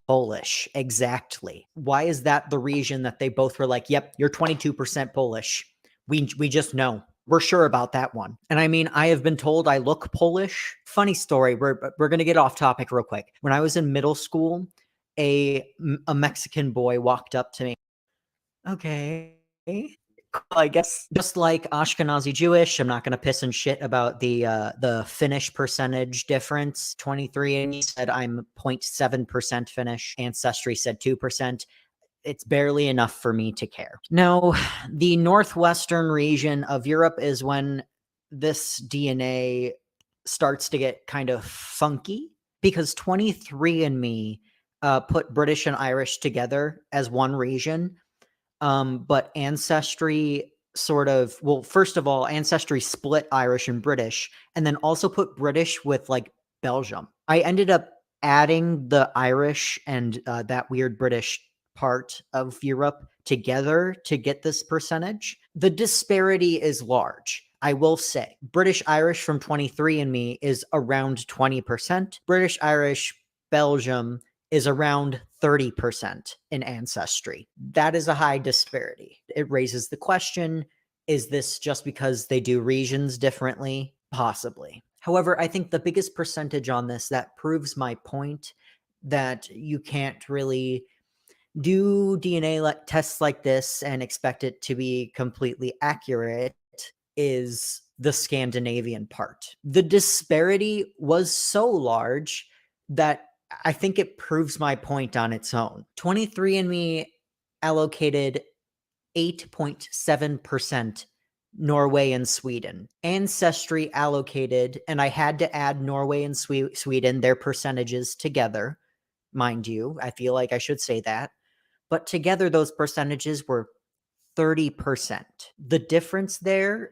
Polish exactly. Why is that the region that they both were like, yep, you're 22% Polish? We just know. We're sure about that one. And I mean, I have been told I look Polish. Funny story. We're going to get off topic real quick. When I was in middle school, a Mexican boy walked up to me. Okay. I guess just like Ashkenazi Jewish, I'm not going to piss and shit about the Finnish percentage difference. 23andMe said I'm 0.7% Finnish. Ancestry said 2%. It's barely enough for me to care. Now, the northwestern region of Europe is when this DNA starts to get kind of funky, because 23andMe put British and Irish together as one region. But Ancestry first of all, Ancestry split Irish and British, and then also put British with like Belgium. I ended up adding the Irish and that weird British part of Europe together to get this percentage. The disparity is large. I will say British Irish from 23andMe is around 20%. British Irish Belgium is around 30% in Ancestry. That is a high disparity. It raises the question, is this just because they do regions differently? Possibly. However, I think the biggest percentage on this that proves my point that you can't really do DNA tests like this and expect it to be completely accurate is the Scandinavian part. The disparity was so large that I think it proves my point on its own. 23andMe allocated 8.7% Norway and Sweden. Ancestry allocated, and I had to add Norway and Sweden, their percentages together, mind you. I feel like I should say that. But together, those percentages were 30%. The difference there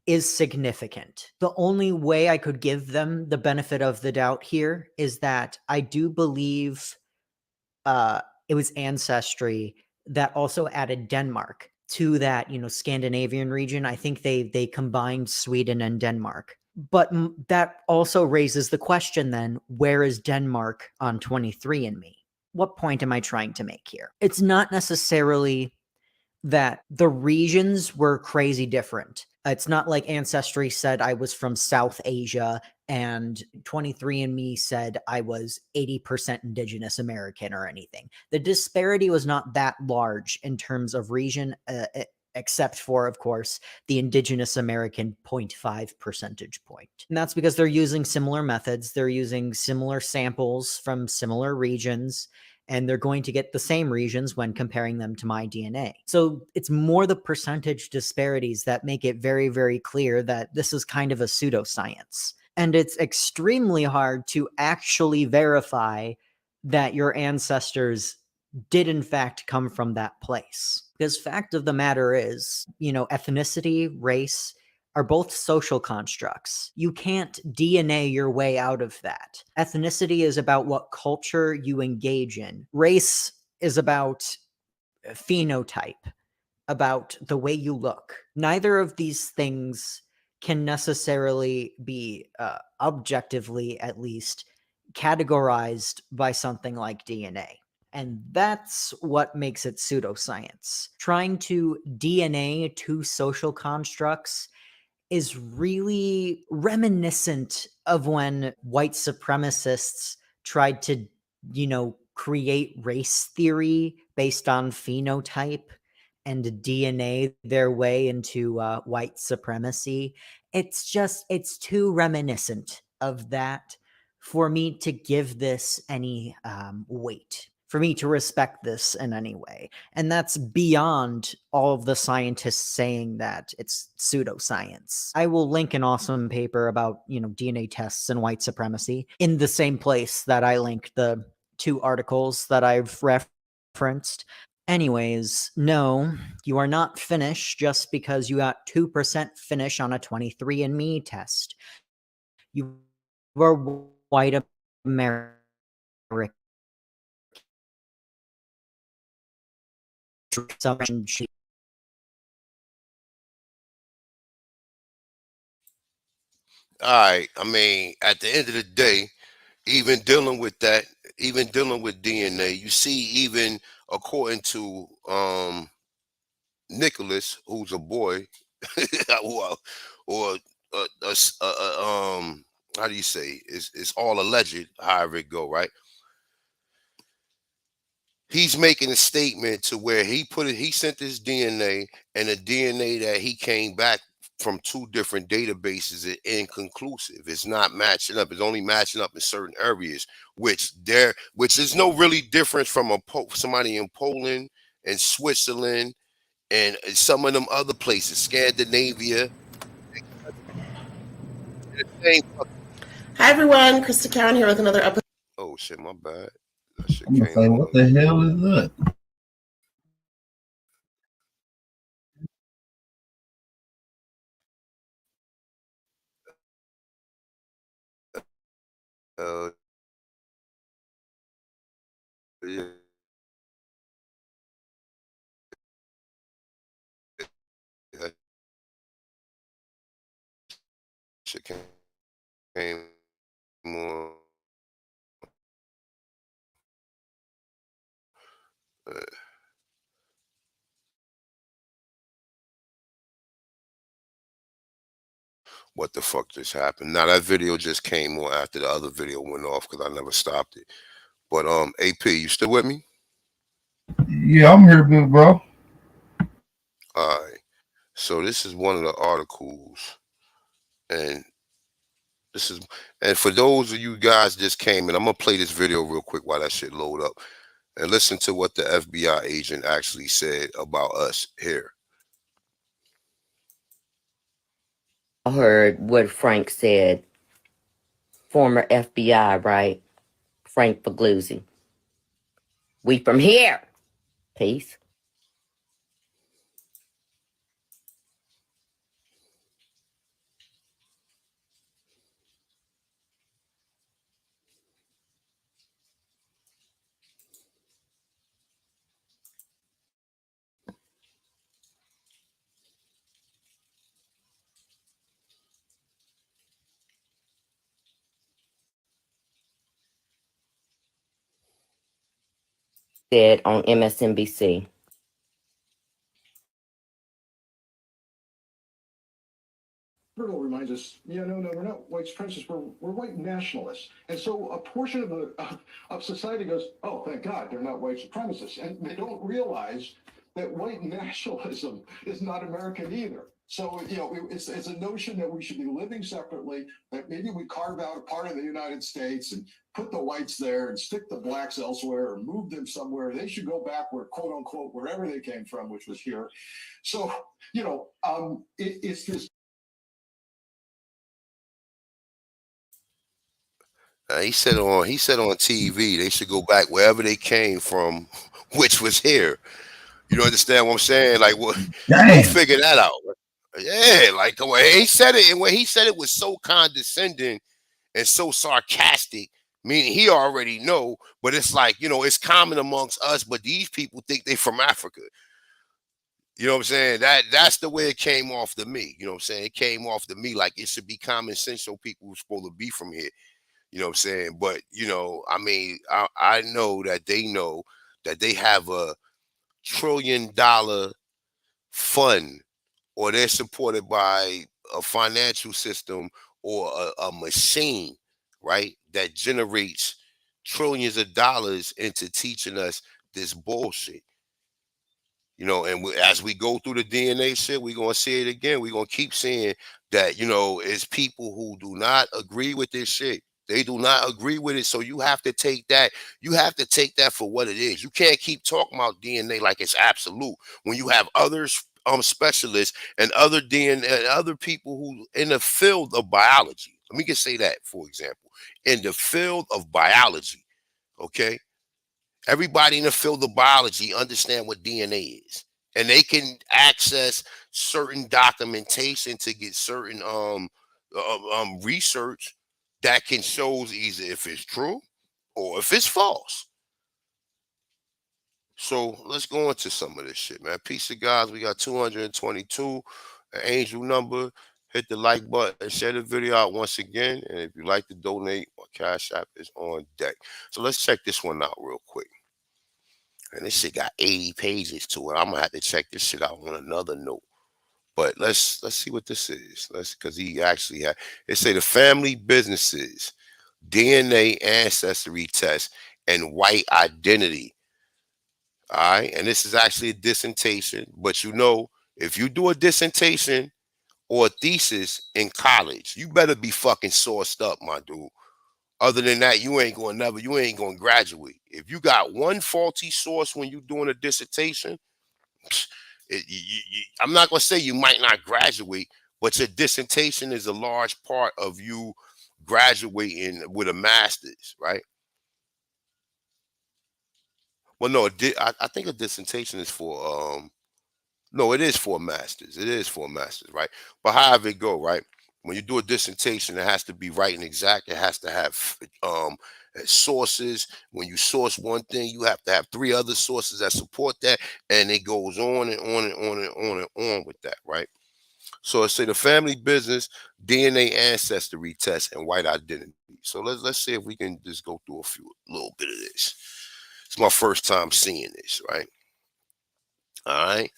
is significant. The only way I could give them the benefit of the doubt here is that I do believe it was Ancestry that also added Denmark to that, Scandinavian region. I think they combined Sweden and Denmark. But that also raises the question then, where is Denmark on 23andMe? What point am I trying to make here? It's not necessarily that the regions were crazy different. It's not like Ancestry said I was from South Asia and 23andMe said I was 80% Indigenous American or anything. The disparity was not that large in terms of region, except for, of course, the Indigenous American 0.5 percentage point. And that's because they're using similar methods. They're using similar samples from similar regions, and they're going to get the same regions when comparing them to my DNA. So it's more the percentage disparities that make it very, very clear that this is kind of a pseudoscience. And it's extremely hard to actually verify that your ancestors did in fact come from that place. Because fact of the matter is, ethnicity, race, are both social constructs. You can't DNA your way out of that. Ethnicity is about what culture you engage in. Race is about phenotype, about the way you look. Neither of these things can necessarily be, objectively at least, categorized by something like DNA. And that's what makes it pseudoscience. Trying to DNA two social constructs is really reminiscent of when white supremacists tried to, create race theory based on phenotype and DNA their way into white supremacy. It's too reminiscent of that for me to give this any weight, for me to respect this in any way. And that's beyond all of the scientists saying that it's pseudoscience. I will link an awesome paper about, DNA tests and white supremacy in the same place that I linked the 2 articles that I've referenced. Anyways, no, you are not finished just because you got 2% finish on a 23andMe test. You were white American. All right. I mean, at the end of the day, even dealing with that, even dealing with DNA, you see, even according to Nicholas, who's a boy, or how do you say? It's all alleged, however it go, right? He's making a statement to where he sent his DNA, and the DNA that he came back from 2 different databases is inconclusive. It's not matching up. It's only matching up in certain areas, which is no really difference from somebody in Poland and Switzerland and some of them other places, Scandinavia. Hi everyone, Krista Karen here with another episode. Oh shit, my bad. That shit I'm gonna came say, on. what the hell is that? Yeah. That shit came on. What the fuck just happened? Now that video just came on after the other video went off because I never stopped it. But AP, you still with me? Yeah, I'm here, big bro. All right. So this is one of the articles, and for those of you guys just came in, I'm gonna play this video real quick while that shit load up, and listen to what the FBI agent actually said about us here. I heard what Frank said, former FBI, right? Frank Fagluzzi. We from here. Peace. said on MSNBC. Pseudo reminds us, yeah, no, we're not white supremacists, we're white nationalists. And so a portion of society goes, oh, thank God, they're not white supremacists. And they don't realize that white nationalism is not American either. So, it's a notion that we should be living separately, that maybe we carve out a part of the United States and put the whites there and stick the blacks elsewhere or move them somewhere. They should go back where, quote unquote, wherever they came from, which was here. So, it's this. He said on TV they should go back wherever they came from, which was here. You understand what I'm saying? Like, what? Go figure that out. Yeah, like the way he said it, and when he said it was so condescending and so sarcastic, meaning he already know. But it's like, it's common amongst us, but these people think they from Africa. You know what I'm saying? That's the way it came off to me. You know what I'm saying? It came off to me like it should be common sense, so people were supposed to be from here. You know what I'm saying? But, I mean, I know that they have a $1 trillion fund, or they're supported by a financial system or a machine, right, that generates trillions of dollars into teaching us this bullshit. And as we go through the DNA shit, we're going to see it again. We're going to keep seeing that, it's people who do not agree with this shit. They do not agree with it. So you have to take that. You have to take that for what it is. You can't keep talking about DNA like it's absolute when you have others, specialists and other DNA and other people who in the field of biology. Let me just say that, for example, in the field of biology, okay? Everybody in the field of biology understand what DNA is, and they can access certain documentation to get certain research that can show either if it's true or if it's false. So let's go into some of this shit, man. Peace of guys. We got 222, an angel number. Hit the like button, share the video out once again. And if you like to donate, my Cash App is on deck. So let's check this one out real quick. And this shit got 80 pages to it. I'm gonna have to check this shit out on another note. But let's see what this is. Because he actually had it say the family businesses, DNA ancestry test, and white identity. All right. And this is actually a dissertation. But if you do a dissertation or a thesis in college, you better be fucking sourced up, my dude. Other than that, you ain't going to graduate. If you got one faulty source when you're doing a dissertation, I'm not going to say you might not graduate, but your dissertation is a large part of you graduating with a master's, right? Well, no, I think a dissertation is for no, it is for a master's. It is for a master's, right? But however it go, right? When you do a dissertation, it has to be right and exact. It has to have sources. When you source one thing, you have to have 3 other sources that support that, and it goes on and on and on and on and on with that, right? So let's say the family business, DNA ancestry test, and white identity. So let's see if we can just go through a little bit of this. It's my first time seeing this, right? All right.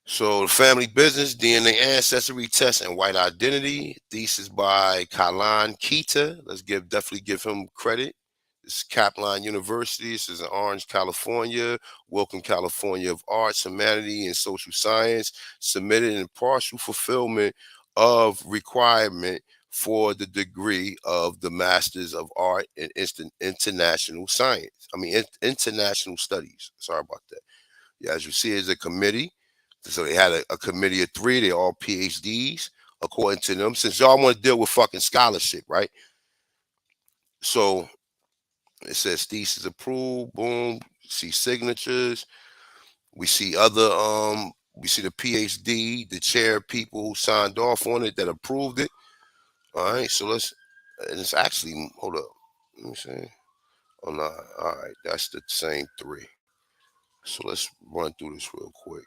So the family business, DNA ancestry test, and white identity. Thesis by Kalan Kita. Let's definitely give him credit. This is Kaplan University. This is in Orange, California. Welcome, California of Arts, Humanity, and Social Science. Submitted in partial fulfillment of requirement for the degree of the Masters of Art in International Science. International Studies. Sorry about that. Yeah, as you see, it's a committee. So they had a committee of 3. They're all PhDs, according to them. Since y'all want to deal with fucking scholarship, right? So it says thesis approved. Boom. See signatures. We see other we see the PhD, the chair people who signed off on it that approved it. All right. So it's actually, hold up. Let me see. Oh no. All right. That's the same 3. So let's run through this real quick.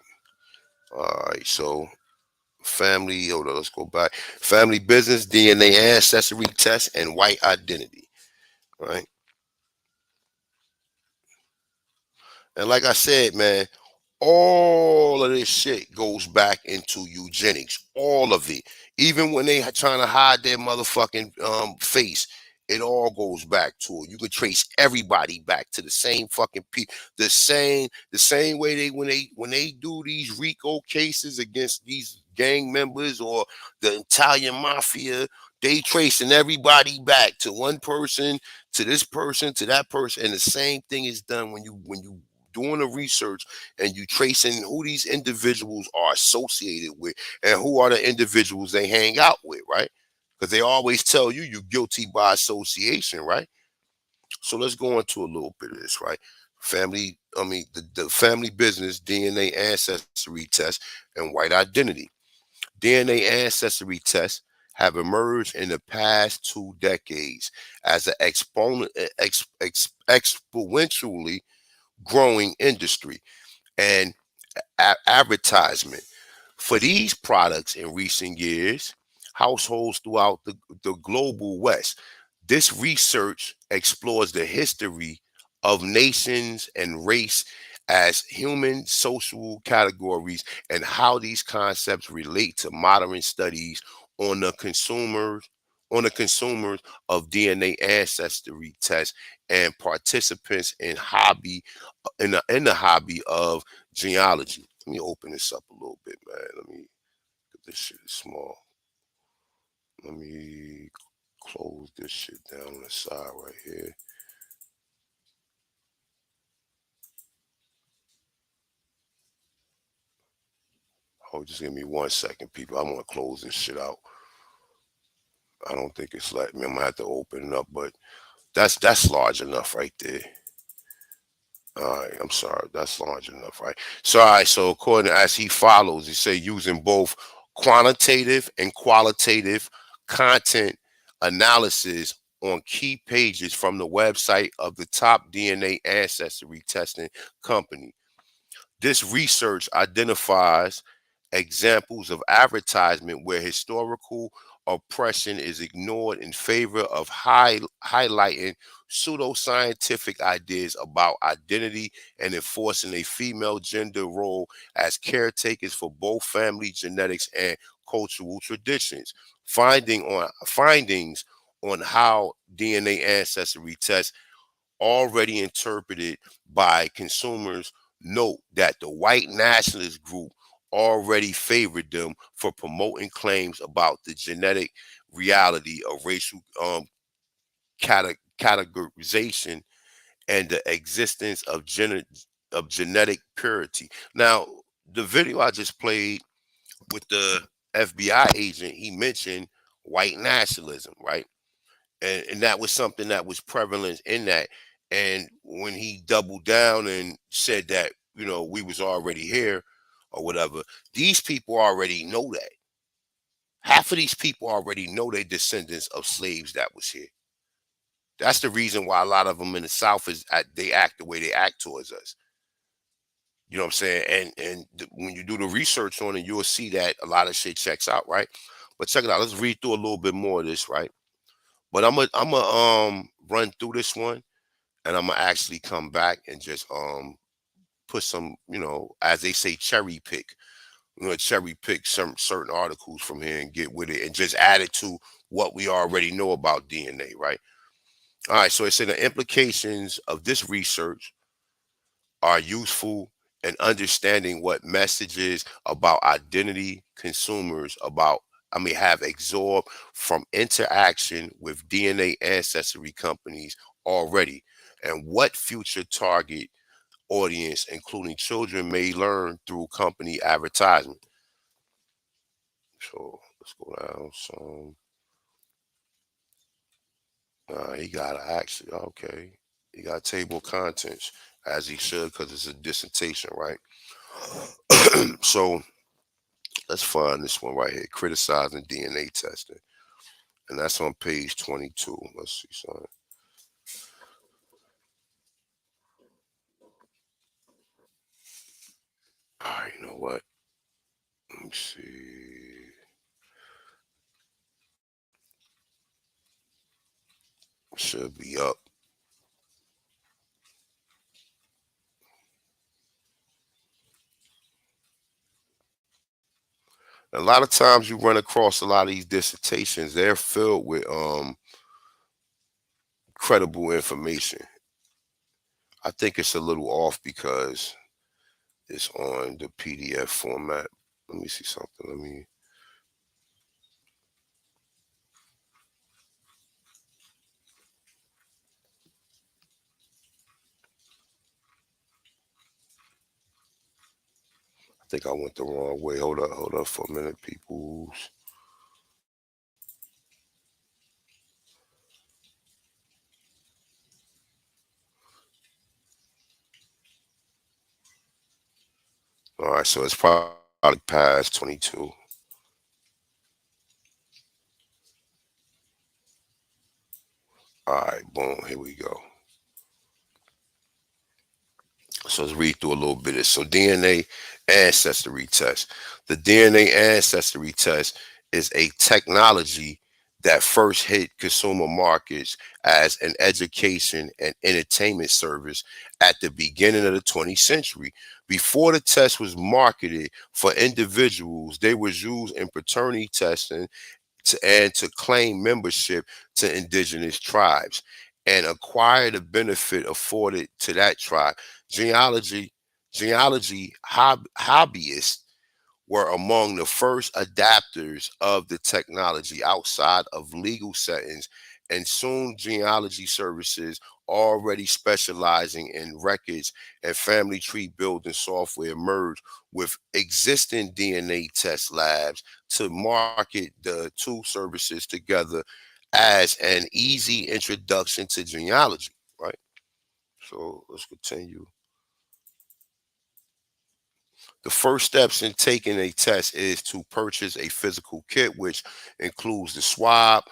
All right. So family, hold on, let's go back. Family business, DNA ancestry test, and white identity. All right. And like I said, man, all of this shit goes back into eugenics. All of it. Even when they trying to hide their motherfucking face, it all goes back to it. You can trace everybody back to the same fucking people. The same way when they do these RICO cases against these gang members or the Italian mafia, they tracing everybody back to one person, to this person, to that person. And the same thing is done when you doing the research and you tracing who these individuals are associated with and who are the individuals they hang out with, right? Because they always tell you you're guilty by association, right? So let's go into a little bit of this, right? The family business, DNA ancestry test, and white identity. DNA ancestry tests have emerged in the past 2 decades as an exponentially growing industry and advertisement. For these products in recent years, households throughout the global West, this research explores the history of nations and race as human social categories and how these concepts relate to modern studies on the consumers of DNA ancestry tests and participants in the hobby of genealogy. Let me open this up a little bit, man. Let me get this shit small. Let me close this shit down on the side right here. Oh, just give me 1 second, people. I want to close this shit out. I don't think it's letting me. I'm gonna have to open it up, but that's large enough right there. All right, I'm sorry. That's large enough, right? So, all right. So, according to as he follows, he say using both quantitative and qualitative content analysis on key pages from the website of the top DNA ancestry testing company. This research identifies examples of advertisement where historical oppression is ignored in favor of highlighting pseudoscientific ideas about identity and enforcing a female gender role as caretakers for both family genetics and cultural traditions. Findings on how DNA ancestry tests already interpreted by consumers note that the white nationalist group already favored them for promoting claims about the genetic reality of racial categorization and the existence of genetic purity. Now, the video I just played with the FBI agent, he mentioned white nationalism, right? And that was something that was prevalent in that. And when he doubled down and said that, we was already here or whatever, these people already know that. Half of these people already know they're descendants of slaves that was here. That's the reason why a lot of them in the South they act the way they act towards us. You know what I'm saying? And when you do the research on it, you'll see that a lot of shit checks out, right? But check it out. Let's read through a little bit more of this, right? But I'm gonna run through this one, and I'm gonna actually come back and just put some, as they say, cherry pick. Cherry pick some certain articles from here and get with it and just add it to what we already know about DNA, right? All right, so it said the implications of this research are useful in understanding what messages about identity consumers have absorbed from interaction with DNA ancestry companies already, and what future target audience, including children, may learn through company advertisement. So let's go down some. He got actually okay. He got table of contents as he should because it's a dissertation, right? So let's find this one right here, criticizing DNA testing. And that's on page 22. Let's see something. All right, you know what? Let me see. Should be up. A lot of times you run across a lot of these dissertations, they're filled with credible information. I think it's a little off because it's on the PDF format. Let me see something. I think I went the wrong way. Hold up for a minute, peoples. All right, so it's probably past 22. All right, boom, here we go. So let's read through a little bit of this. So DNA ancestry test. The DNA ancestry test is a technology that first hit consumer markets as an education and entertainment service at the beginning of the 20th century. Before the test was marketed for individuals, they was used in paternity testing and to claim membership to indigenous tribes and acquire the benefit afforded to that tribe. Genealogy, hobbyists were among the first adapters of the technology outside of legal settings, and soon genealogy services already specializing in records and family tree building software emerged with existing DNA test labs to market the two services together as an easy introduction to genealogy, right? So let's continue. The first steps in taking a test is to purchase a physical kit, which includes the swab,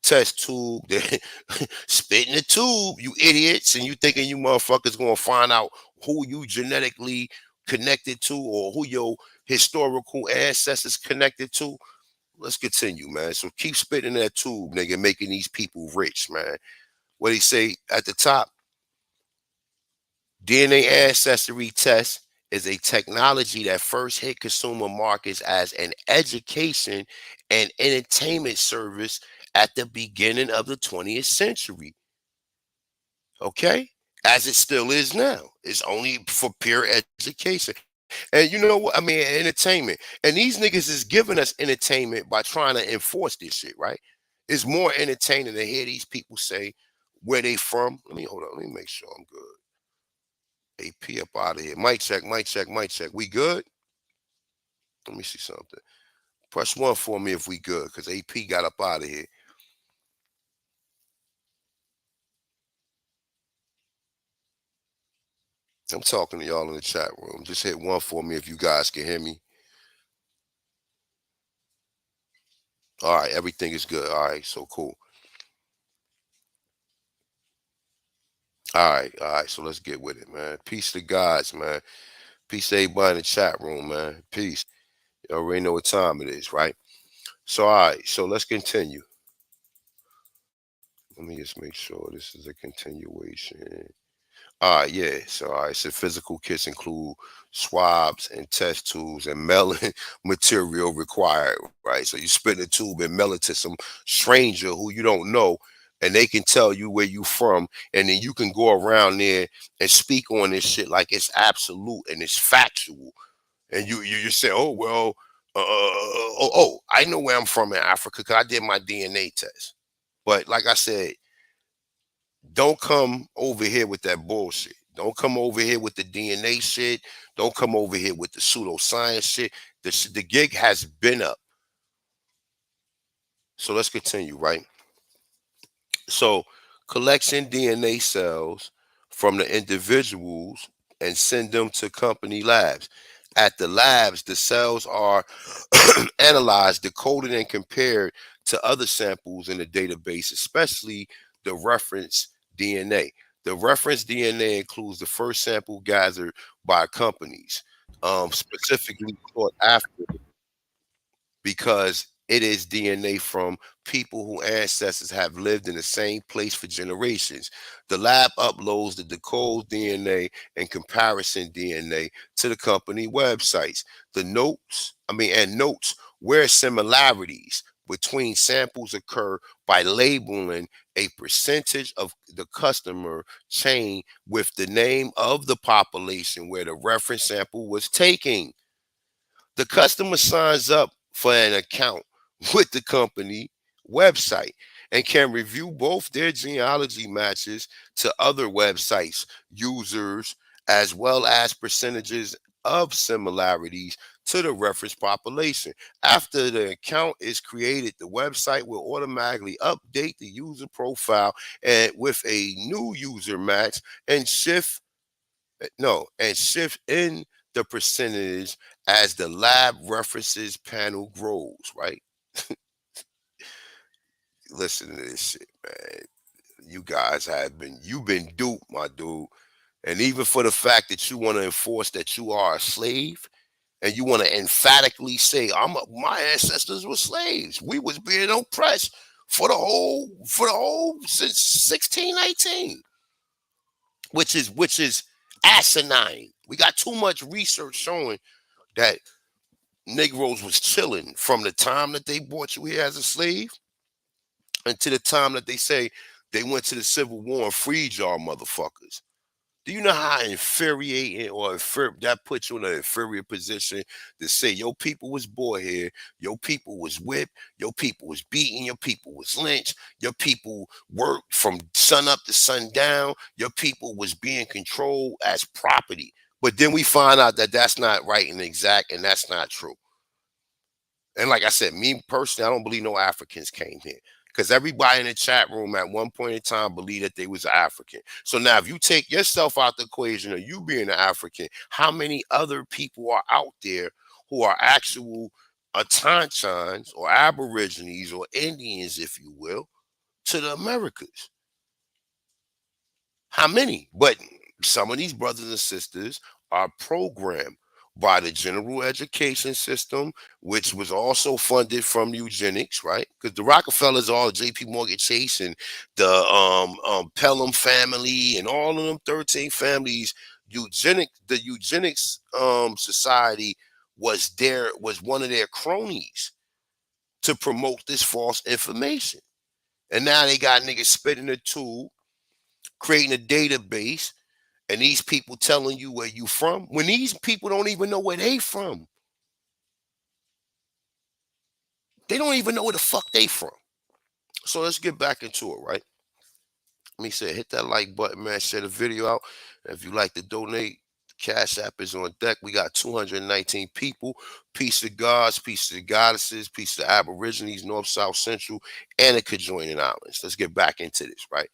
test tube, spit in the tube, you idiots, and you thinking you motherfuckers gonna find out who you genetically connected to or who your historical ancestors connected to. Let's continue, man. So keep spitting that tube, nigga, making these people rich, man. What he say at the top? DNA ancestry test is a technology that first hit consumer markets as an education and entertainment service at the beginning of the 20th century. Okay? As it still is now. It's only for pure education. And you know what? I mean, entertainment. And these niggas is giving us entertainment by trying to enforce this shit, right? It's more entertaining to hear these people say where they from. Let me hold on. Let me make sure I'm good. AP up out of here. Mic check, mic check, mic check. We good? Let me see something. Press one for me if we good, because AP got up out of here. I'm talking to y'all in the chat room. Just hit one for me if you guys can hear me. All right, everything is good. All right, so cool. All right, so let's get with it, man. Peace to gods, man. Peace to everybody in the chat room, man. Peace. You already know what time it is, right? So, all right, so let's continue. Let me just make sure this is a continuation. Yeah. So, all right. So, physical kits include swabs and test tubes and mailing material required, right? So, you spit in a tube and mail it to some stranger who you don't know, and they can tell you where you from, and then you can go around there and speak on this shit like it's absolute and it's factual, and you just say, oh well, I know where I'm from in Africa because I did my DNA test. But like I said, don't come over here with that bullshit. Don't come over here with the DNA shit. Don't come over here with the pseudoscience shit. The gig has been up. So let's continue, right? So collection DNA cells from the individuals and send them to company labs. At the labs, the cells are analyzed, decoded, and compared to other samples in the database, especially the reference DNA. The reference DNA includes the first sample gathered by companies, specifically sought after because it is DNA from people whose ancestors have lived in the same place for generations. The lab uploads the decode DNA and comparison DNA to the company websites. The notes, and notes where similarities between samples occur by labeling a percentage of the customer chain with the name of the population where the reference sample was taken. The customer signs up for an account with the company website and can review both their genealogy matches to other websites, users, as well as percentages of similarities to the reference population. After the account is created, the website will automatically update the user profile and with a new user match and shift in the percentage as the lab references panel grows, right? Listen to this shit, man. You've been duped, my dude. And even for the fact that you want to enforce that you are a slave and you want to emphatically say, my ancestors were slaves. We was being oppressed for the whole since 1619, which is asinine. We got too much research showing that Negroes was chilling from the time that they brought you here as a slave until the time that they say they went to the Civil War and freed y'all motherfuckers. Do you know how infuriating that puts you in an inferior position to say your people was born here, your people was whipped, your people was beaten, your people was lynched, your people worked from sun up to sundown, your people was being controlled as property. But then we find out that that's not right and exact, and that's not true. And like I said, me personally, I don't believe no Africans came here because everybody in the chat room at one point in time believed that they was African. So now if you take yourself out the equation of you being an African, how many other people are out there who are actual Atanchans or Aborigines or Indians, if you will, to the Americas? How many? But some of these brothers and sisters are programmed by the general education system, which was also funded from eugenics, right? Because the Rockefellers, all J.P. Morgan Chase and the Pelham family and all of them 13 families, the eugenics society was one of their cronies to promote this false information. And now they got niggas spitting a tool, creating a database, and these people telling you where you from when these people don't even know where they from. They don't even know where the fuck they from. So let's get back into it, right? Let me say, hit that like button, man. Share the video out. If you like to donate, the Cash App is on deck. We got 219 people. Peace to gods, peace to the goddesses, peace to Aborigines, North, South, Central, and the conjoining islands. Let's get back into this, right?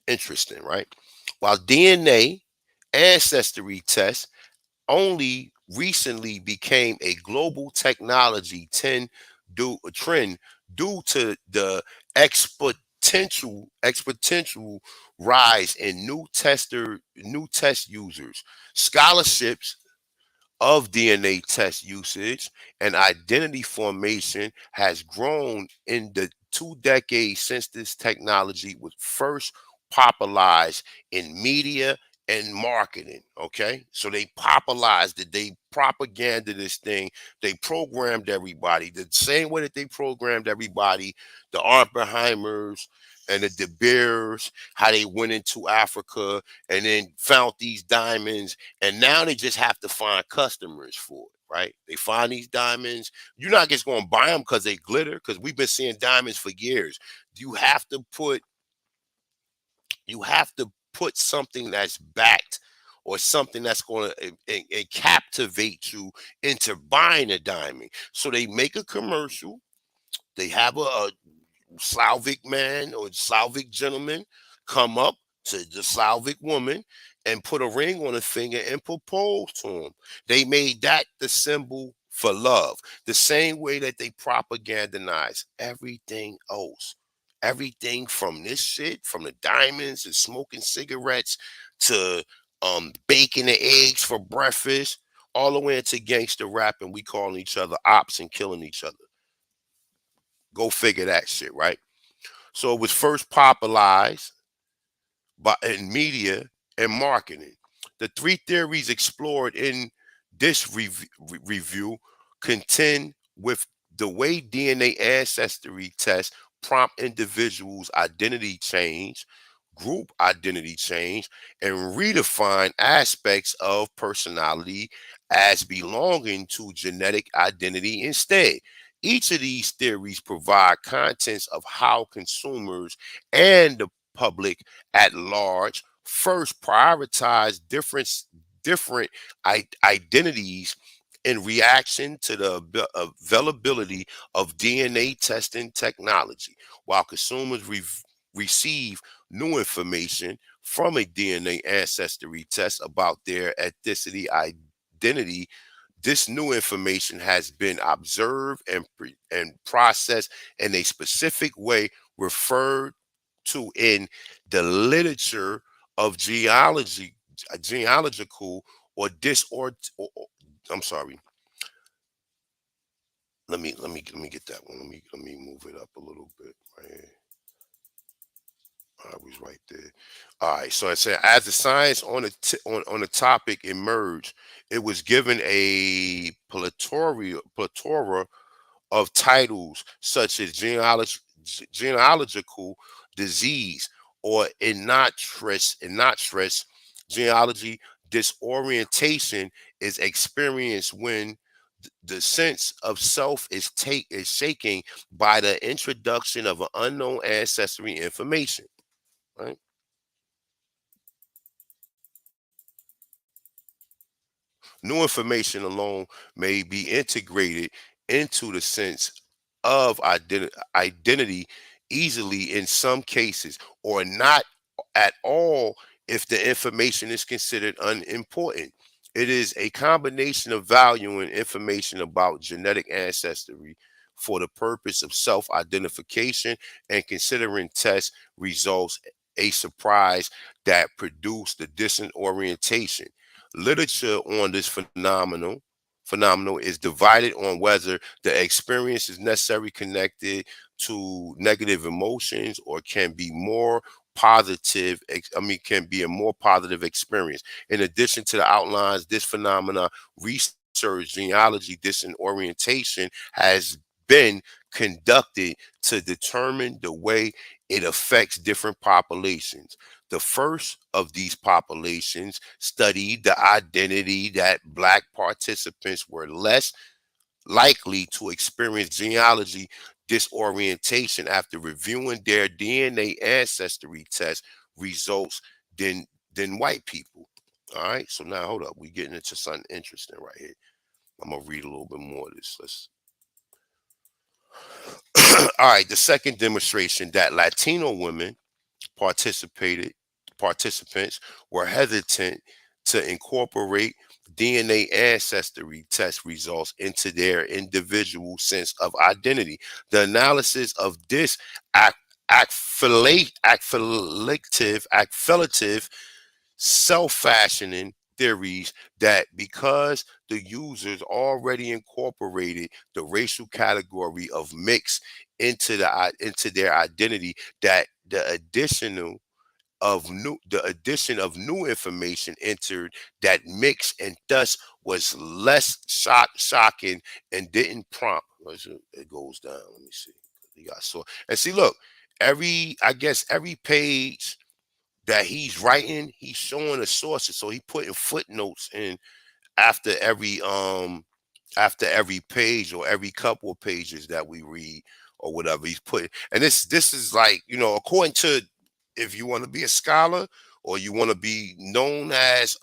Interesting, right? While DNA ancestry tests only recently became a global technology trend due to the exponential rise in new test users. Scholarships of DNA test usage and identity formation has grown in the 2 decades since this technology was first popularized in media and marketing. Okay, so they popularized it, they propaganda this thing, they programmed everybody the same way that they programmed everybody, the Oppenheimers and the De Beers, how they went into Africa and then found these diamonds, and now they just have to find customers for it, right? They find these diamonds. You're not just going to buy them because they glitter, because we've been seeing diamonds for years. You have to put something that's backed or something that's going to captivate you into buying a diamond. So they make a commercial. They have a Slavic man or Slavic gentleman come up to the Slavic woman and put a ring on her finger and propose to him. They made that the symbol for love, the same way that they propagandize everything else. Everything from this shit, from the diamonds and smoking cigarettes to baking the eggs for breakfast, all the way into gangster rap, and we calling each other ops and killing each other. Go figure that shit, right? So it was first popularized in media and marketing. The 3 theories explored in this review contend with the way DNA ancestry tests prompt individuals' identity change, group identity change, and redefine aspects of personality as belonging to genetic identity instead. Each of these theories provide contents of how consumers and the public at large first prioritize different identities in reaction to the availability of DNA testing technology. While consumers receive new information from a DNA ancestry test about their ethnicity identity, this new information has been observed and processed in a specific way referred to in the literature of genealogical or I'm sorry. Let me get that one. Let me move it up a little bit right here. I was right there. All right. So I said, as the science on the topic emerged, it was given a plethora of titles such as genealogical disease or innocuous genealogy disorientation is experienced when the sense of self is shaken by the introduction of an unknown ancestry information, right? New information alone may be integrated into the sense of identity easily in some cases, or not at all if the information is considered unimportant. It is a combination of valuing information about genetic ancestry for the purpose of self identification and considering test results a surprise that produce the disorientation. Literature on this phenomenal is divided on whether the experience is necessarily connected to negative emotions or can be more positive. Can be a more positive experience. In addition to the outlines, this phenomena research genealogy disorientation has been conducted to determine the way it affects different populations. The first of these populations studied the identity that Black participants were less likely to experience genealogy disorientation after reviewing their DNA ancestry test results than white people. All right, so now hold up, we're getting into something interesting right here. I'm gonna read a little bit more of this. Let's all right, the second demonstration that Latino women participated participants were hesitant to incorporate DNA ancestry test results into their individual sense of identity. The analysis of this affiliative self-fashioning theories that because the users already incorporated the racial category of mix into their identity, that the addition of new information entered that mix and thus was less shocking and didn't prompt. It goes down. Let me see. You got so and see. Look, every page that he's writing, he's showing the sources. So he putting footnotes in after every page or every couple of pages that we read or whatever he's putting. And this is like, according to, if you want to be a scholar or you want to be known as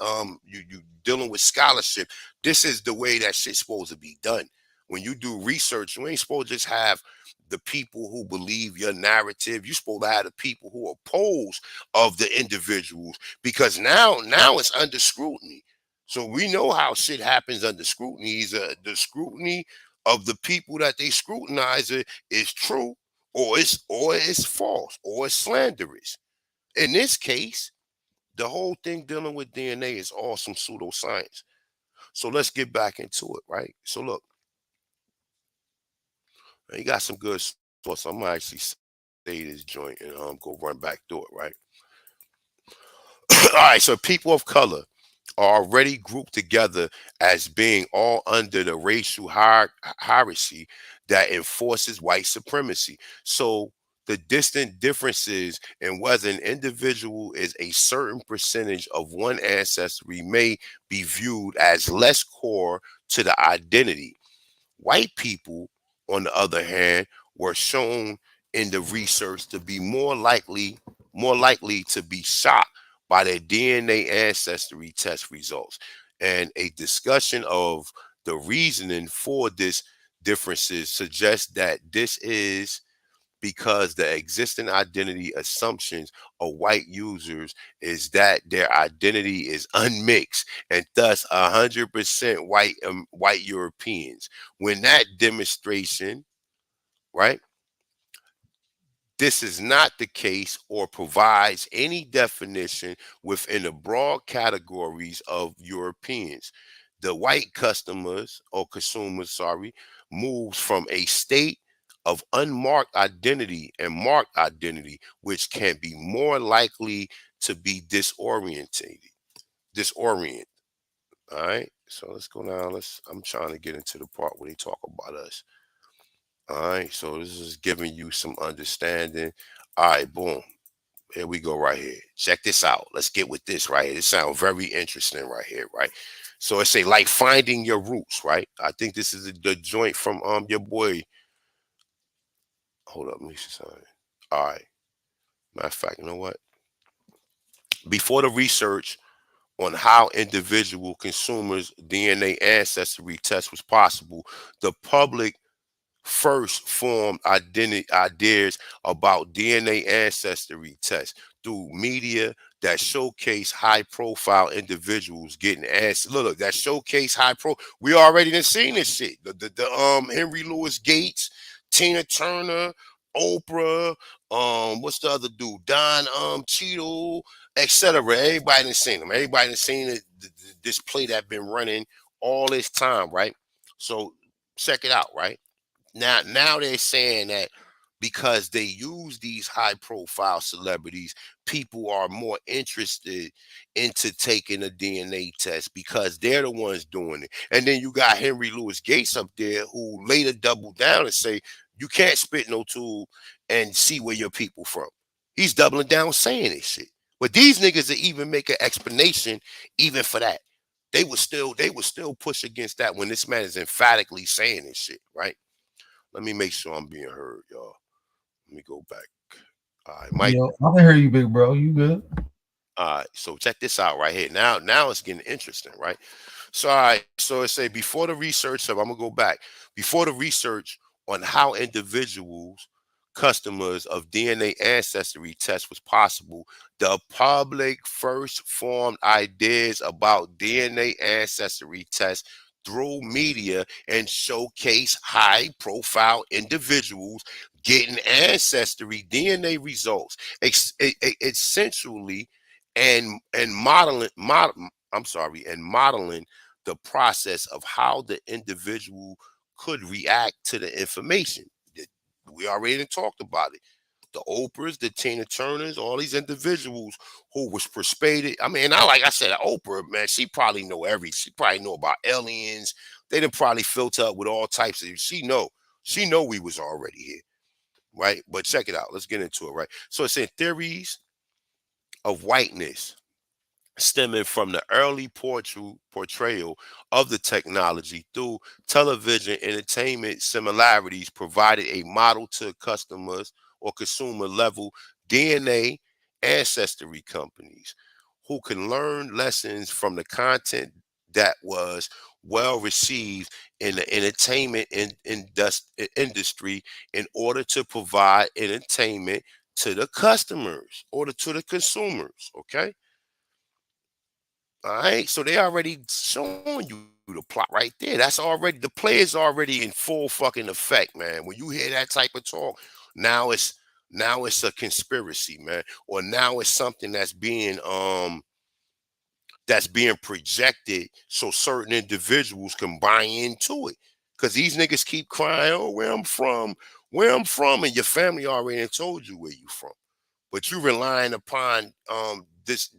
you dealing with scholarship, this is the way that shit's supposed to be done. When you do research, you ain't supposed to just have the people who believe your narrative. You're supposed to have the people who oppose of the individuals, because now it's under scrutiny. So we know how shit happens under scrutiny. The scrutiny of the people that they scrutinize is true, or it's false, or it's slanderous. In this case, the whole thing dealing with DNA is all some pseudoscience. So let's get back into it, right? So look, you got some good source. I'm gonna actually say this joint and go run back through it, right? All right, so people of color are already grouped together as being all under the racial hierarchy that enforces white supremacy. So the distant differences in whether an individual is a certain percentage of one ancestry may be viewed as less core to the identity. White people, on the other hand, were shown in the research to be more likely to be shocked by their DNA ancestry test results. And a discussion of the reasoning for this differences suggests that this is because the existing identity assumptions of white users is that their identity is unmixed and thus 100% white Europeans. When that demonstration, right, this is not the case or provides any definition within the broad categories of Europeans. The white customers or consumers, sorry, moves from a state of unmarked identity and marked identity, which can be more likely to be disorient. All right. So let's go now. I'm trying to get into the part where they talk about us. All right, so this is giving you some understanding. All right, boom. Here we go right here. Check this out. Let's get with this right here. This sounds very interesting right here, right? So it's a like finding your roots, right? I think this is the joint from your boy. Hold up, let me see something. All right. Matter of fact, you know what? Before the research on how individual consumers' DNA ancestry test was possible, the public first formed ideas about DNA ancestry tests through media that showcase high profile individuals getting asked. Look, that showcase high pro. We already done seen this shit. The Henry Louis Gates, Tina Turner, Oprah, what's the other dude? Don Cheadle, etc. Everybody done seen them. Everybody done seen it, this play that been running all this time, right? So check it out, right? Now they're saying that because they use these high profile celebrities, people are more interested into taking a DNA test because they're the ones doing it. And then you got Henry Louis Gates up there who later doubled down and say, you can't spit no tube and see where your people from. He's doubling down saying this shit. But these niggas that even make an explanation even for that. They would still push against that when this man is emphatically saying this shit, right? Let me make sure I'm being heard, y'all. Let me go back. All right, Mike. Yo, I can hear you, big bro. You good? All right, so check this out right here. Now it's getting interesting, right? So, all right, so it say before the research of, I'm gonna go back. Before the research on how individuals, customers of DNA ancestry tests was possible, the public first formed ideas about DNA ancestry tests through media and showcase high profile individuals getting ancestry DNA results, essentially, and modeling the process of how the individual could react to the information. We already talked about it. The Oprahs, the Tina Turners, all these individuals who was persuaded. I mean, like I said, Oprah, man, she probably know about aliens. They done probably filter up with all types of. She know we was already here, right? But check it out. Let's get into it, right? So it's in theories of whiteness stemming from the early portrayal of the technology through television entertainment similarities provided a model to customers or consumer level DNA ancestry companies who can learn lessons from the content that was well received in the entertainment industry in order to provide entertainment to the customers or to the consumers. Okay. All right, so they already showing you the plot right there. The play is already in full fucking effect, man. When you hear that type of talk, now it's now it's a conspiracy, man, or now it's something that's being projected so certain individuals can buy into it. Cause these niggas keep crying, oh, where I'm from, and your family already told you where you from, but you relying upon this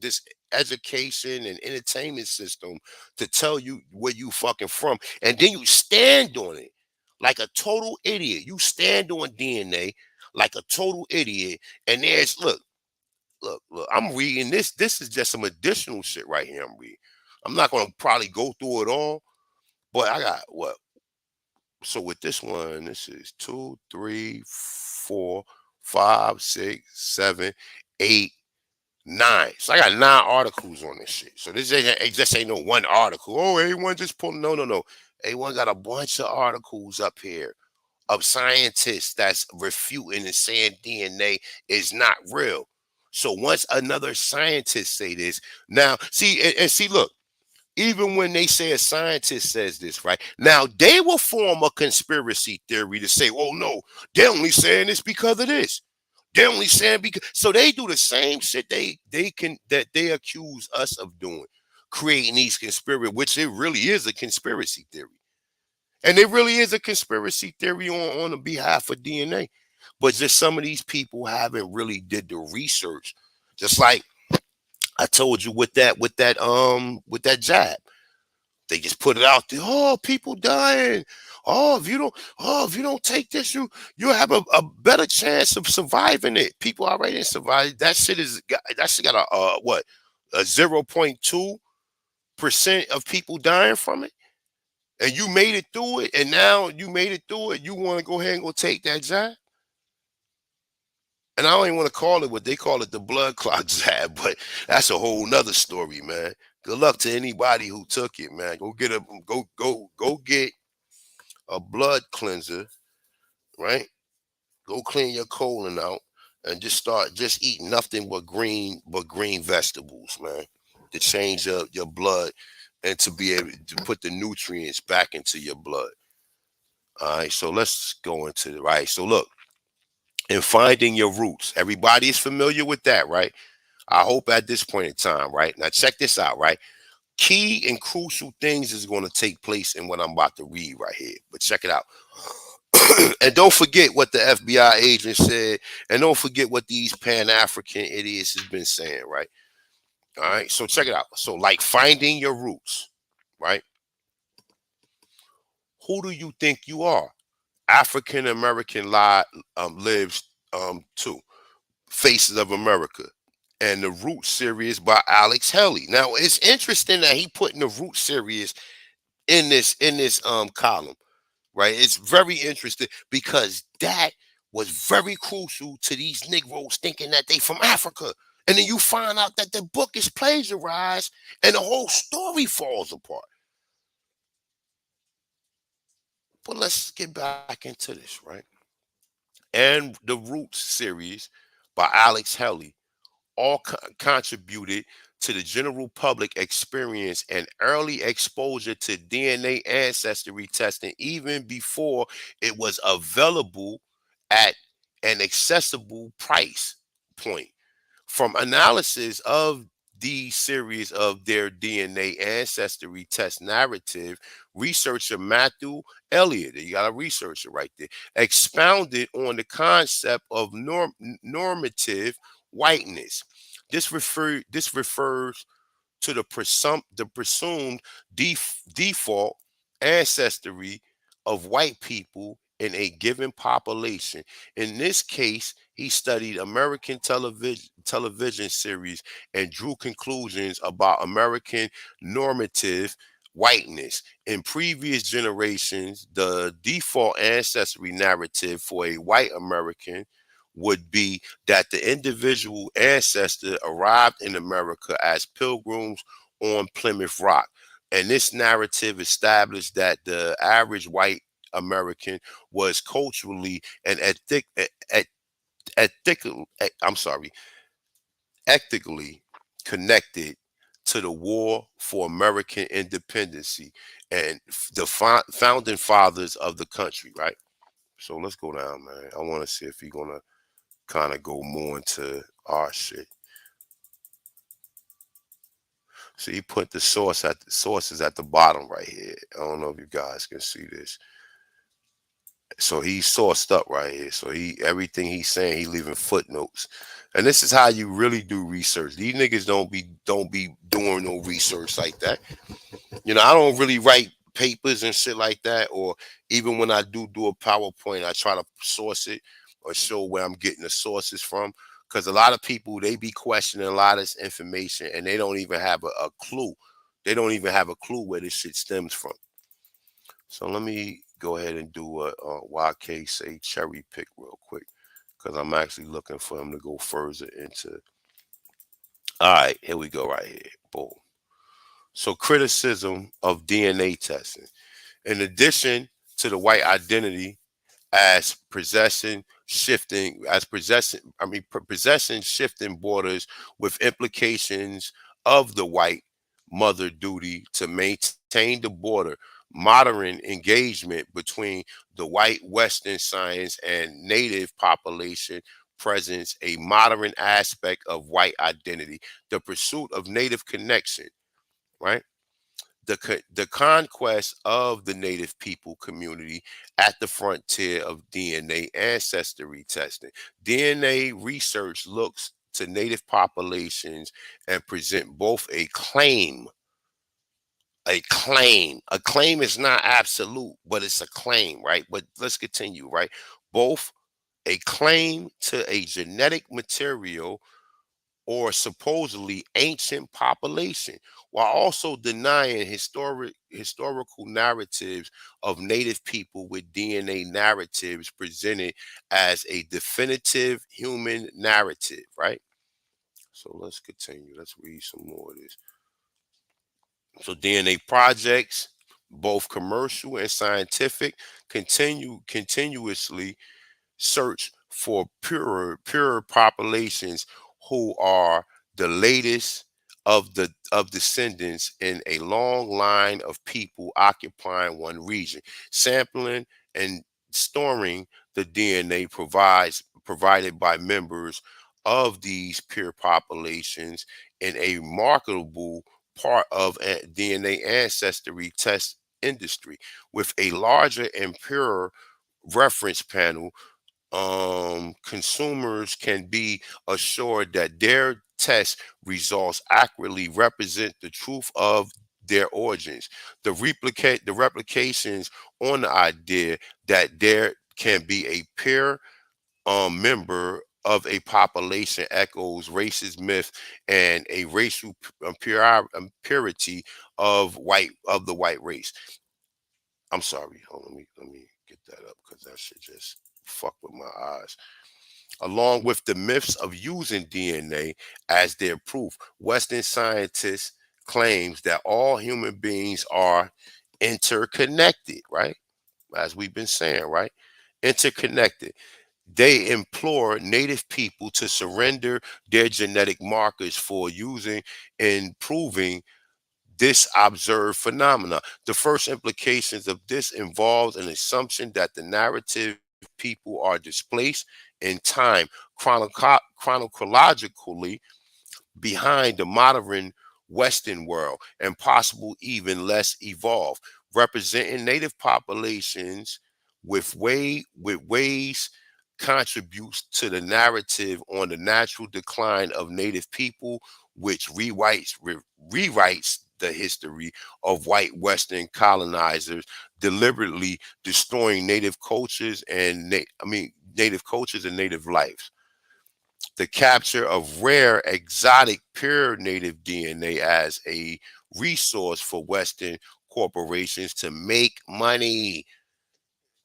education and entertainment system to tell you where you fucking from, and then you stand on it like a total idiot. You stand on DNA like a total idiot, and there's look. I'm reading this. This is just some additional shit right here. I'm reading. I'm not gonna probably go through it all, but I got what. So with this one, this is 2, 3, 4, 5, 6, 7, 8, 9. So I got 9 articles on this shit. So this ain't, it just ain't no one article. Oh, A1 just pulled. No. A1 got a bunch of articles up here of scientists that's refuting and saying DNA is not real. So once another scientist say this, now see and see, look, even when they say a scientist says this, right? Now they will form a conspiracy theory to say, oh no, they're only saying this because of this. They're only saying because, so they do the same shit they accuse us of doing, creating these conspiracy, which it really is a conspiracy theory. And it really is a conspiracy theory on the behalf of DNA. But just some of these people haven't really did the research. Just like I told you with that jab. They just put it out there. Oh, people dying. If you don't take this, you have a better chance of surviving it. People already survived. That shit got a what? A 0.2% of people dying from it. And you made it through it, and now you made it through it. You want to go ahead and go take that jab? And I don't even want to call it what they call it, the blood clot jab, but that's a whole nother story, man. Good luck to anybody who took it, man. Go get a blood cleanser, right? Go clean your colon out and just eat nothing but green vegetables, man. To change your blood and to be able to put the nutrients back into your blood. All right, so let's go into it, right? So look, in finding your roots, everybody is familiar with that, right? I hope at this point in time, right? Now check this out, right? Key and crucial things is going to take place in what I'm about to read right here. But check it out. And don't forget what the FBI agent said, and don't forget what these Pan-African idiots has been saying, right? All right, so check it out. So like finding your roots, right? Who do you think you are? African American lives too. Faces of America, and the Root series by Alex Haley. Now it's interesting that he put in the Root series in this column, right? It's very interesting because that was very crucial to these Negroes thinking that they from Africa. And then you find out that the book is plagiarized and the whole story falls apart. But let's get back into this, right? And the Roots series by Alex Haley all contributed to the general public experience and early exposure to DNA ancestry testing even before it was available at an accessible price point. From analysis of the series of their DNA ancestry test narrative, researcher Matthew Elliott, you got a researcher right there, expounded on the concept of normative whiteness. This refers to the presumed default ancestry of white people in a given population. In this case, he studied American television series and drew conclusions about American normative whiteness. In previous generations, the default ancestry narrative for a white American would be that the individual ancestor arrived in America as pilgrims on Plymouth Rock. And this narrative established that the average white American was culturally and ethically connected to the war for American independence and the founding fathers of the country, right? So let's go down, man. I want to see if he's gonna kind of go more into our shit. So he put the sources at the bottom right here. I don't know if you guys can see this. So he's sourced up right here. So everything he's saying, he leaving footnotes. And this is how you really do research. These niggas don't be doing no research like that. You know, I don't really write papers and shit like that. Or even when I do a PowerPoint, I try to source it or show where I'm getting the sources from. Because a lot of people, they be questioning a lot of this information and they don't even have a clue. They don't even have a clue where this shit stems from. So let me go ahead and do a YK say cherry pick real quick because I'm actually looking for him to go further into. All right, here we go right here. Boom. So criticism of DNA testing. In addition to the white identity possession shifting borders with implications of the white mother duty to maintain the border, modern engagement between the white Western science and native population presents a modern aspect of white identity, the pursuit of native connection, right? The conquest of the native people community at the frontier of DNA ancestry testing. DNA research looks to native populations and present both a claim. A claim. A claim is not absolute, but it's a claim, right? But let's continue, right? Both a claim to a genetic material or supposedly ancient population, while also denying historical narratives of native people with DNA narratives presented as a definitive human narrative, right? So let's continue. Let's read some more of this. So DNA projects, both commercial and scientific, continuously search for purer populations who are the latest of descendants in a long line of people occupying one region. Sampling and storing the DNA provided by members of these pure populations in a marketable part of a DNA ancestry test industry with a larger and purer reference panel. Consumers can be assured that their test results accurately represent the truth of their origins. The replications on the idea that there can be a peer member of a population echoes racist myth and a racial purity of the white race. I'm sorry. Hold on, let me get that up because that should just fuck with my eyes. Along with the myths of using DNA as their proof, Western scientists claims that all human beings are interconnected, right? As we've been saying, right? Interconnected. They implore native people to surrender their genetic markers for using and proving this observed phenomena. The first implications of this involves an assumption that the narrative people are displaced in time chronologically behind the modern Western world and possible even less evolved, representing native populations with ways contributes to the narrative on the natural decline of native people, which rewrites the history of white Western colonizers deliberately destroying native cultures and native cultures and native lives. The capture of rare, exotic, pure native DNA as a resource for Western corporations to make money.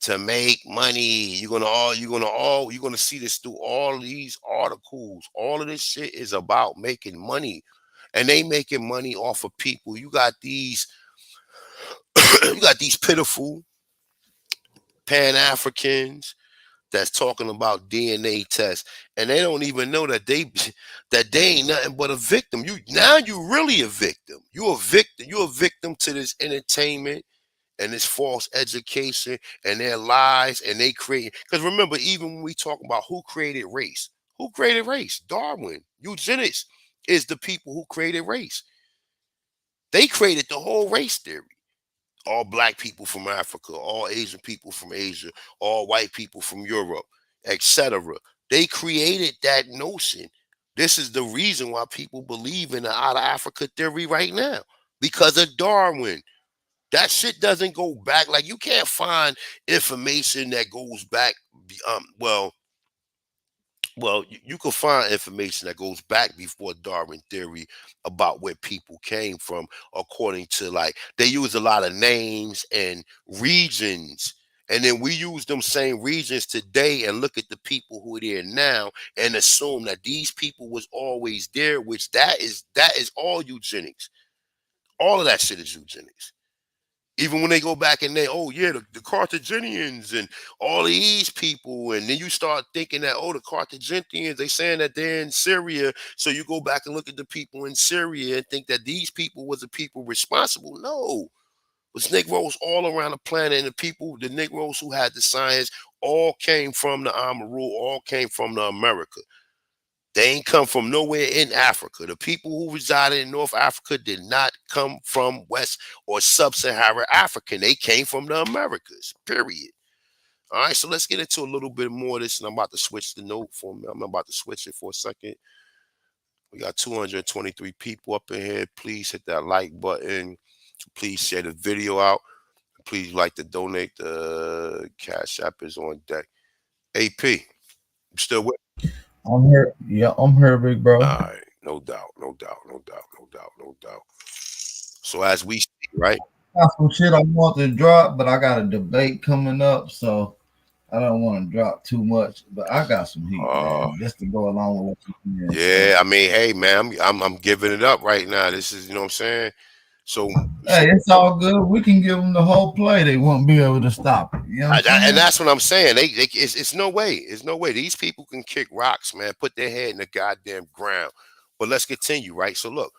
To make money. You're gonna see this through all these articles. All of this shit is about making money. And they making money off of people. You got these pitiful Pan-Africans that's talking about DNA tests, and they don't even know that they ain't nothing but a victim. You really a victim. You a victim. You a victim to this entertainment and this false education and their lies, and they create. Because remember, even when we talk about who created race, Darwin. Eugenics is the people who created race. They created the whole race theory. all black people from Africa, all Asian people from Asia, all white people from Europe, etc. They created that notion. This is the reason why people believe in the out of Africa theory right now, because of Darwin. That shit doesn't go back. Like, you can't find information that goes back. Well, you can find information that goes back before Darwin theory about where people came from, according to, like, they use a lot of names and regions. And then we use them same regions today and look at the people who are there now and assume that these people was always there, which that is all eugenics. All of that shit is eugenics. Even when they go back and they, oh yeah, the Carthaginians and all of these people, and then you start thinking that, oh, the Carthaginians, they saying that they're in Syria, so you go back and look at the people in Syria and think that these people was the people responsible. No, it was Negroes all around the planet, and the Negroes who had the science all came from the Amaru, all came from the America. They ain't come from nowhere in Africa. The people who resided in North Africa did not come from West or Sub-Saharan Africa. They came from the Americas, period. All right, so let's get into a little bit more of this, and I'm about to switch the note for me. I'm about to switch it for a second. We got 223 people up in here. Please hit that like button. Please share the video out. Please like to donate. The Cash App is on deck. AP, you still with? I'm here. Yeah, I'm here, big bro. All right, no doubt. So as we see, right? Got some shit I want to drop, but I got a debate coming up, so I don't want to drop too much. But I got some heat, man, just to go along with what you're saying. Yeah, I mean, hey, man, I'm giving it up right now. This is, you know what I'm saying? So Hey, it's all good. We can give them the whole play. They won't be able to stop it. You know what I'm saying? And that's what I'm saying. It's no way. It's no way. These people can kick rocks, man. Put their head in the goddamn ground. But let's continue, right? So look.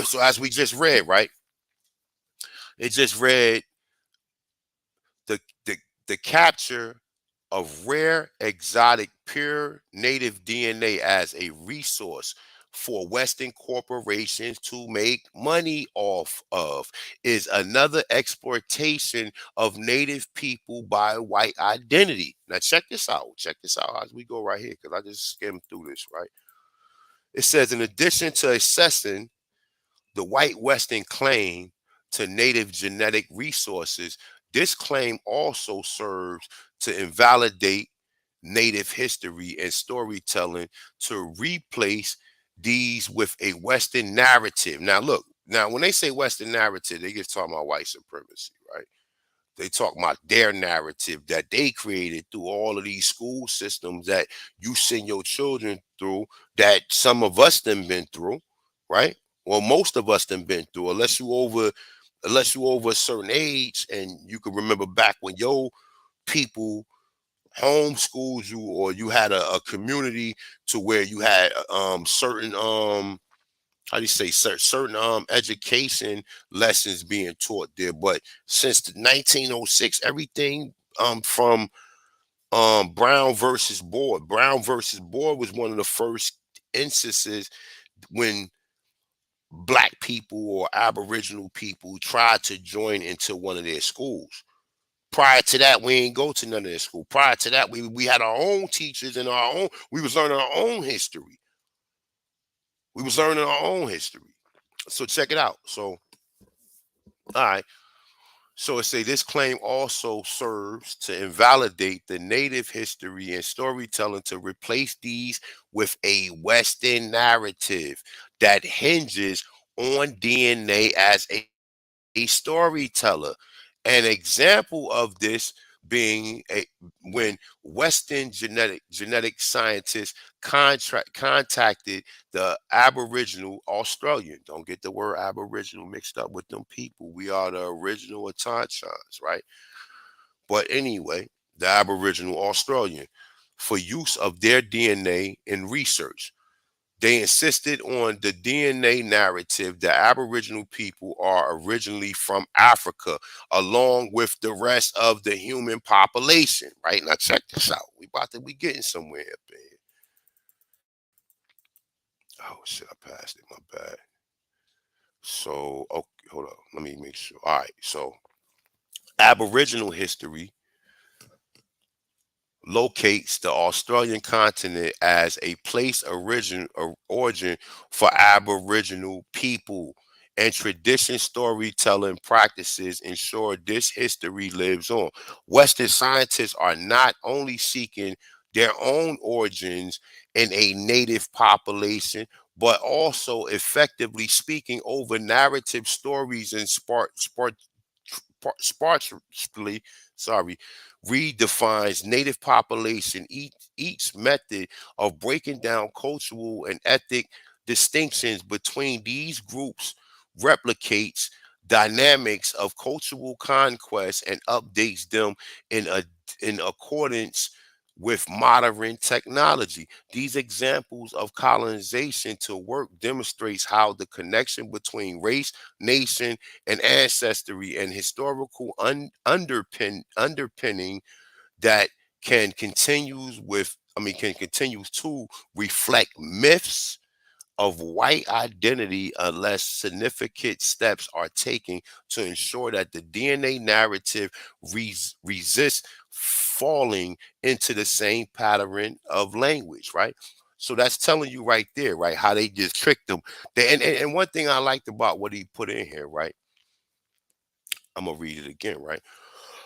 So as we just read, right? It just read the capture of rare, exotic, pure native DNA as a resource for Western corporations to make money off of is another exploitation of native people by white identity. Now check this out. Check this out as we go right here, because I just skimmed through this, right? It says, in addition to assessing the white Western claim to native genetic resources, this claim also serves to invalidate native history and storytelling to replace these with a Western narrative. Now, look, when they say Western narrative, they just talking about white supremacy, right? They talk about their narrative that they created through all of these school systems that you send your children through, that some of us done been through, right? Well, most of us done been through, unless you over a certain age and you can remember back when your people homeschooled you, or you had a community to where you had certain how do you say, certain education lessons being taught there. But since the 1906, everything from Brown versus Board was one of the first instances when black people or aboriginal people tried to join into one of their schools. Prior to that, we ain't go to none of their school. Prior to that, we had our own teachers and we was learning our own history. So check it out. So, all right. So it say this claim also serves to invalidate the native history and storytelling to replace these with a Western narrative that hinges on DNA as a storyteller. An example of this being when Western genetic scientists contacted the Aboriginal Australian. Don't get the word Aboriginal mixed up with them people. We are the original Autochtons, right? But anyway, the Aboriginal Australian, for use of their DNA in research. They insisted on the DNA narrative that Aboriginal people are originally from Africa, along with the rest of the human population. Right now, check this out. We getting somewhere up here. Oh shit, I passed it. My bad. So, okay, hold on. Let me make sure. All right, so Aboriginal history locates the Australian continent as a place origin for Aboriginal people, and tradition storytelling practices ensure this history lives on. Western scientists are not only seeking their own origins in a native population, but also effectively speaking over narrative stories and sparsely, sorry, redefines native population. Each method of breaking down cultural and ethnic distinctions between these groups replicates dynamics of cultural conquest and updates them in accordance with modern technology. These examples of colonization to work demonstrates how the connection between race, nation, and ancestry and historical underpinning that can continue to reflect myths of white identity unless significant steps are taken to ensure that the DNA narrative resists falling into the same pattern of language, right? So that's telling you right there, right, how they just tricked them. And one thing I liked about what he put in here, right? I'm gonna read it again, right?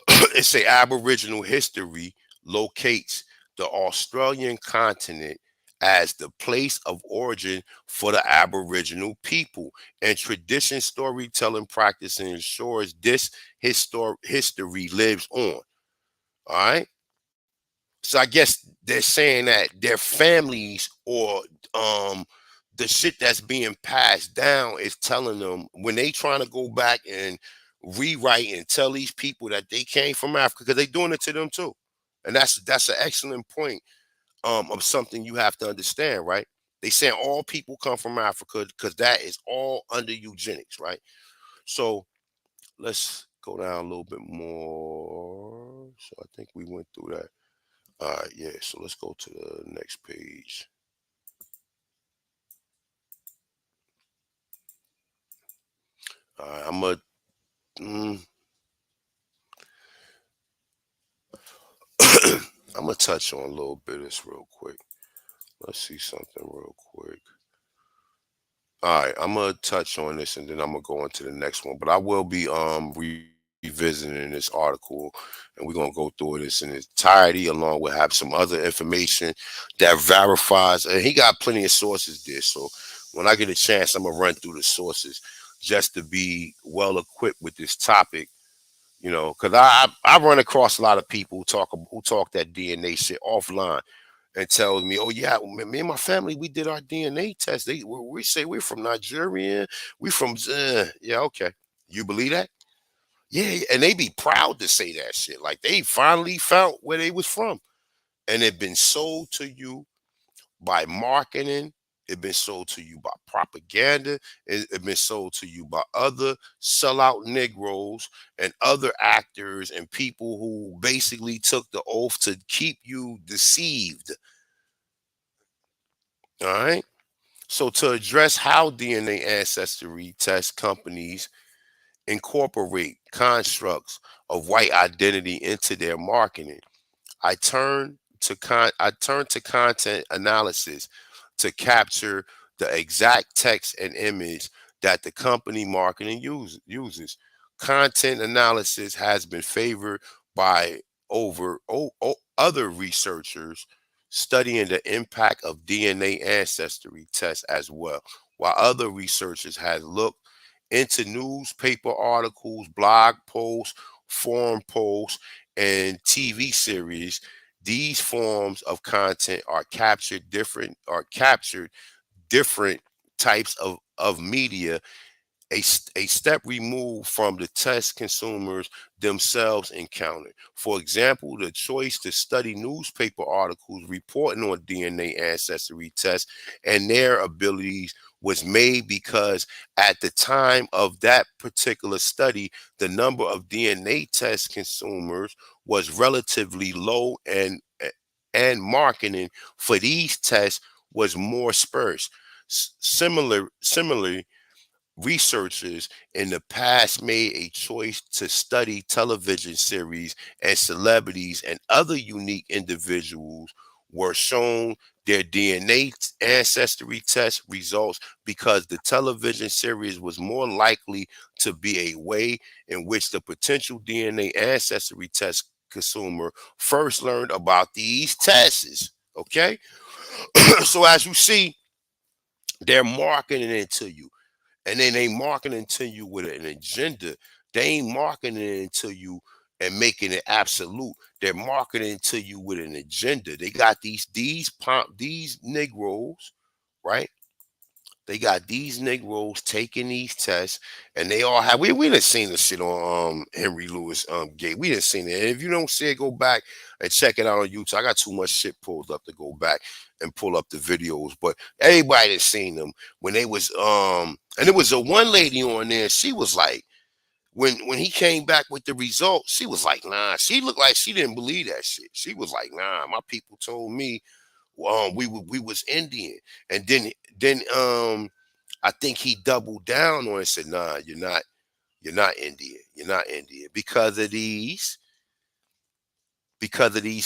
It say Aboriginal history locates the Australian continent as the place of origin for the Aboriginal people, and tradition storytelling practice ensures this history lives on. All right. So I guess they're saying that their families or the shit that's being passed down is telling them when they trying to go back and rewrite and tell these people that they came from Africa, because they doing it to them too. And that's an excellent point of something you have to understand, right? They saying all people come from Africa because that is all under eugenics, right? So let's go down a little bit more. So I think we went through that. All right, yeah. So let's go to the next page. All right, I'm gonna touch on a little bit of this real quick. Let's see something real quick. All right, I'm gonna touch on this and then I'm gonna go into the next one. But I will be revisiting this article, and we're gonna go through this in its entirety, along with have some other information that verifies. And he got plenty of sources there. So when I get a chance, I'm gonna run through the sources just to be well equipped with this topic. You know, because I run across a lot of people who talk that DNA shit offline and tells me, "Oh yeah, me and my family, we did our DNA test. We say we're from Nigeria. We from yeah, okay. You believe that? Yeah, and they be proud to say that shit. Like they finally found where they was from, and it been sold to you by marketing. It been sold to you by propaganda. It been sold to you by other sellout Negroes and other actors and people who basically took the oath to keep you deceived. All right. So to address how DNA ancestry test companies incorporate constructs of white identity into their marketing, I turn to content analysis to capture the exact text and image that the company marketing uses. Content analysis has been favored by other researchers studying the impact of DNA ancestry tests as well, while other researchers have looked into newspaper articles, blog posts, forum posts, and TV series. These forms of content are captured different types of media, a step removed from the test consumers themselves encountered. For example, the choice to study newspaper articles reporting on DNA ancestry tests and their abilities was made because at the time of that particular study, the number of DNA test consumers was relatively low, and marketing for these tests was more sparse. Similarly, researchers in the past made a choice to study television series and celebrities and other unique individuals were shown their DNA ancestry test results because the television series was more likely to be a way in which the potential DNA ancestry test consumer first learned about these tests. Okay? So as you see, they're marketing it to you. And then they marketing to you with an agenda. They ain't marketing it to you and making it absolute. They're marketing to you with an agenda. They got these Negroes, right? They got these Negroes taking these tests, and they all have. We done seen the shit on Henry Louis Gate. We done seen it. And if you don't see it, go back and check it out on YouTube. I got too much shit pulled up to go back and pull up the videos, but everybody done seen them when they was and there was a one lady on there. She was like, when he came back with the results, she was like, nah. She looked like she didn't believe that shit. She was like, nah. My people told me we was Indian, and then I think he doubled down on it and said, nah, you're not Indian. You're not Indian because of these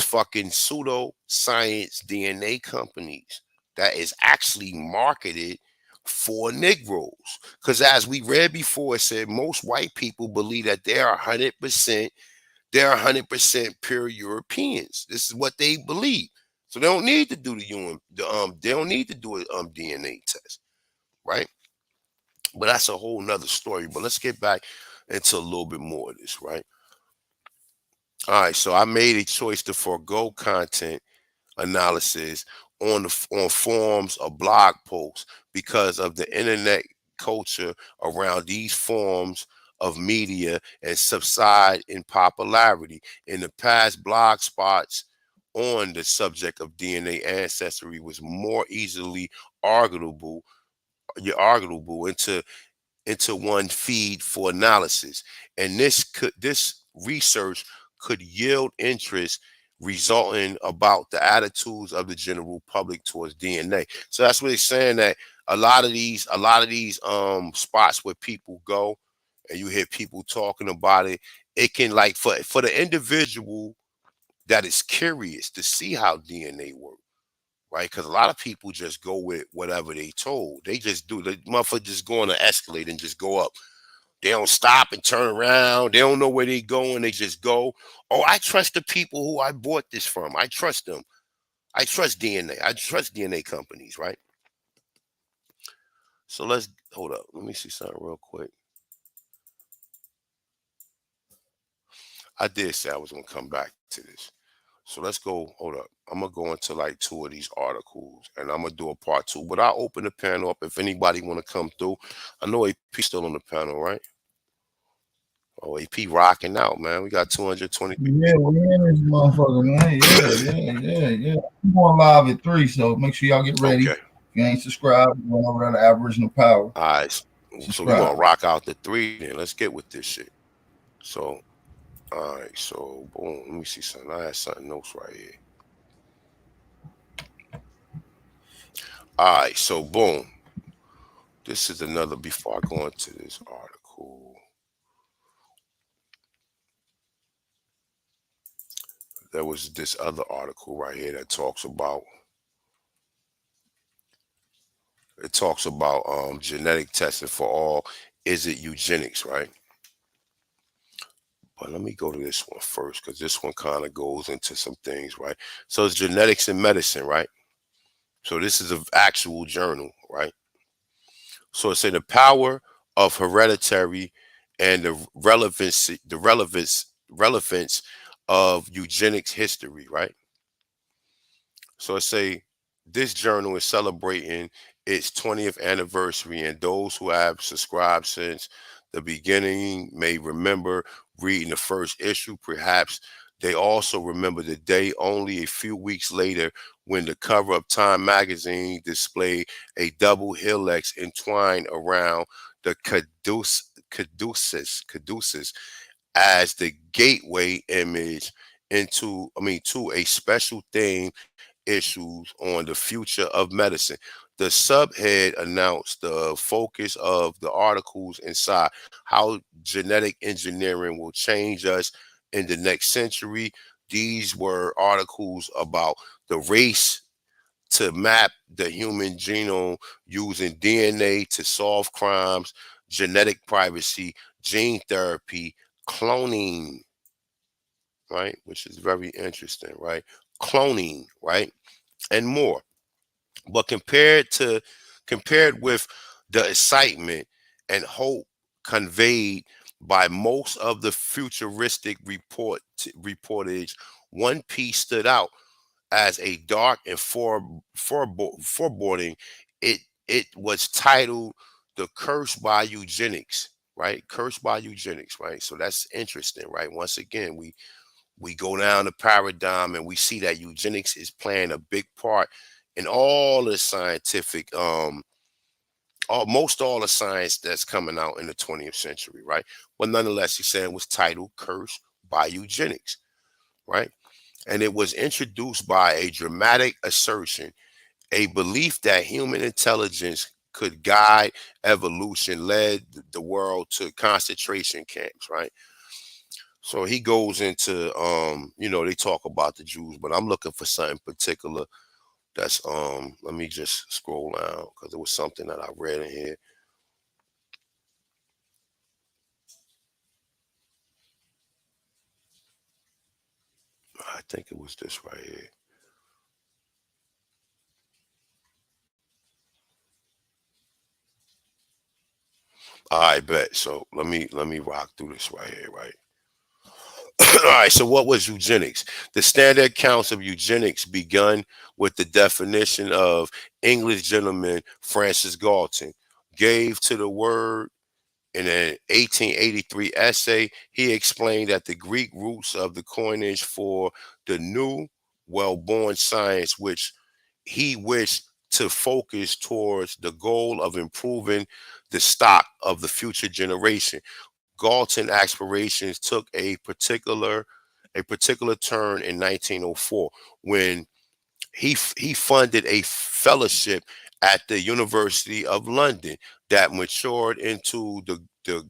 fucking pseudo science DNA companies that is actually marketed for Negroes. Because as we read before, it said most white people believe that they're 100% pure Europeans. This is what they believe. So they don't need to do they don't need to do a DNA test, right? But that's a whole nother story. But let's get back into a little bit more of this, right? All right, so I made a choice to forego content analysis on forums or blog posts because of the internet culture around these forms of media and subside in popularity. In the past, blog spots on the subject of DNA ancestry was more easily arguable, into one feed for analysis, and this research could yield interest, resulting about the attitudes of the general public towards DNA. So that's what they're saying, that a lot of these spots where people go and you hear people talking about it, it can, like, for the individual that is curious to see how DNA works, right? Because a lot of people just go with whatever they told. They just do. The motherfucker just go on an escalator and just go up. They don't stop and turn around. They don't know where they going. They just go. Oh, I trust the people who I bought this from. I trust them. I trust DNA. I trust DNA companies, right? So let's hold up. Let me see something real quick. I did say I was gonna come back to this. So let's go. Hold up. I'm gonna go into like two of these articles, and I'm gonna do a part two. But I'll open the panel up if anybody want to come through. I know AP still on the panel, right? Oh, AP rocking out, man. We got 220. Yeah, we in this motherfucker, man. Yeah. I'm going live at 3, so make sure y'all get ready. Okay. If you ain't subscribed, go over to Aboriginal Power. All right. So we're Subscribe. gonna rock out the 3 then. Let's get with this shit. So, all right. So, boom. Let me see something. I had something else right here. All right. So, boom. This is another, before I go into this article. There was this other article right here that talks about genetic testing for all. Is it eugenics, right? But let me go to this one first, because this one kind of goes into some things, right? So it's genetics in medicine, right? So this is an actual journal, right? So it's in the power of hereditary and the relevance of eugenics history, right? So it say this journal is celebrating its 20th anniversary, and those who have subscribed since the beginning may remember reading the first issue. Perhaps they also remember the day only a few weeks later when the cover of Time magazine displayed a double helix entwined around the caduceus as the gateway image to a special theme issues on the future of medicine. The subhead announced the focus of the articles inside: how genetic engineering will change us in the next century. These were articles about the race to map the human genome using DNA to solve crimes, genetic privacy, gene therapy, cloning, right? Which is very interesting, right? Cloning, right? And more. But compared with the excitement and hope conveyed by most of the futuristic reportage, one piece stood out as a dark and foreboding. It was titled "The Curse by Eugenics," right? Cursed by eugenics, right? So that's interesting, right? Once again, we go down the paradigm and we see that eugenics is playing a big part in all the scientific most all the science that's coming out in the 20th century, right? But nonetheless, he said it was titled "Cursed by Eugenics," right? And it was introduced by a dramatic assertion, a belief that human intelligence could guide evolution led the world to concentration camps, right? So he goes into they talk about the Jews, but I'm looking for something particular that's let me just scroll down because it was something that I read in here. I think it was this right here. I bet. So let me rock through this right here, right? All right, so what was eugenics? The standard accounts of eugenics begun with the definition of English gentleman Francis Galton gave to the word in an 1883 essay. He explained that the Greek roots of the coinage for the new well-born science, which he wished to focus towards the goal of improving the stock of the future generation. Galton aspirations took a particular turn in 1904 when he funded a fellowship at the University of London that matured into the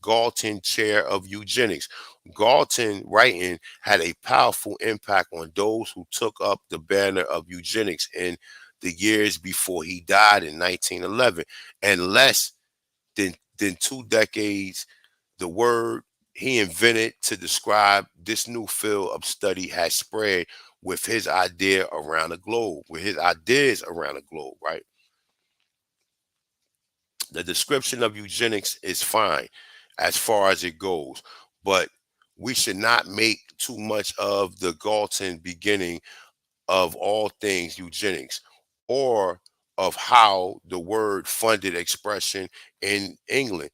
Galton Chair of Eugenics. Galton writing had a powerful impact on those who took up the banner of eugenics in the years before he died in 1911. And less than 2 decades, the word he invented to describe this new field of study has spread with his ideas around the globe, right? The description of eugenics is fine as far as it goes, but we should not make too much of the Galton beginning of all things eugenics, or of how the word funded expression in England,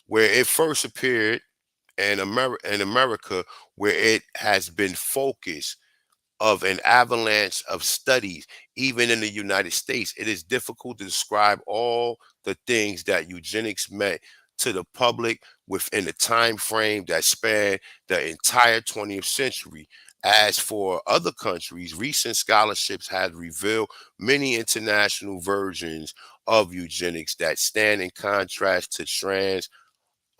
where it first appeared, and America, where it has been focused of an avalanche of studies. Even in the United States, it is difficult to describe all the things that eugenics meant to the public within the time frame that spanned the entire 20th century. As for other countries, recent scholarships have revealed many international versions of eugenics that stand in contrast to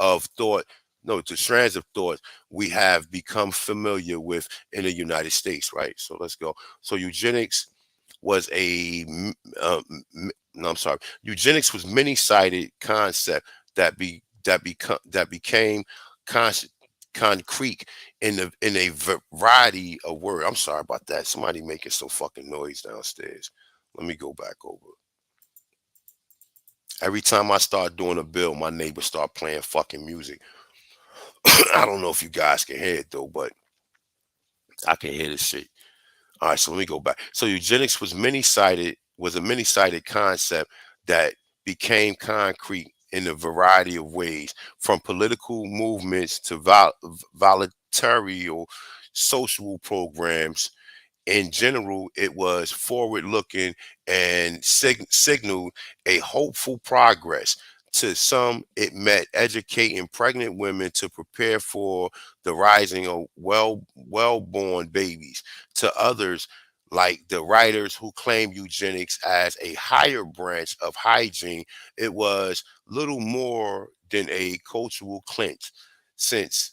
of thought, no, to strands of thought we have become familiar with in the United States, right? So let's go. So eugenics was no, I'm sorry. Eugenics was many-sided concept that became con- concrete in a variety of words. I'm sorry about that. Somebody making some fucking noise downstairs. Let me go back over. Every time I start doing a bill, my neighbors start playing fucking music. I don't know if you guys can hear it though, but I can hear this shit. All right, so let me go back. So eugenics was a many-sided concept that became concrete in a variety of ways, from political movements to voluntary or social programs. In general, it was forward looking and signaled a hopeful progress. To some, it meant educating pregnant women to prepare for the rising of well born babies. To others, like the writers who claim eugenics as a higher branch of hygiene, it was little more than a cultural clinch, since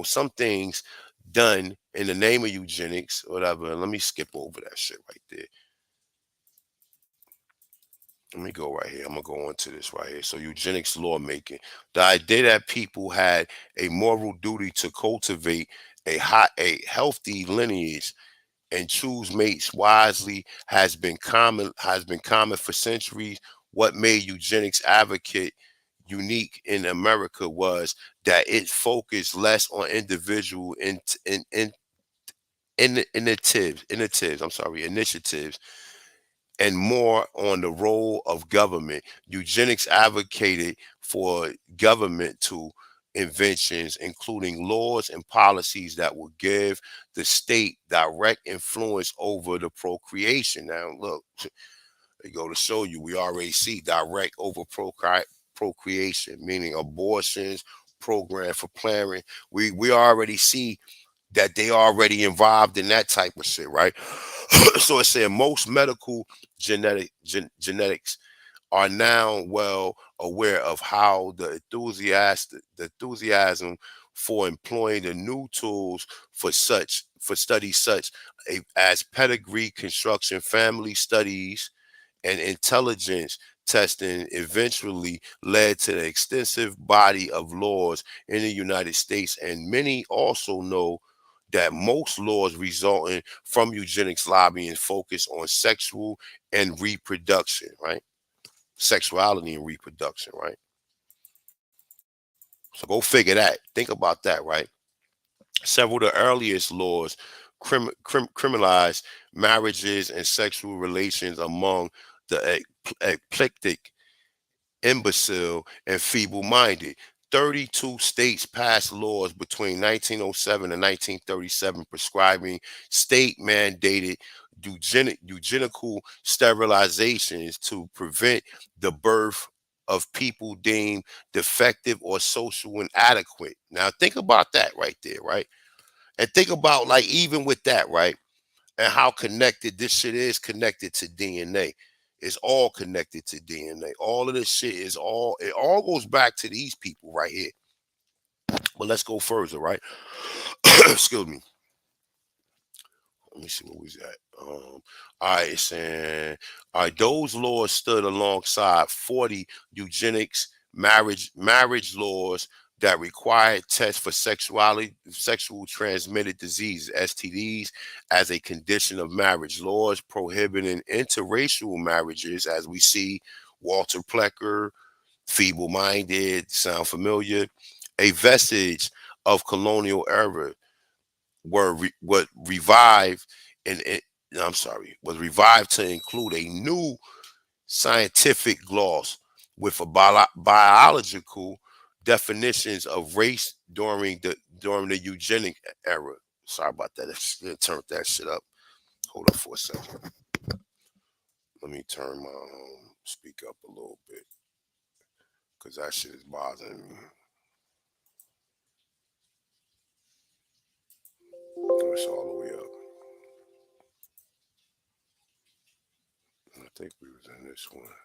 some things done in the name of eugenics, whatever. Let me skip over that shit right there. Let me go right here. I'm gonna go into this right here. So eugenics lawmaking. The idea that people had a moral duty to cultivate a healthy lineage and choose mates wisely has been common for centuries. What made eugenics advocate unique in America was that it focused less on individual initiatives and more on the role of government. Eugenics advocated for government to inventions, including laws and policies that would give the state direct influence over the procreation. Now, look, they go to show you, we already see direct over procreation, meaning abortions, program for planning. We already see that they already involved in that type of shit, right? So it said most medical genetics are now well aware of how the enthusiasm for employing the new tools for studies such as pedigree construction, family studies, and intelligence testing eventually led to the extensive body of laws in the United States. And many also know that most laws resulting from eugenics lobbying focus on sexual and reproduction, right? Sexuality and reproduction, right? So go figure that. Think about that, right? Several of the earliest laws criminalized marriages and sexual relations among the eclectic, imbecile, and feeble-minded. 32 states passed laws between 1907 and 1937 prescribing state-mandated eugenical sterilizations to prevent the birth of people deemed defective or social inadequate. Now think about that right there, right? And think about, like, even with that, right? And how connected this shit is connected to DNA. It's all connected to DNA. All of this shit it all goes back to these people right here. But let's go further, right? Excuse me. Let me see what was that. All right, it's saying, all right, those laws stood alongside 40 eugenics marriage laws that required tests for sexual transmitted diseases, STDs, as a condition of marriage. Laws prohibiting interracial marriages, as we see Walter Plecker, feeble-minded, sound familiar, a vestige of colonial era was revived to include a new scientific gloss with a biological definitions of race during the eugenic era. Sorry about that. Let's turn that shit up. Hold up for a second. Let me turn my speak up a little bit because that shit is bothering me. It's all the way up. I think we was in this one.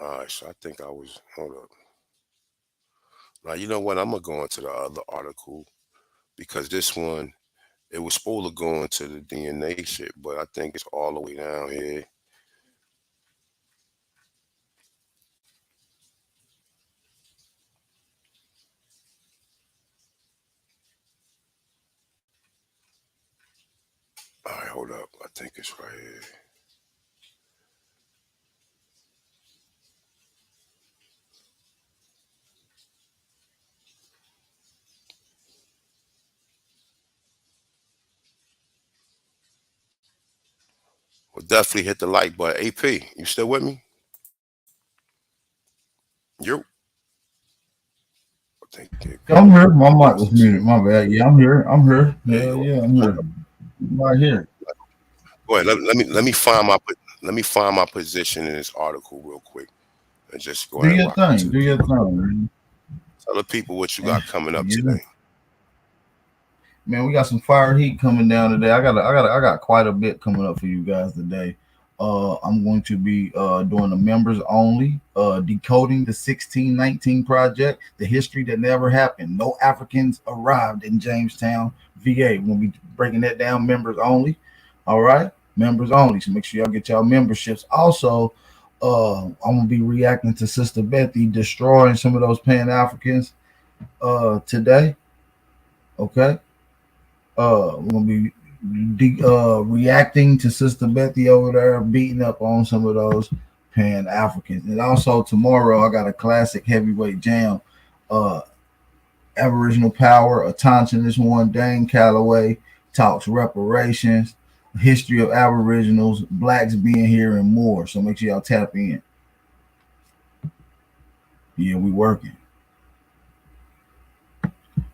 All right, so I think I was, hold up. Now, you know what? I'm going to go into the other article because this one, it was supposed to go into the DNA shit, but I think it's all the way down here. All right, hold up. I think it's right here. Well, definitely hit the like button. AP, you still with me? You? I think I'm here. My mic was muted. My bad. Yeah, I'm here. I'm here. Yeah, I'm here. I'm right here. Go ahead. Let me find my position in this article real quick, and just go Do ahead and your rock it to thing. the Do your people. thing, man. Tell the people what you got coming up today. Man, we got some fire heat coming down today. I got quite a bit coming up for you guys today. I'm going to be doing the members only, decoding the 1619 project, the history that never happened. No Africans arrived in Jamestown, VA. We'll be breaking that down, members only. All right, members only. So make sure y'all get y'all memberships. Also, I'm gonna be reacting to Sister Bethy destroying some of those Pan Africans today. Okay. We're gonna be reacting to Sister Bethy over there, beating up on some of those Pan Africans. And also tomorrow, I got a classic heavyweight jam. Aboriginal Power, this one, Dane Calloway talks reparations, history of Aboriginals, blacks being here, and more. So make sure y'all tap in. Yeah, we working.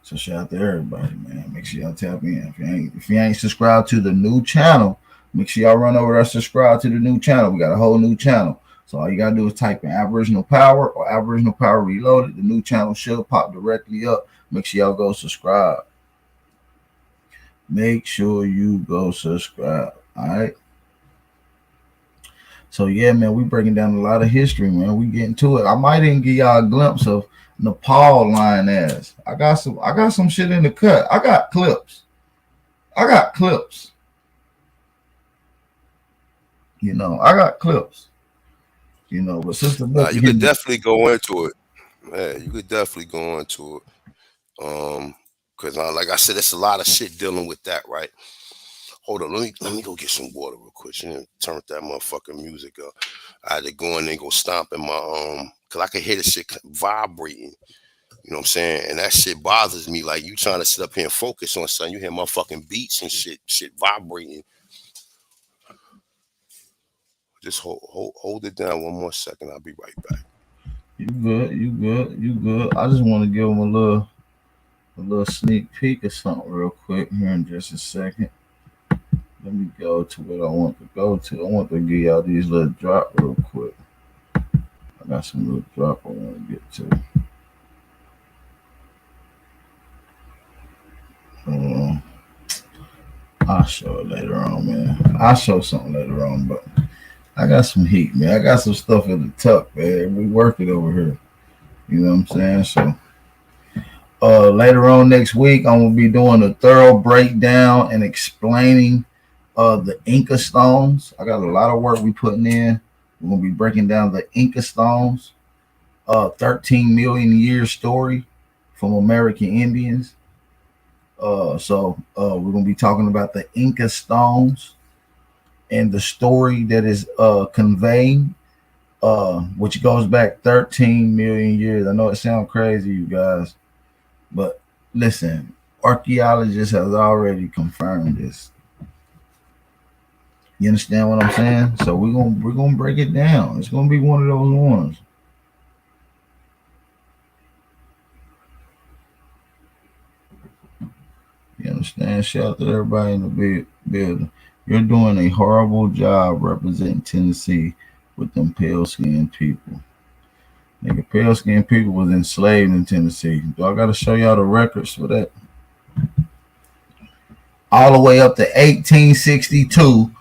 So shout out to everybody, man. Make sure y'all tap in. If you ain't subscribed to the new channel, make sure y'all run over there, subscribe to the new channel. We got a whole new channel. So all you gotta do is type in Aboriginal Power or Aboriginal Power Reloaded. The new channel should pop directly up. Make sure y'all go subscribe. Make sure you go subscribe. All right. So yeah, man, we breaking down a lot of history, man. We getting to it. I might even give y'all a glimpse of Nepal lying ass. I got some shit in the cut. I got clips. You know, I got clips. You know, but Sister Betty, you could definitely go into it. Man, you could definitely go into it. Because like I said, there's a lot of shit dealing with that, right? Hold on, let me go get some water real quick. You know, turn that motherfucking music up. I had to go in and go stomp in my cause I could hear the shit vibrating. You know what I'm saying? And that shit bothers me. Like you trying to sit up here and focus on something, you hear motherfucking beats and shit vibrating. Just hold it down one more second. I'll be right back. You good. I just want to give them a little sneak peek of something real quick here in just a second. Let me go to what I want to go to. I want to give y'all these little drop real quick. I got some little drop I want to get to. I'll show it later on, man. I'll show something later on, but I got some heat, man. I got some stuff in the tuck, man. We work it over here. You know what I'm saying? So later on next week, I'm gonna be doing a thorough breakdown and explaining the Inca stones. I got a lot of work we putting in. We're gonna be breaking down the Inca stones, 13 million year story from American Indians. So we're gonna be talking about the Inca stones and the story that is conveying, which goes back 13 million years. I know it sounds crazy, you guys, but listen, archaeologists have already confirmed this. You understand what I'm saying? So we're gonna break it down. It's gonna be one of those ones. You understand? Shout out to everybody in the building. You're doing a horrible job representing Tennessee with them pale-skinned people. Nigga, pale-skinned people was enslaved in Tennessee. Do I gotta show y'all the records for that? All the way up to 1862,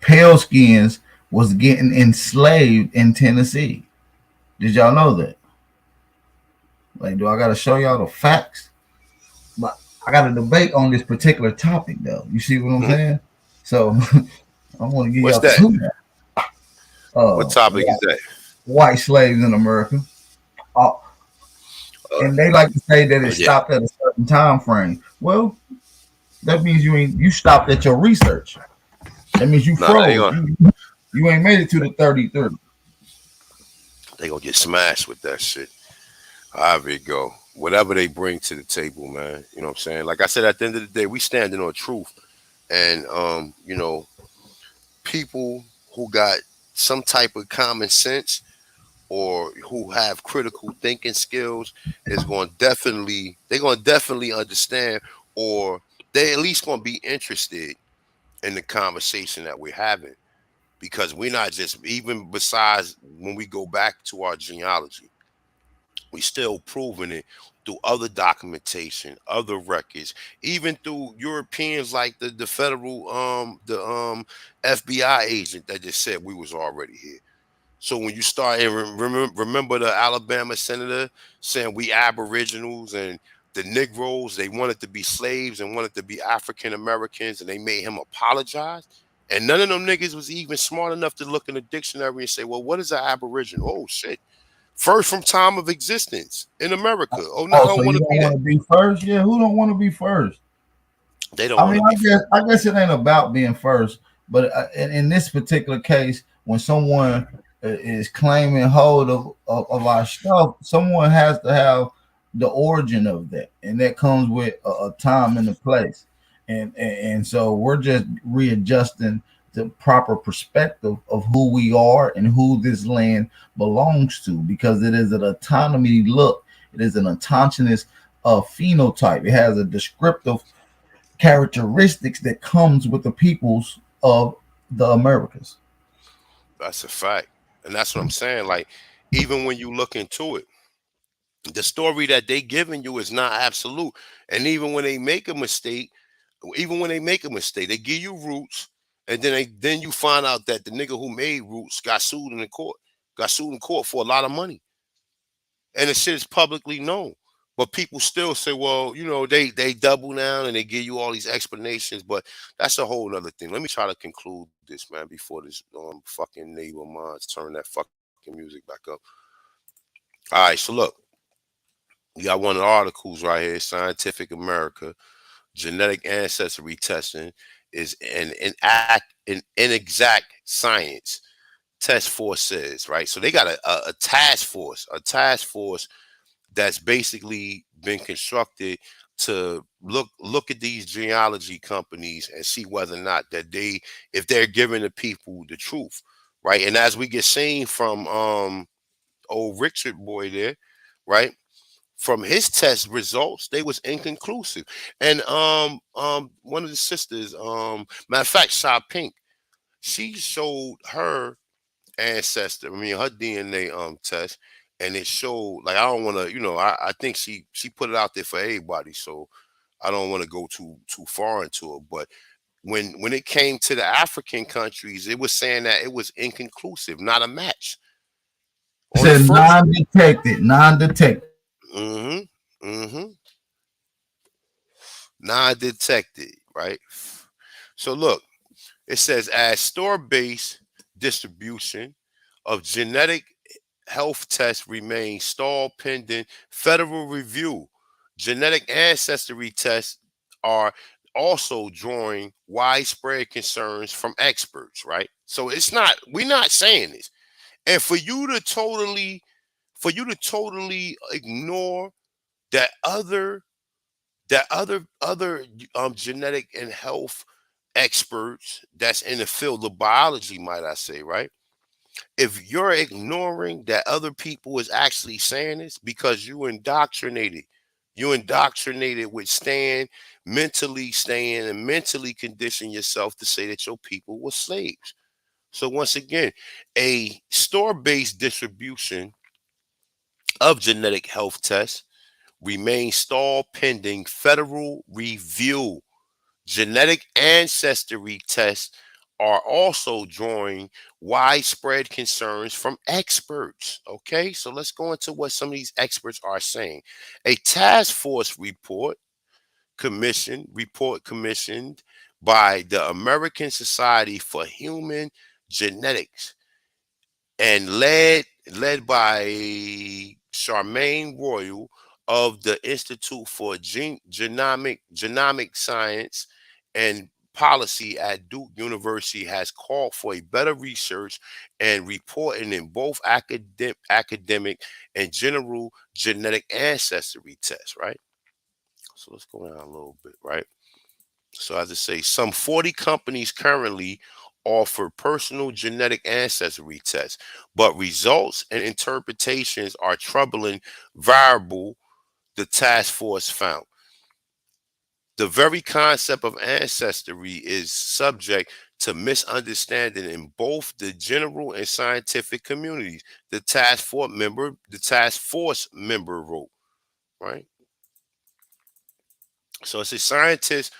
pale skins was getting enslaved in Tennessee. Did y'all know that? Like, do I gotta show y'all the facts? But I got a debate on this particular topic, though. You see what I'm saying? So I want to give y'all two. What topic is that? White slaves in America. And they like to say that it stopped at a certain time frame. Well, that means you stopped at your research. That means you froze. You ain't made it to the 30. They gonna get smashed with that shit. However it go. Whatever they bring to the table, man. You know what I'm saying? Like I said, at the end of the day, we standing on truth. And you know, people who got some type of common sense or who have critical thinking skills is going they're going to definitely understand, or they at least going to be interested in the conversation that we're having, because we're not just, even besides when we go back to our genealogy, we still proving it through other documentation, other records, even through Europeans like the federal FBI agent that just said we was already here. So when you start and remember the Alabama senator saying we aboriginals and the Negroes, they wanted to be slaves and wanted to be African Americans, and they made him apologize. And none of them niggas was even smart enough to look in the dictionary and say, well, what is an aboriginal? Oh shit. First from time of existence in America. Oh no, I Oh, so don't want you to don't be that. want to be first? Yeah, who don't want to be first? They don't I want mean, to be I guess it ain't about being first, but in this particular case, when someone is claiming hold of our stuff, someone has to have the origin of that, and that comes with a time and a place, and so we're just readjusting the proper perspective of who we are and who this land belongs to, because it is an autonomy look, it is an autonomous phenotype, it has a descriptive characteristics that comes with the peoples of the Americas. That's a fact. And that's what I'm saying. Like, even when you look into it, the story that they giving you is not absolute. And even when they make a mistake, they give you roots, and then you find out that the nigga who made roots got sued in the court, for a lot of money. And the shit is publicly known. But people still say, well, they double down and they give you all these explanations, but that's a whole other thing. Let me try to conclude this, man, before this fucking neighbor of mine turn that fucking music back up. All right, so look, you got one of the articles right here, Scientific America, genetic ancestry testing is an inexact science. Test force says, right? So they got a task force, that's basically been constructed to look at these genealogy companies and see whether or not that if they're giving the people the truth, right? And as we get seen from old Richard boy there, right? From his test results, they was inconclusive. And one of the sisters, matter of fact, Sha Pink, she showed her ancestor, her DNA test, and it showed, like, I don't want to, I think she put it out there for everybody, so I don't want to go too far into it. But when it came to the African countries, it was saying that it was inconclusive, not a match. It says non-detected, non-detected. Non-detected, right? So look, it says as store-based distribution of genetic health tests remains stalled pending federal review. Genetic ancestry tests are also drawing widespread concerns from experts, right? So we're not saying this. And for you to totally ignore that other genetic and health experts that's in the field of biology, might I say, right? If you're ignoring that other people is actually saying this because you indoctrinated with mentally staying and mentally condition yourself to say that your people were slaves. So once again, a store-based distribution of genetic health tests remains stalled pending federal review. Genetic ancestry tests are also drawing widespread concerns from experts. Okay, so let's go into what some of these experts are saying. A task force report commissioned by the American Society for Human Genetics and led by Charmaine Royal of the Institute for Genomic Science and Policy at Duke University has called for a better research and reporting in both academic and general genetic ancestry tests, right? So let's go down a little bit, right? So as I say, some 40 companies currently offer personal genetic ancestry tests, but results and interpretations are troubling variable, the task force found. The very concept of ancestry is subject to misunderstanding in both the general and scientific communities. The task force member wrote, right? So it says scientists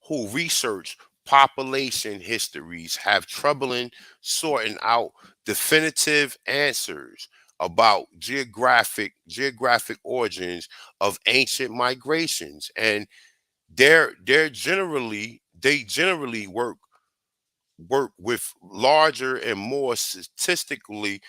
who research population histories have troubling sorting out definitive answers about geographic origins of ancient migrations, and they generally work with larger and more statistically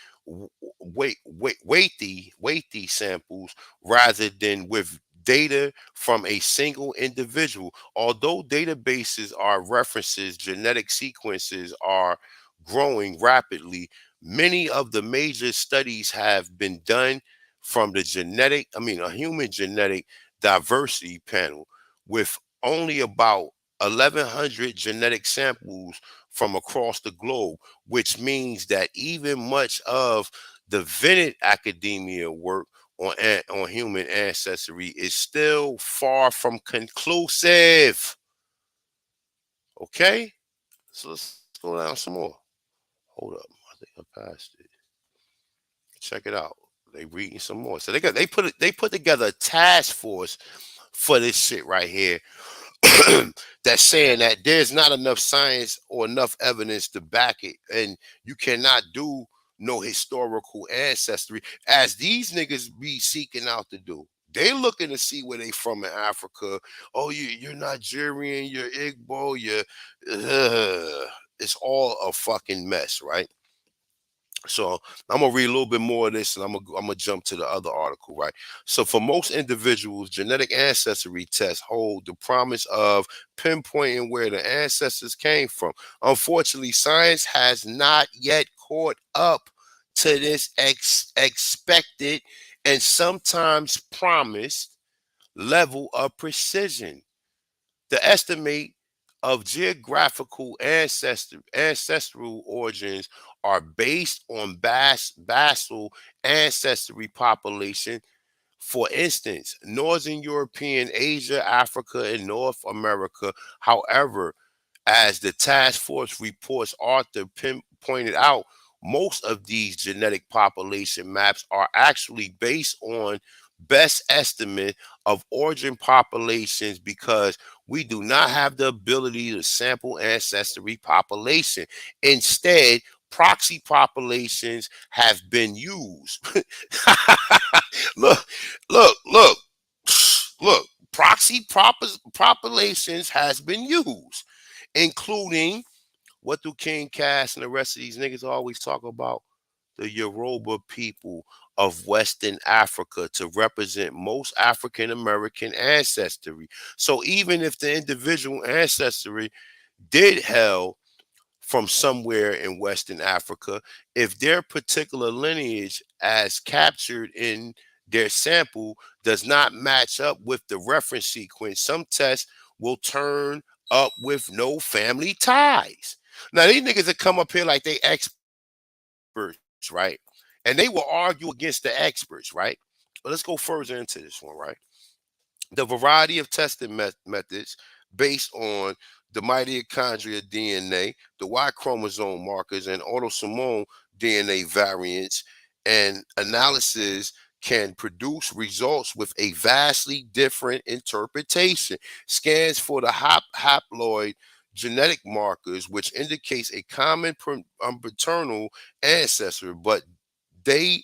weighty samples rather than with data from a single individual. Although databases are references, genetic sequences are growing rapidly. Many of the major studies have been done from a human genetic diversity panel with only about 1,100 genetic samples from across the globe, which means that even much of the vented academia work on human ancestry is still far from conclusive. Okay, so let's go down some more. Hold up, I think I passed it. Check it out. They reading some more. So they put together a task force for this shit right here. That's saying that there's not enough science or enough evidence to back it, and you cannot do no historical ancestry as these niggas be seeking out to do. They looking to see where they from in Africa. Oh, you're Nigerian, you're Igbo, it's all a fucking mess, right? So I'm gonna read a little bit more of this, and I'm gonna jump to the other article, right? So for most individuals, genetic ancestry tests hold the promise of pinpointing where the ancestors came from. Unfortunately, science has not yet caught up to this expected and sometimes promised level of precision. The estimate of geographical ancestral origins are based on basal ancestry population. For instance, Northern European, Asia, Africa, and North America. However, as the task force reports Arthur pointed out, most of these genetic population maps are actually based on best estimate of origin populations because we do not have the ability to sample ancestry population. Instead, proxy populations have been used. look, look, look. Populations has been used, including what do King Cass and the rest of these niggas always talk about? The Yoruba people of Western Africa to represent most African American ancestry. So even if the individual ancestry did hail from somewhere in Western Africa, if their particular lineage as captured in their sample does not match up with the reference sequence, some tests will turn up with no family ties. Now, these niggas that come up here like they experts, right? And they will argue against the experts, right? But let's go further into this one, right? The variety of testing methods based on the mitochondria DNA, the Y chromosome markers, and autosomal DNA variants and analysis can produce results with a vastly different interpretation. Scans for the haploid genetic markers, which indicates a common paternal ancestor, but they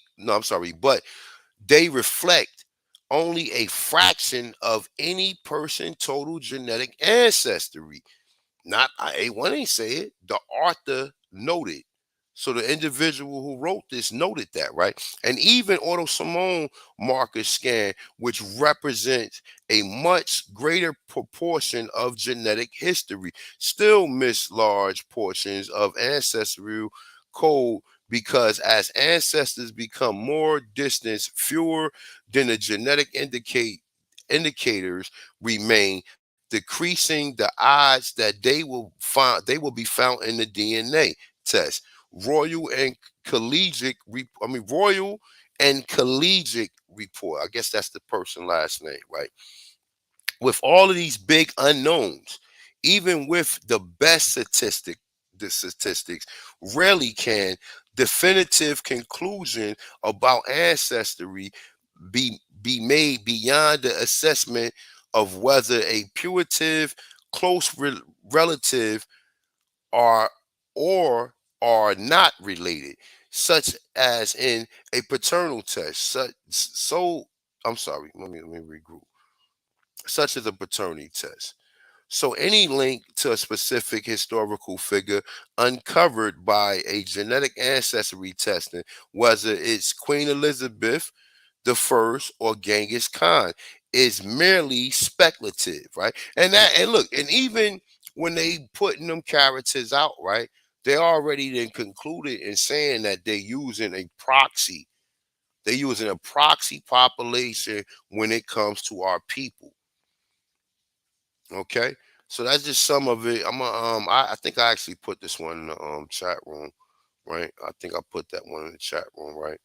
reflect only a fraction of any person total genetic ancestry. Not A1 ain't say it. The author noted. So the individual who wrote this noted that, right? And even autosomal marker scan, which represents a much greater proportion of genetic history, still miss large portions of ancestral code because as ancestors become more distant, fewer than the genetic indicators remain, decreasing the odds that they will be found in the DNA test. Royal and collegiate report. I guess that's the person last name, right? With all of these big unknowns, even with the statistics rarely can definitive conclusion about ancestry be made beyond the assessment of whether a putative close relative are or are not related, such as in a paternal test. I'm sorry, let me regroup. Such as a paternity test. So any link to a specific historical figure uncovered by a genetic ancestry testing, whether it's Queen Elizabeth the First or Genghis Khan, is merely speculative, right? And look, and even when they putting them characters out, right, they already then concluded in saying that they're using a proxy. They're using a proxy population when it comes to our people. Okay, so that's just some of it. I think I actually put this one in the chat room, right? I think I put that one in the chat room, right?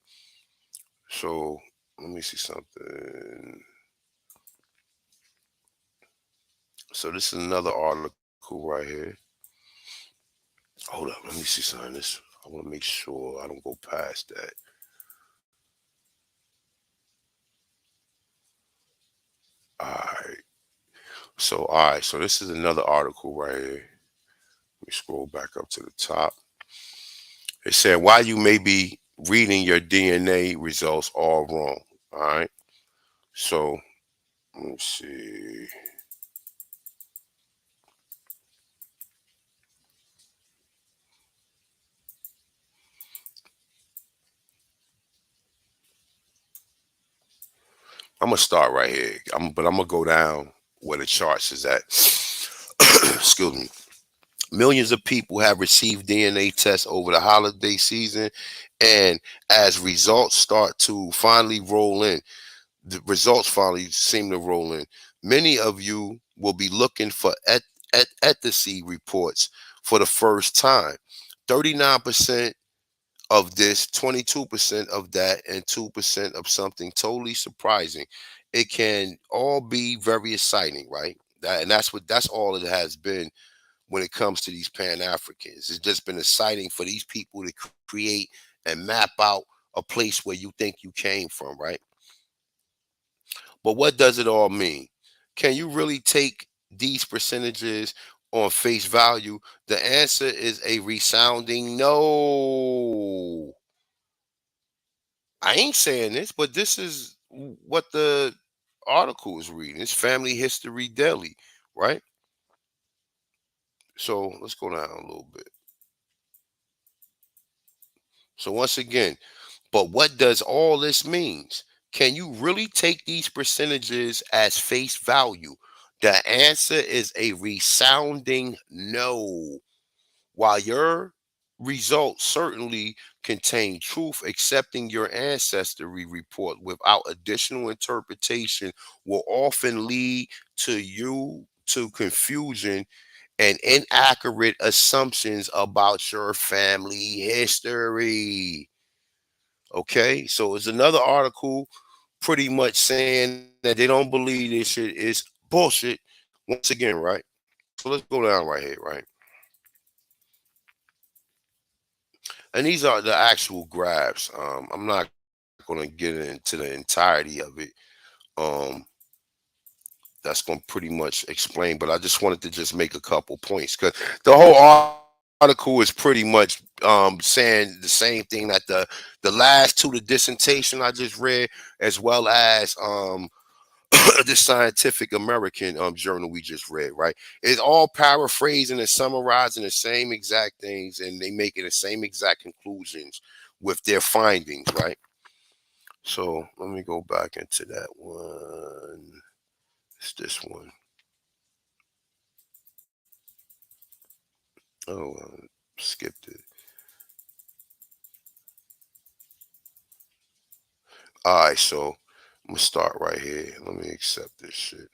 So let me see something. So this is another article right here. Hold up, let me see something. This I want to make sure I don't go past that. All right. So this is another article right here. Let me scroll back up to the top. It said why you may be reading your DNA results all wrong. All right. So let me see. I'm gonna start right here. But I'm gonna go down where the charts is at. Excuse me. Millions of people have received DNA tests over the holiday season, and as results start to finally roll in, the results finally seem to roll in. Many of you will be looking for ethnicity reports for the first time. 39% of this, 22% of that, and 2% of something totally surprising. It can all be very exciting, right? And that's all it has been when it comes to these Pan Africans. It's just been exciting for these people to create and map out a place where you think you came from, right? But what does it all mean? Can you really take these percentages on face value? The answer is a resounding no. I ain't saying this, but this is what the article is reading. It's Family History Daily, right? So let's go down a little bit. So once again, but what does all this means? Can you really take these percentages as face value? The answer is a resounding no. While your results certainly contain truth, accepting your ancestry report without additional interpretation will often lead to confusion and inaccurate assumptions about your family history. Okay, so it's another article pretty much saying that they don't believe this shit is bullshit once again, right? So let's go down right here, right? And these are the actual graphs. I'm not going to get into the entirety of it. Um, that's going to pretty much explain, but I just wanted to just make a couple points because the whole article is pretty much saying the same thing that the last two, the dissertation I just read, as well as the Scientific American journal we just read, right? It's all paraphrasing and summarizing the same exact things, and they making the same exact conclusions with their findings, right? So let me go back into that one. It's this one. Oh, skipped it. All right, so I'm gonna start right here. Let me accept this shit.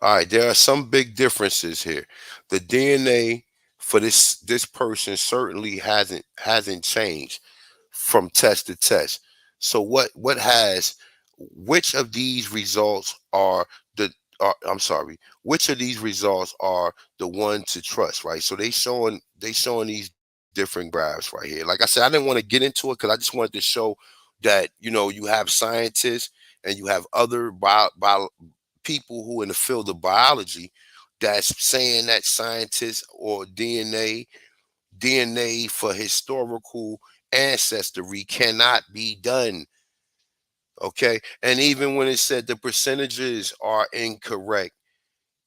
All right, there are some big differences here. The DNA for this person certainly hasn't changed from test to test. So what has which of these results are the I'm sorry, which of these results are the one to trust, right? So they showing these different graphs right here. Like I said, I didn't want to get into it because I just wanted to show that, you know, you have scientists and you have other people who in the field of biology that's saying that scientists or DNA for historical ancestry cannot be done. Okay. And even when it said the percentages are incorrect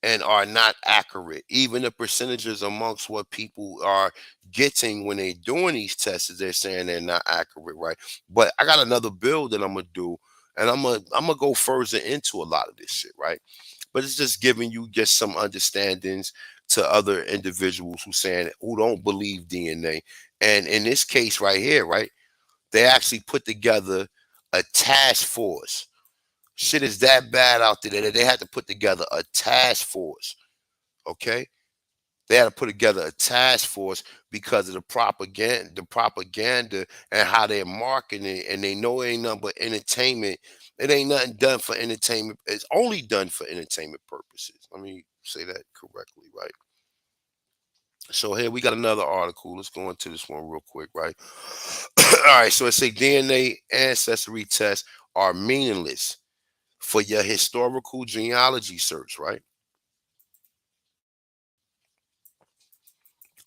and are not accurate, even the percentages amongst what people are getting when they're doing these tests, they're saying they're not accurate, right? But I got another bill that I'm gonna do, and I'm gonna go further into a lot of this shit, right? But it's just giving you just some understandings to other individuals who don't believe DNA. And in this case right here, right, they actually put together a task force. Shit is that bad out there that they had to put together a task force. Okay, they had to put together a task force because of the propaganda and how they're marketing it, and they know it ain't nothing but entertainment. It ain't nothing done for entertainment. It's only done for entertainment purposes. Let me say that correctly, right? So here we got another article. Let's go into this one real quick, right? All right, so it say DNA ancestry tests are meaningless for your historical genealogy search, right?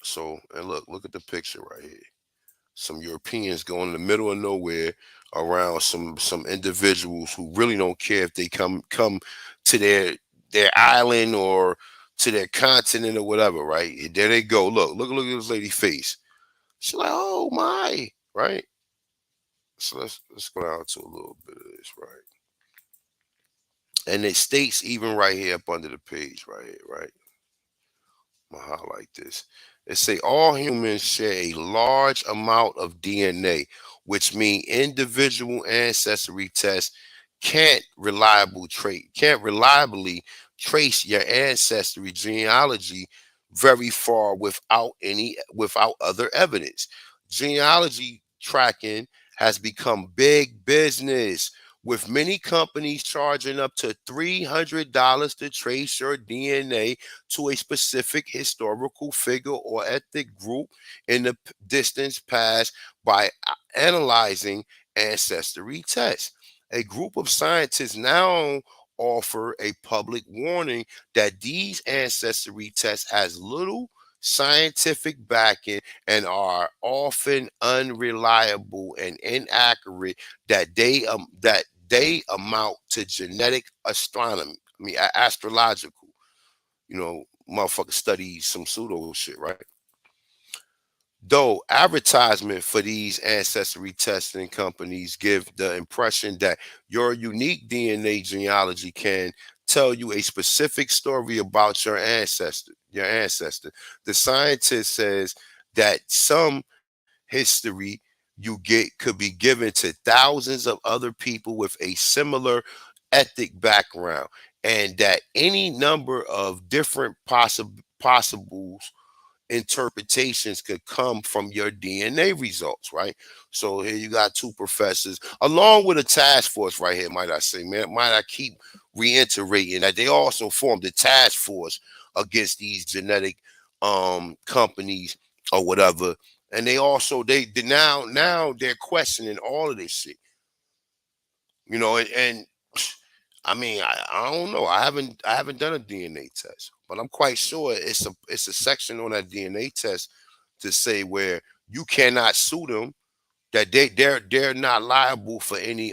So, and look at the picture right here. Some Europeans going in the middle of nowhere around some individuals who really don't care if they come to their island or to their continent or whatever, right? And there they go. Look at this lady's face. She's like, oh my, right? So let's go down to a little bit of this, right? And it states even right here up under the page, right here, right? I'm gonna highlight this. It say all humans share a large amount of DNA, which mean individual ancestry tests can't reliably trace your ancestry genealogy very far without other evidence. Genealogy tracking has become big business, with many companies charging up to $300 to trace your DNA to a specific historical figure or ethnic group in the distance past by analyzing ancestry tests. A group of scientists now offer a public warning that these ancestry tests has little scientific backing and are often unreliable and inaccurate, that they amount to genetic astronomy. I mean, astrological. You know, motherfucker studies some pseudo shit, right? Though advertisement for these ancestry testing companies give the impression that your unique DNA genealogy can tell you a specific story about your ancestor. The scientist says that some history you get could be given to thousands of other people with a similar ethnic background, and that any number of different possibles interpretations could come from your DNA results, right? So here you got two professors, along with a task force right here, might I say, man, might I keep reiterating that they also formed a task force against these genetic companies or whatever. And they also now they're questioning all of this shit. You know, and I mean, I don't know. I haven't done a DNA test, but I'm quite sure it's a section on that DNA test to say where you cannot sue them, that they're not liable for any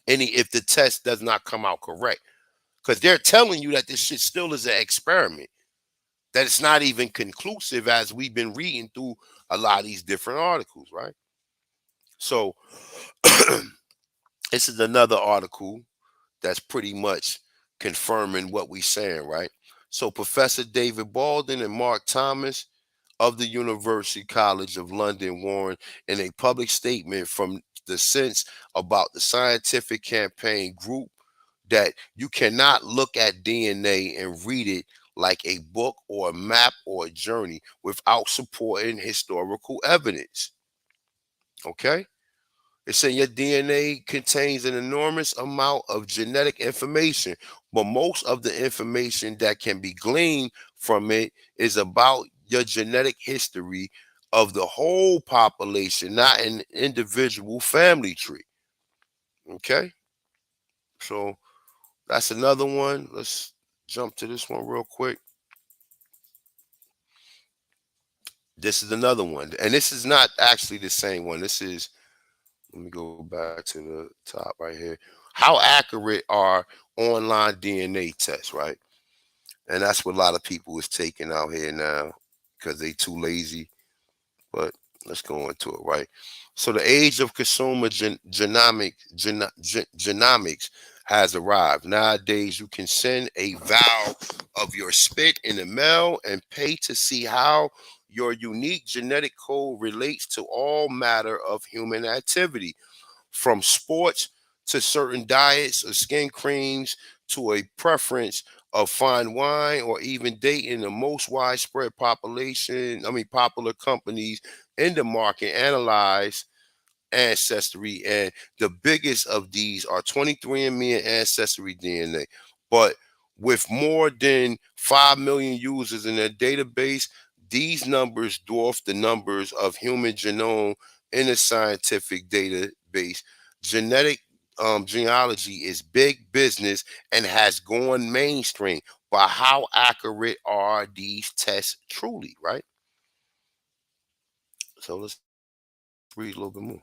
if the test does not come out correct. Because they're telling you that this shit still is an experiment, that it's not even conclusive, as we've been reading through a lot of these different articles, right? So this is another article that's pretty much confirming what we're saying, right? So Professor David Baldwin and Mark Thomas of the University College of London warned in a public statement from the sense about the scientific campaign group that you cannot look at DNA and read it like a book or a map or a journey without supporting historical evidence. Okay? It's saying your DNA contains an enormous amount of genetic information, but most of the information that can be gleaned from it is about your genetic history of the whole population, not an individual family tree. Okay, so that's another one. Let's jump to this one real quick. This is another one, and this is not actually the same one. This is, let me go back to the top right here. How accurate are online DNA tests, right? And that's what a lot of people is taking out here now because they too lazy. But let's go into it, right? So the age of consumer genomics has arrived. Nowadays, you can send a vial of your spit in the mail and pay to see how your unique genetic code relates to all matter of human activity, from sports to certain diets or skin creams to a preference of fine wine or even dating. The most widespread popular companies in the market analyze ancestry, and the biggest of these are 23andMe and Ancestry DNA. But with more than 5 million users in their database, these numbers dwarf the numbers of human genome in the scientific database. Genetic genealogy is big business and has gone mainstream. But how accurate are these tests truly, right? So let's read a little bit more.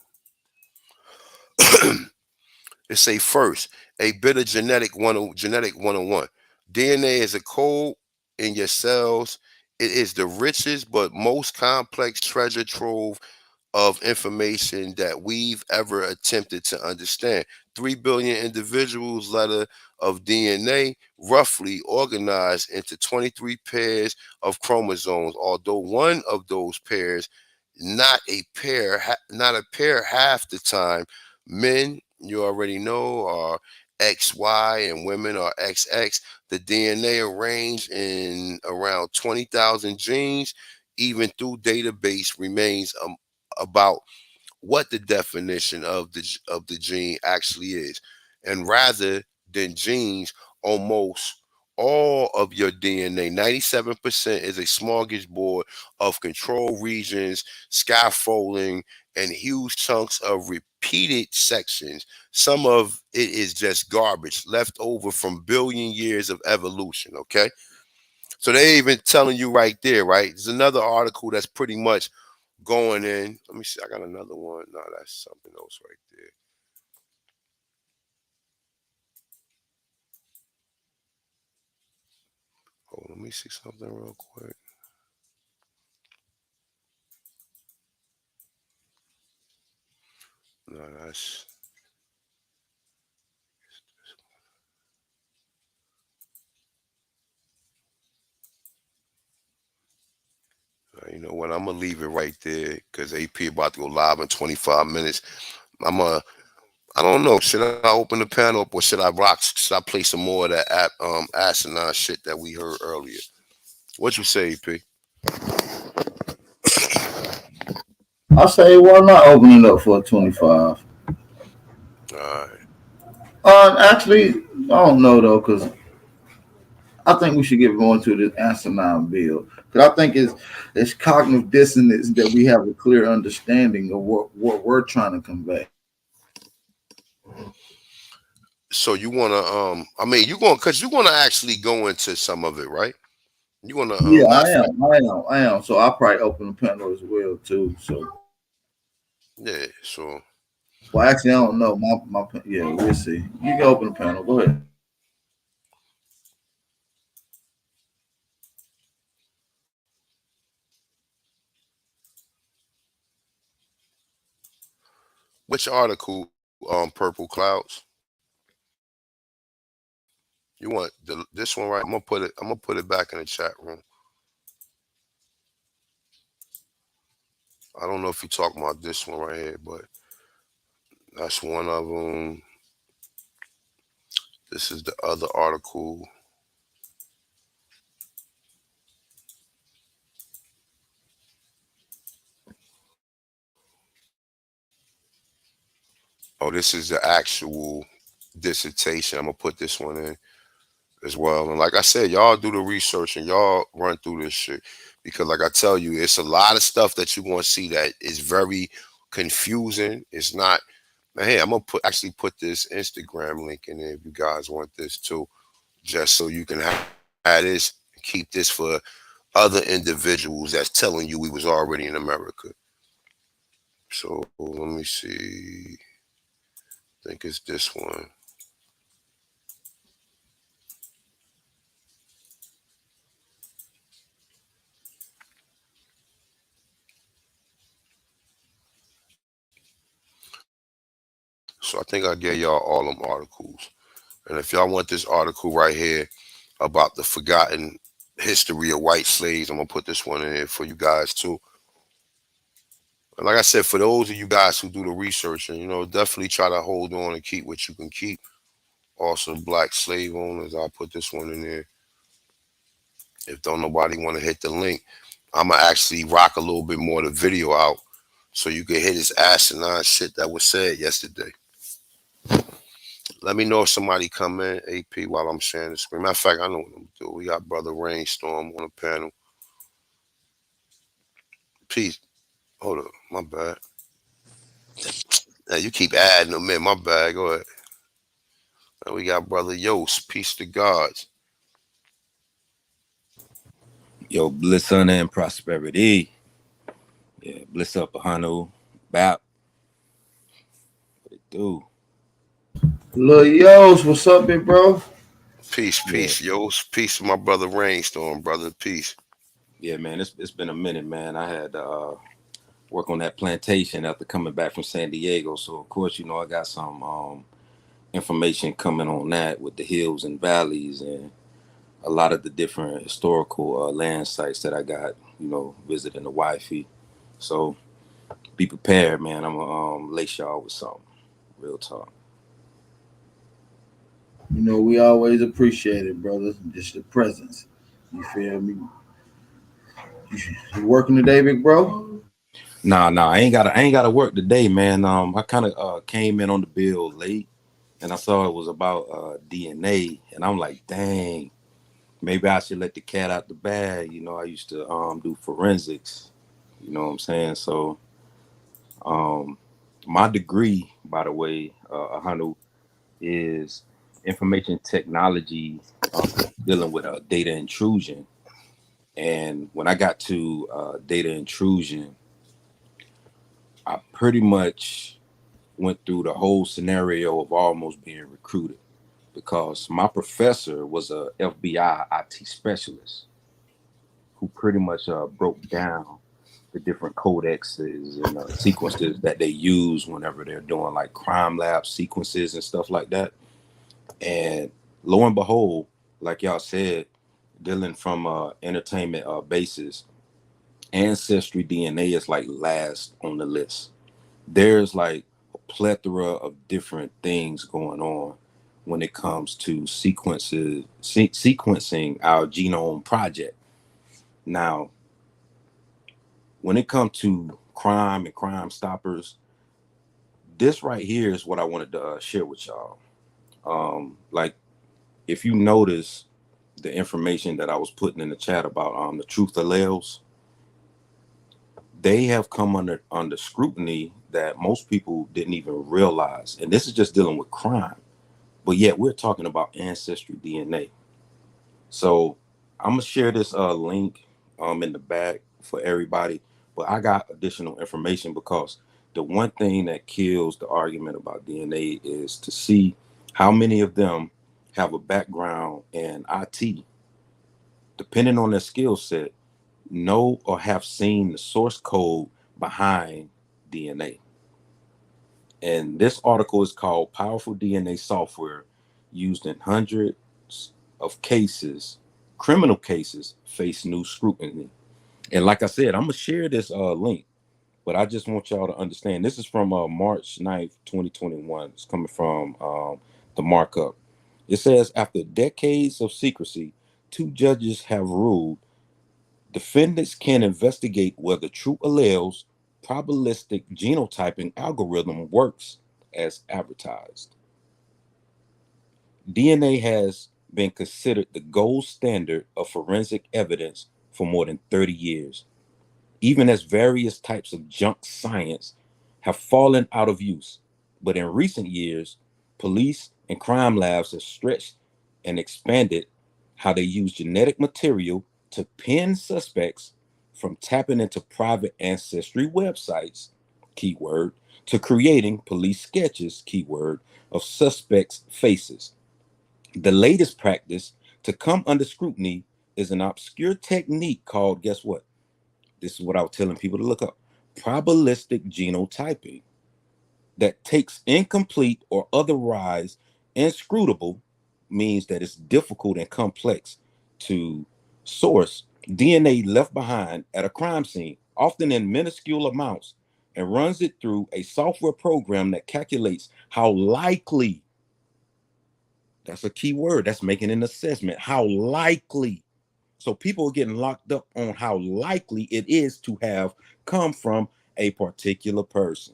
It say first, a bit of genetic 101. DNA is a code in your cells. It is the richest but most complex treasure trove of information that we've ever attempted to understand. 3 billion individuals letter of DNA, roughly organized into 23 pairs of chromosomes, although one of those pairs, not a pair half the time. Men, you already know, are XY and women are XX. The DNA arranged in around 20,000 genes. Even through database remains about what the definition of the gene actually is. And rather than genes, almost all of your DNA, 97%, is a smorgasbord of control regions, scaffolding, and huge chunks of repeated sections. Some of it is just garbage left over from billion years of evolution. Okay. So they even telling you right there, right? There's another article that's pretty much going in. Let me see. I got another one. No, that's something else right there. Oh, let me see something real quick. No, that's you know what? I'm gonna leave it right there because AP about to go live in 25 minutes. I don't know. Should I open the panel up or should I rock? Should I play some more of that asinine shit that we heard earlier? What you say, AP? I say, why not open it up for a 25? All right. Actually, I don't know though, because I think we should get going to this asinine bill. Because I think it's cognitive dissonance that we have a clear understanding of what we're trying to convey. So you wanna I mean you gonna cause you're gonna actually go into some of it, right? You wanna Yeah, not I am. So I'll probably open the panel as well too. So yeah, so well, actually, I don't know. Yeah, we'll see. You can open the panel. Go ahead. which article, Purple Clouds? You want this one, right? I'm gonna put it back in the chat room. I don't know if you're talking about this one right here, but that's one of them. This is the other article. Oh, this is the actual dissertation. I'm gonna put this one in as well. And like I said, y'all do the research and y'all run through this shit. because like I tell you, it's a lot of stuff that you're gonna see that is very confusing. It's not. Now, hey, I'm gonna actually put this Instagram link in there if you guys want this too, just so you can have this, keep this for other individuals that's telling you we was already in America. So let me see. I think it's this one. So I think I gave y'all all them articles. And if y'all want this article right here about the forgotten history of white slaves, I'm gonna put this one in here for you guys too. And like I said, for those of you guys who do the research, and definitely try to hold on and keep what you can keep. Also, black slave owners, I'll put this one in there. If don't nobody want to hit the link, I'm gonna actually rock a little bit more of the video out so you can hear this asinine shit that was said yesterday. Let me know if somebody come in, AP, while I'm sharing the screen. Matter of fact, I know what I'm gonna do. We got Brother Rainstorm on the panel. Peace. Hold up, my bad. Now you keep adding them in. My bad. Go ahead. And we got Brother Yost. Peace to gods. Yo, bliss honor and prosperity. Yeah, bliss up, Ahanu. Bap. What it do? Lil Yos, what's up, big bro? Peace, Yost. Peace to my brother Rainstorm, brother. Peace. Yeah, man, it's been a minute, man. I had work on that plantation after coming back from San Diego. So of course, I got some information coming on that with the hills and valleys and a lot of the different historical land sites that I got, visiting the wifey. So be prepared, man. I'm gonna lace y'all with something. Real talk. We always appreciate it, brother. Just the presence. You feel me? You working today, big bro? Nah, I ain't gotta work today, man. I kind of came in on the bill late, and I saw it was about DNA, and I'm like, dang, maybe I should let the cat out the bag. I used to do forensics. You know what I'm saying? So, my degree, by the way, Ahanu, is information technology, dealing with data intrusion. And when I got to data intrusion, I pretty much went through the whole scenario of almost being recruited because my professor was a FBI IT specialist who pretty much broke down the different codexes and sequences that they use whenever they're doing like crime lab sequences and stuff like that. And lo and behold, like y'all said, dealing from entertainment basis, ancestry DNA is like last on the list. There's like a plethora of different things going on when it comes to sequencing our genome project. Now, when it comes to crime and Crime Stoppers, this right here is what I wanted to share with y'all. Like, if you notice the information that I was putting in the chat about the truth alleles, they have come under scrutiny that most people didn't even realize. And this is just dealing with crime. But yet we're talking about ancestry DNA. So I'm gonna share this link in the back for everybody. But I got additional information because the one thing that kills the argument about DNA is to see how many of them have a background in IT, depending on their skill set, know or have seen the source code behind DNA. And this article is called Powerful DNA Software Used in Hundreds of Cases, Criminal Cases Face New Scrutiny. And like I said, I'm going to share this link, but I just want y'all to understand. This is from March 9th, 2021. It's coming from the markup. It says, after decades of secrecy, 2 judges have ruled defendants can investigate whether true alleles probabilistic genotyping algorithm works as advertised. DNA has been considered the gold standard of forensic evidence for more than 30 years, even as various types of junk science have fallen out of use. But in recent years, police and crime labs have stretched and expanded how they use genetic material to pin suspects, from tapping into private ancestry websites, keyword, to creating police sketches, keyword, of suspects' faces. The latest practice to come under scrutiny is an obscure technique called, guess what? This is what I was telling people to look up: probabilistic genotyping, that takes incomplete or otherwise inscrutable, means that it's difficult and complex to source DNA left behind at a crime scene, often in minuscule amounts, and runs it through a software program that calculates how likely, that's a key word, that's making an assessment, how likely. So people are getting locked up on how likely it is to have come from a particular person.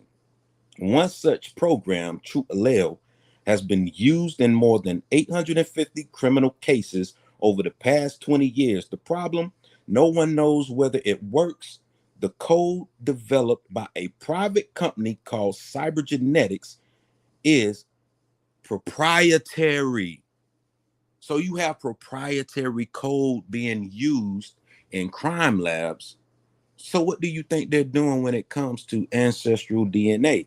One such program, True Allele, has been used in more than 850 criminal cases over the past 20 years. The problem, no one knows whether it works. The code, developed by a private company called Cybernetics, is proprietary. So you have proprietary code being used in crime labs. So what do you think they're doing when it comes to ancestral DNA?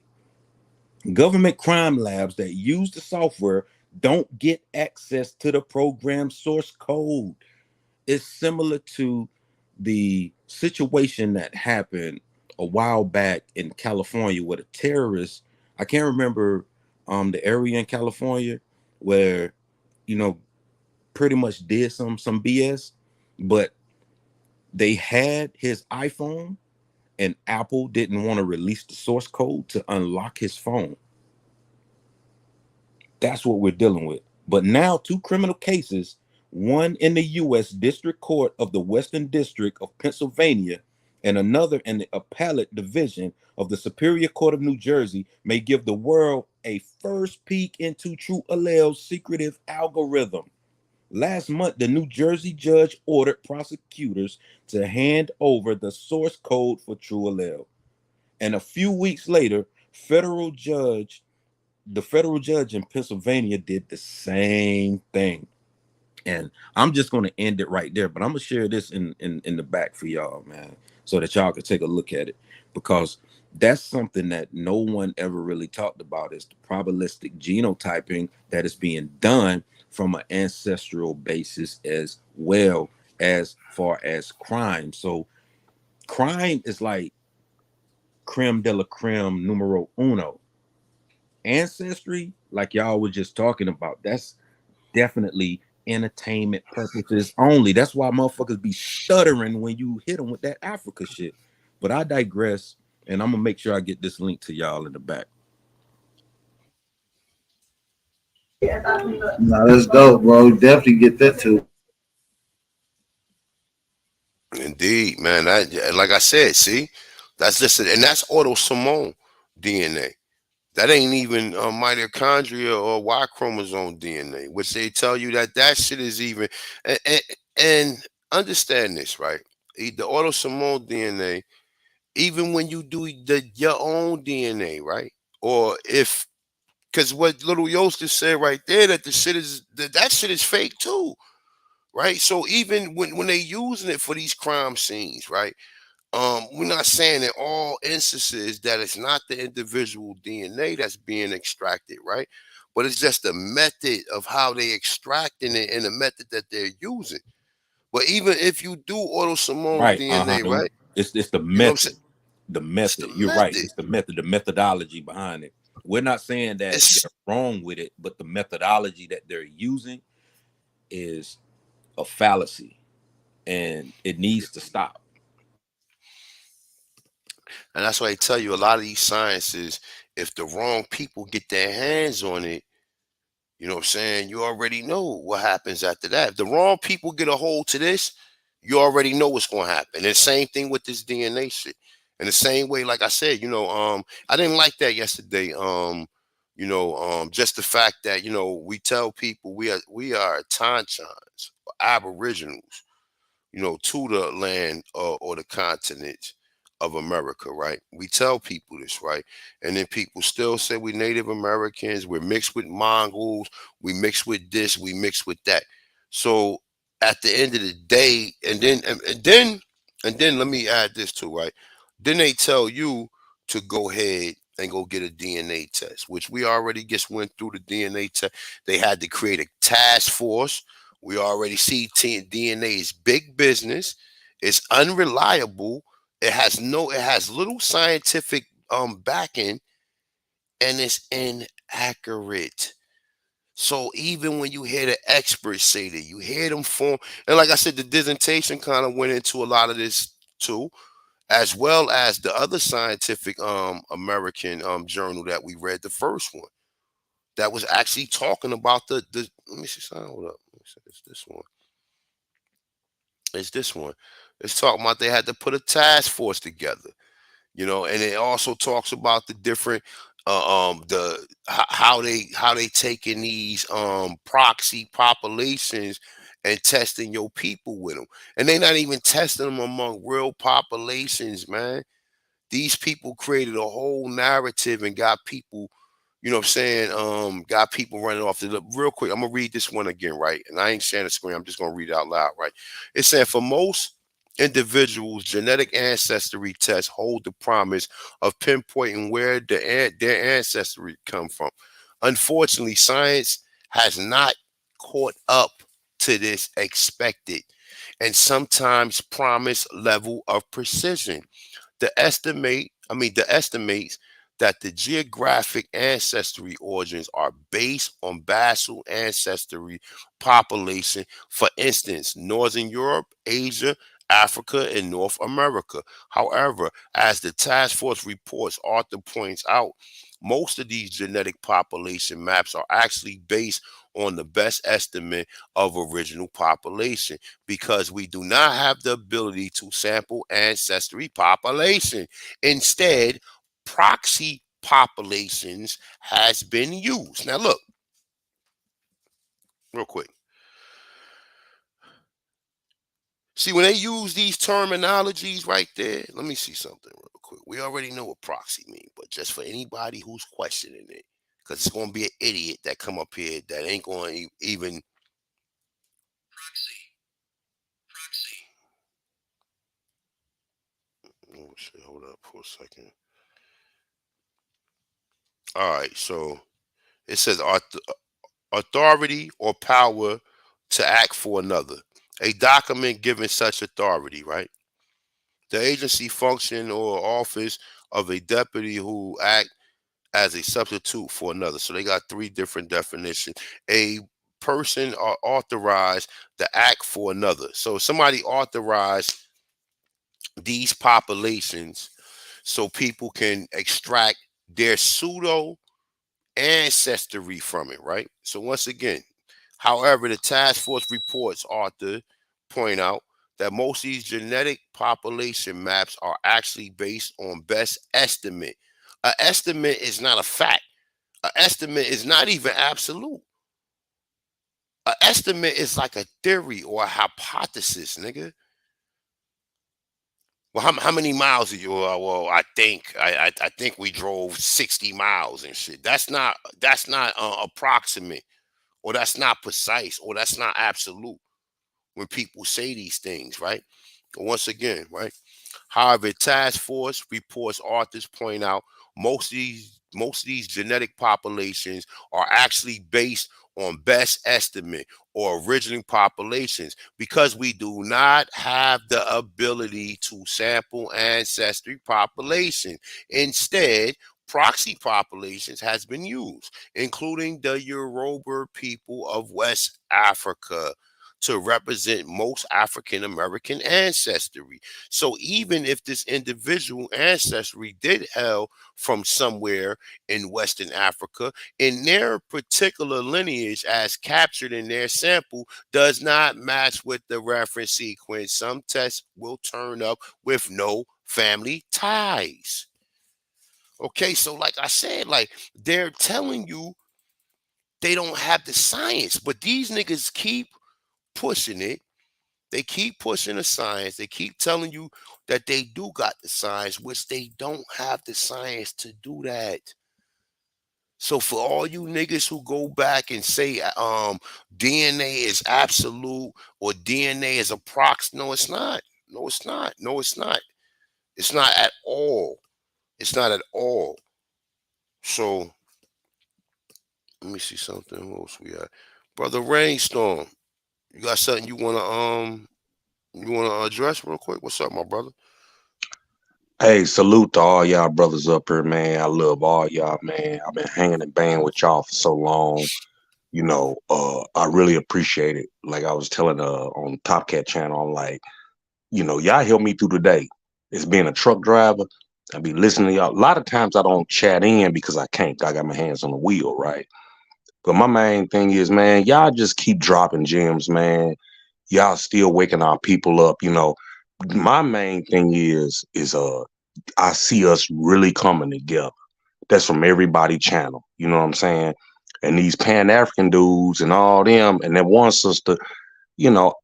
Government crime labs that use the software don't get access to the program source code. It's similar to the situation that happened a while back in California with a terrorist. I can't remember the area in California where, you know, pretty much did some BS, but they had his iPhone and Apple didn't want to release the source code to unlock his phone. That's what we're dealing with. But now, two criminal cases, one in the U.S. District Court of the Western District of Pennsylvania and another in the Appellate Division of the Superior Court of New Jersey, may give the world a first peek into True Allele's secretive algorithm. Last month, the New Jersey judge ordered prosecutors to hand over the source code for True Allele. And a few weeks later, the federal judge in Pennsylvania did the same thing. And I'm just going to end it right there, but I'm going to share this in the back for y'all, man, so that y'all can take a look at it, because that's something that no one ever really talked about, is the probabilistic genotyping that is being done from an ancestral basis as well, as far as crime. So crime is like creme de la creme numero uno. Ancestry, like y'all were just talking about, that's definitely entertainment purposes only. That's why motherfuckers be shuddering when you hit them with that Africa shit. But I digress, and I'm gonna make sure I get this link to y'all in the back. No, that's dope, bro. Definitely get that too. Indeed, man. Like I said, see, that's just it, and that's autosomal DNA. That ain't even mitochondria or Y chromosome DNA, which they tell you that shit is even. And understand this, right? The autosomal DNA, even when you do your own DNA, right? Or if, because what little Yost just said right there, that the shit is that shit is fake too, right? So even when they using it for these crime scenes, right? We're not saying in all instances that it's not the individual DNA that's being extracted, right? But it's just the method of how they extracting it and the method that they're using. But even if you do autosomal Right. DNA, right? It's the You know what I'm saying? method. The It's the method. You're right. method. It's the method, the methodology behind it. We're not saying that It's they're wrong with it, but the methodology that they're using is a fallacy, and it needs to stop. and that's why I tell you a lot of these sciences, if the wrong people get their hands on it, you know what I'm saying? You already know what happens after that. If the wrong people get a hold to this, you already know what's going to happen. And the same thing with this DNA shit. In the same way, like I said, I didn't like that yesterday. Just the fact that we tell people we are Tanchans, Aboriginals, to the land or the continent of America, right? We tell people this, right? And then people still say we Native Americans, we're mixed with Mongols, we mixed with this, we mixed with that. So at the end of the day, and then let me add this too, right? Then they tell you to go ahead and go get a DNA test, which we already just went through the DNA test. They had to create a task force. We already see DNA is big business. It's unreliable. It has little scientific backing, and it's inaccurate. So even when you hear the experts say that, you hear them form, and like I said, the dissertation kind of went into a lot of this too, as well as the other scientific American journal that we read, the first one that was actually talking about the let me see, hold up, let me see, it's this one. It's this one. It's talking about they had to put a task force together, and it also talks about the different how they taking these proxy populations and testing your people with them, and they not even testing them among real populations, man. These people created a whole narrative and got people, what I'm saying, got people running off the real quick. I'm gonna read this one again, right? And I ain't sharing the screen, I'm just gonna read it out loud, right? It said for most individuals, genetic ancestry tests hold the promise of pinpointing where their ancestry come from. Unfortunately, science has not caught up to this expected and sometimes promised level of precision. The estimates that the geographic ancestry origins are based on basal ancestry population, for instance, Northern Europe, Asia, Africa, and North America. However, as the task force reports Arthur points out, most of these genetic population maps are actually based on the best estimate of original population because we do not have the ability to sample ancestry population. Instead, proxy populations has been used. Now look, real quick. See, when they use these terminologies right there, let me see something real quick. We already know what proxy means, but just for anybody who's questioning it, because it's going to be an idiot that come up here that ain't going to even oh shit, hold up for a second. All right, so it says authority or power to act for another. A document giving such authority, right? The agency, function, or office of a deputy who act as a substitute for another. So they got three different definitions. A person are authorized to act for another. So somebody authorized these populations so people can extract their pseudo ancestry from it, right? So once again, however, the task force reports, Arthur point out that most of these genetic population maps are actually based on best estimate. An estimate is not a fact. An estimate is not even absolute. An estimate is like a theory or a hypothesis, nigga. Well, how many miles are you? Well, I think we drove 60 miles and shit. That's not approximate, or that's not precise, or that's not absolute. When people say these things, right? Once again, right? However, task force reports authors point out most of these genetic populations are actually based on best estimate or original populations because we do not have the ability to sample ancestry population. Instead, proxy populations has been used, including the Yoruba people of West Africa, to represent most African American ancestry. So even if this individual ancestry did hail from somewhere in Western Africa, in their particular lineage as captured in their sample does not match with the reference sequence, some tests will turn up with no family ties. Okay, so like I said, like they're telling you they don't have the science, but these niggas keep pushing it They keep pushing the science. They keep telling you that they do got the science, which they don't have the science to do that. So for all you niggas who go back and say DNA is absolute or DNA is a prox, no, it's not. No, it's not. No, it's not. It's not at all. It's not at all. So let me see something. What else we got? Brother Rainstorm, you got something you wanna address real quick? What's up, my brother? Hey, salute to all y'all brothers up here, man. I love all y'all, man. I've been hanging and banging with y'all for so long. I really appreciate it. Like I was telling on Top Cat channel, I'm like, y'all helped me through the day. As being a truck driver, I be listening to y'all. A lot of times I don't chat in because I can't. I got my hands on the wheel, right? But my main thing is, man, y'all just keep dropping gems, man. Y'all still waking our people up. My main thing is I see us really coming together. That's from everybody channel. You know what I'm saying? And these Pan-African dudes and all them, and that one sister, you know,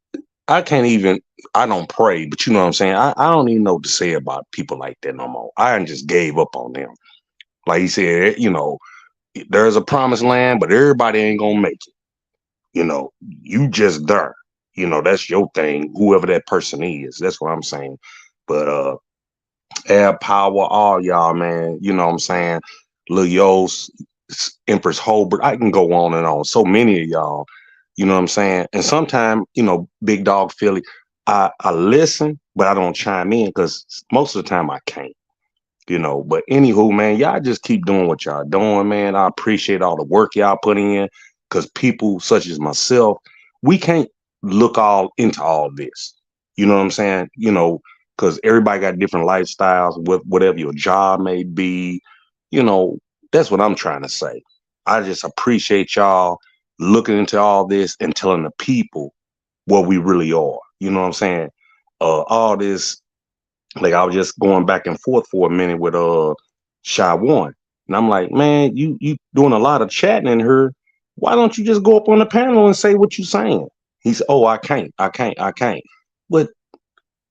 I don't pray, but you know what I'm saying? I don't even know what to say about people like that no more. I just gave up on them. Like he said, there's a promised land, but everybody ain't gonna make it. You just there. That's your thing, whoever that person is. That's what I'm saying. But air power, all y'all, man. You know what I'm saying? Lil Yos, Empress Holbert. I can go on and on. So many of y'all. You know what I'm saying? And sometimes, Big Dog Philly, I listen, but I don't chime in because most of the time I can't. But anywho, man, y'all just keep doing what y'all doing, man. I appreciate all the work y'all put in because people such as myself, we can't look all into all this. You know what I'm saying? Because everybody got different lifestyles with whatever your job may be. That's what I'm trying to say. I just appreciate y'all looking into all this and telling the people what we really are. You know what I'm saying? All this, like I was just going back and forth for a minute with Shy One. And I'm like, man, you doing a lot of chatting in here. Why don't you just go up on the panel and say what you're saying? He said, oh, I can't. But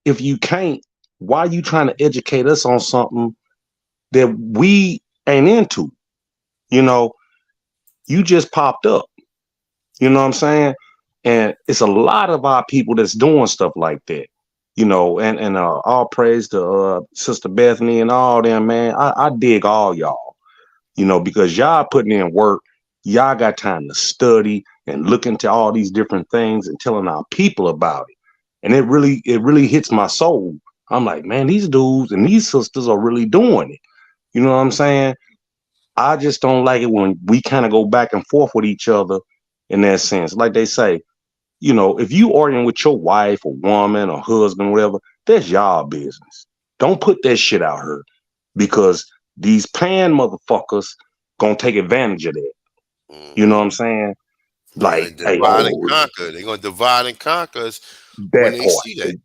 if you can't, why are you trying to educate us on something that we ain't into? You just popped up. You know what I'm saying? And it's a lot of our people that's doing stuff like that. And all praise to Sister Bethany and all them, man. I dig all y'all, because y'all putting in work. Y'all got time to study and look into all these different things and telling our people about it. And it really hits my soul. I'm like, man, these dudes and these sisters are really doing it. You know what I'm saying? I just don't like it when we kind of go back and forth with each other in that sense. Like they say, if you arguing with your wife or woman or husband, whatever, that's y'all business. Don't put that shit out here because these pan motherfuckers gonna take advantage of that. You know what I'm saying? Like, hey, divide and conquer. They're gonna divide and conquer us when they see that.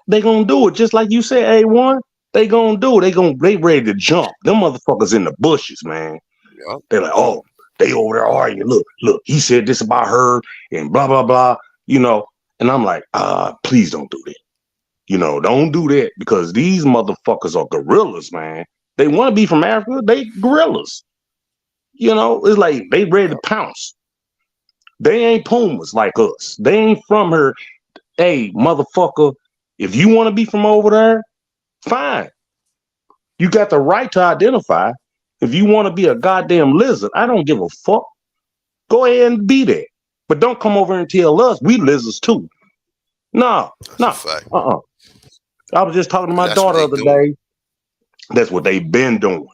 They gonna do it just like you said, A1. They gonna do it. They ready to jump. Them motherfuckers in the bushes, man. Yep. They're like, oh, they over there arguing. Look, he said this about her and blah, blah, blah, And I'm like, please don't do that. Don't do that because these motherfuckers are gorillas, man. They want to be from Africa. They gorillas. It's like they ready to pounce. They ain't pumas like us. They ain't from here. Hey, motherfucker, if you want to be from over there, fine. You got the right to identify. If you want to be a goddamn lizard, I don't give a fuck. Go ahead and be there. But don't come over and tell us we lizards too. No. I was just talking to my daughter the other day. That's what they've been doing.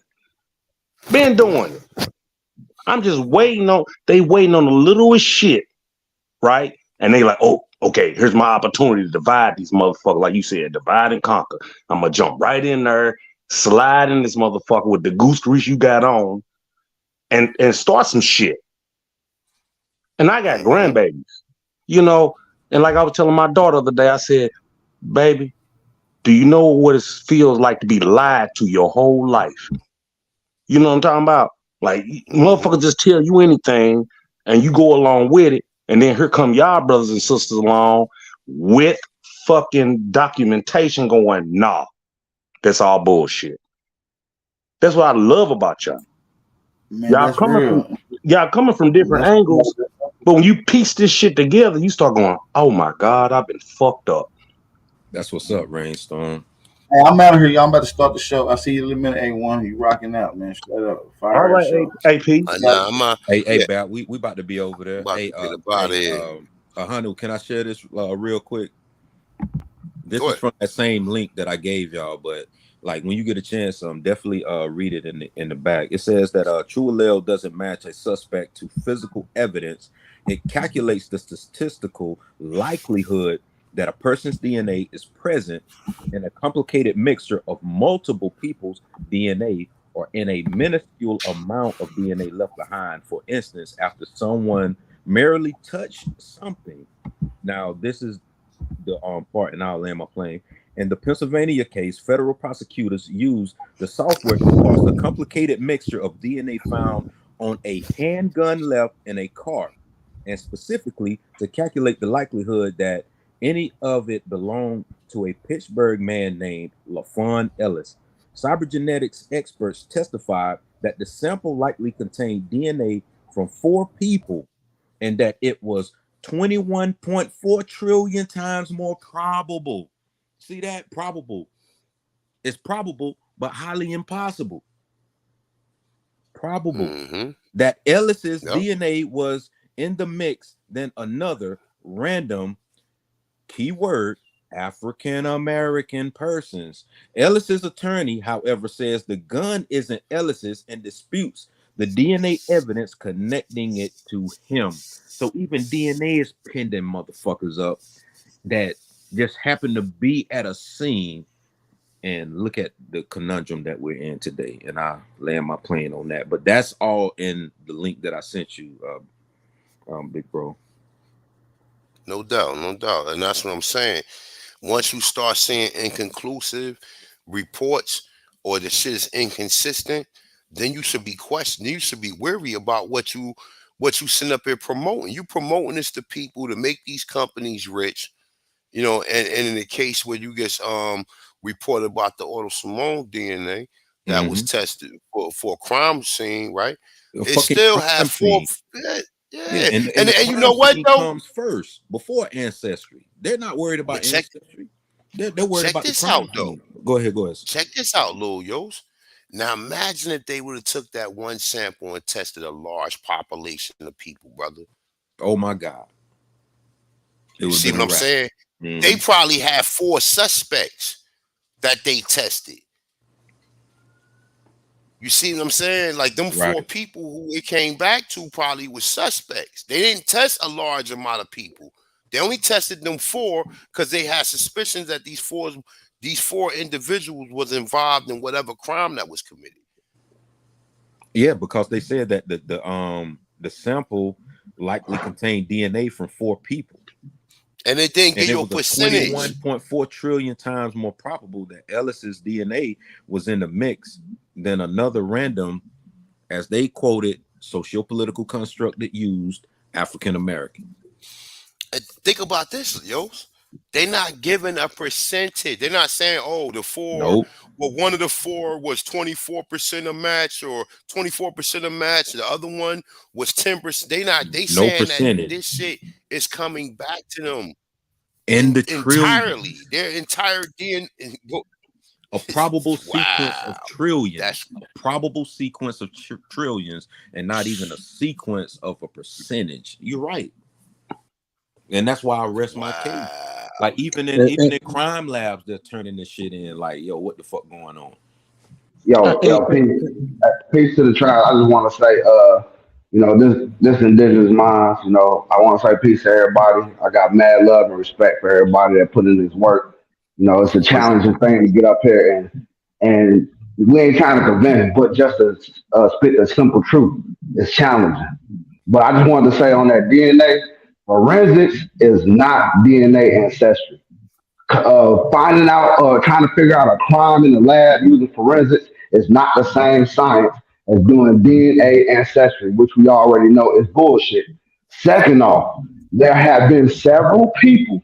Been doing it. I'm just waiting on the littlest shit, right? And they like, oh, okay, here's my opportunity to divide these motherfuckers. Like you said, divide and conquer. I'm gonna jump right in there, slide in this motherfucker with the goose grease you got on, and start some shit. And I got grandbabies, and like I was telling my daughter the other day, I said, baby, do you know what it feels like to be lied to your whole life? You know what I'm talking about? Like, motherfuckers just tell you anything and you go along with it. And then here come y'all brothers and sisters along with fucking documentation going, nah, that's all bullshit. That's what I love about y'all. Man, Y'all that's coming from different angles, but when you piece this shit together, you start going, oh my God, I've been fucked up. That's what's up, Rainstorm. Hey, I'm out of here, y'all. I'm about to start the show. I see you in a minute, A1. You rocking out, man. Straight up. Fire All right, show. AP. Hey, Bat, we about to be over there. About Hey, to get up out of here. Hanu, can I share this real quick? This Go is ahead. from that same link that I gave y'all, but like when you get a chance, definitely read it in the back. It says that true allele doesn't match a suspect to physical evidence. It calculates the statistical likelihood that a person's DNA is present in a complicated mixture of multiple people's DNA or in a minuscule amount of DNA left behind. For instance, after someone merely touched something. Now, this is the part, and I'll land my plane. In the Pennsylvania case, federal prosecutors used the software to parse a complicated mixture of DNA found on a handgun left in a car, and specifically to calculate the likelihood that any of it belonged to a Pittsburgh man named LaFon Ellis. Cybernetics experts testified that the sample likely contained DNA from 4 people and that it was 21.4 trillion times more probable. See that? Probable. It's probable, but highly impossible. Probable that Ellis's DNA was in the mix than another random keyword African American persons. Ellis's attorney, however, says the gun isn't Ellis's and disputes the DNA evidence connecting it to him. So even DNA is pinning motherfuckers up that just happen to be at a scene. And look at the conundrum that we're in today. And I land my plane on that. But that's all in the link that I sent you, big bro. No doubt, no doubt. And that's what I'm saying. Once you start seeing inconclusive reports or the shit is inconsistent, then you should be questioning. You should be wary about what you send up here promoting. You promoting this to people to make these companies rich, and in the case where you get reported about the Otto Simone DNA that was tested for a crime scene, right? It still had 4. Yeah. And And the you crime know what scene though? comes first before ancestry. They're not worried about ancestry. They're worried Check about the this crime out though. scene. Go ahead. Check this out, Lil Yos. Now imagine if they would have took that one sample and tested a large population of people, brother. Oh my God. You see what I'm saying? They probably had 4 suspects that they tested. You see what I'm saying? Like them 4 people who it came back to probably was suspects. They didn't test a large amount of people. They only tested them 4 because they had suspicions that these four individuals was involved in whatever crime that was committed. Yeah, because they said that the sample likely contained DNA from 4 people. And it didn't give you a percentage. 21.4 trillion times more probable that Ellis's DNA was in the mix than another random, as they quoted, socio-political construct that used African American. Think about this, yo. They're not giving a percentage. They're not saying, oh, the 4, well, one of the 4 was 24% a match or 24% a match. The other one was 10%. They saying that this shit is coming back to them in the entirely. Their entire DNA. A probable sequence of trillions. A probable sequence of trillions, and not even a sequence of a percentage. You're right. And that's why I rest my case. Like even in crime labs, they're turning this shit in. Like, yo, what the fuck going on? Yo, peace to the trial. I just want to say, this indigenous minds, I want to say peace to everybody. I got mad love and respect for everybody that put in this work. It's a challenging thing to get up here and we ain't trying to convince, but just to spit the simple truth. It's challenging. But I just wanted to say on that DNA, forensics is not DNA ancestry. Finding out, trying to figure out a crime in the lab using forensics is not the same science as doing DNA ancestry, which we already know is bullshit. Second off, there have been several people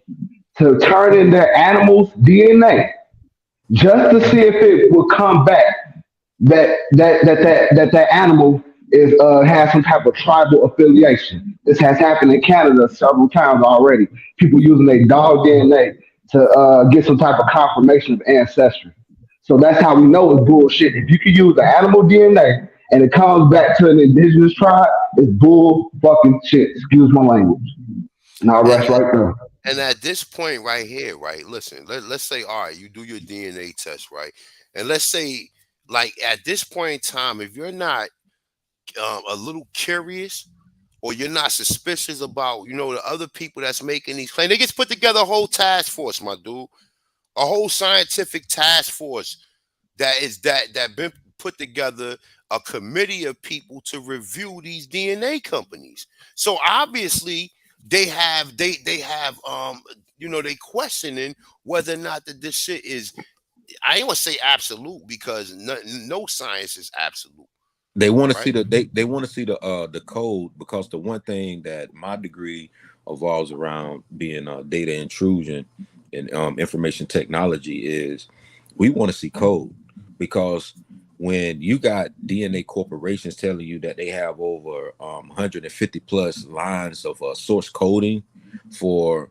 to turn in their animals' DNA just to see if it will come back that animal is has some type of tribal affiliation. This has happened in Canada several times already. People using their dog DNA to get some type of confirmation of ancestry. So that's how we know it's bullshit. If you can use the animal DNA and it comes back to an indigenous tribe, it's bull fucking shit. Excuse my language. And I'll rest right there. And at this point right here, right, listen, let's say, all right, you do your DNA test, right? And let's say, like, at this point in time, if you're not a little curious or you're not suspicious about, the other people that's making these claims, they just put together a whole task force, my dude, a whole scientific task force that been put together, a committee of people to review these DNA companies. So obviously they have they they questioning whether or not that this shit is, I ain't want to say absolute because no science is absolute. They want to right? see they want to see the code, because the one thing that my degree evolves around being data intrusion and information technology is we want to see code, because when you got DNA corporations telling you that they have over 150 plus lines of source coding for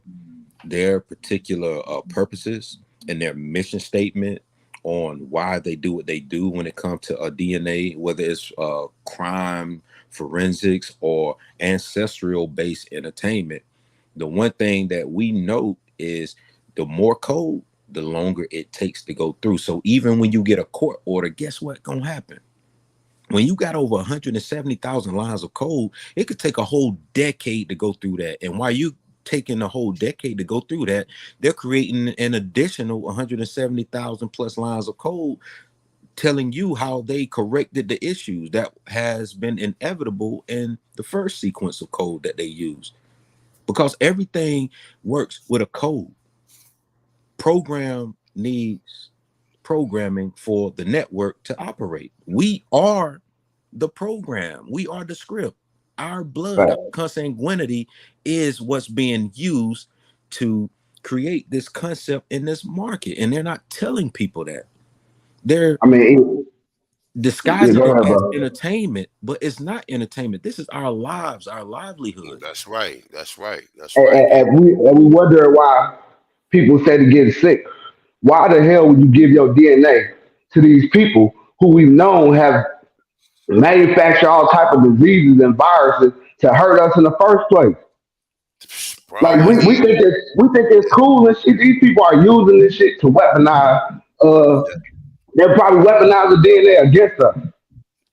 their particular purposes and their mission statement on why they do what they do when it comes to DNA, whether it's crime, forensics, or ancestral based entertainment. The one thing that we know is the more code, the longer it takes to go through. So even when you get a court order, guess what gonna happen? When you got over 170,000 lines of code, it could take a whole decade to go through that. And while you taking a whole decade to go through that, they're creating an additional 170,000 plus lines of code telling you how they corrected the issues that has been inevitable in the first sequence of code that they used. Because everything works with a code. Program needs programming for the network to operate. We are the program. We are the script. Our blood, Right. our consanguinity is what's being used to create this concept in this market. And they're not telling people that. They're disguising go it ahead, as bro. entertainment, but it's not entertainment. This is our lives, our livelihood. That's right. That's right. That's And, right. and we wonder why people say to get sick. Why the hell would you give your DNA to these people who we've known have manufactured all type of diseases and viruses to hurt us in the first place? Bro, Like we think it's cool and shit. These people are using this shit to weaponize. They'll probably weaponize the DNA against us.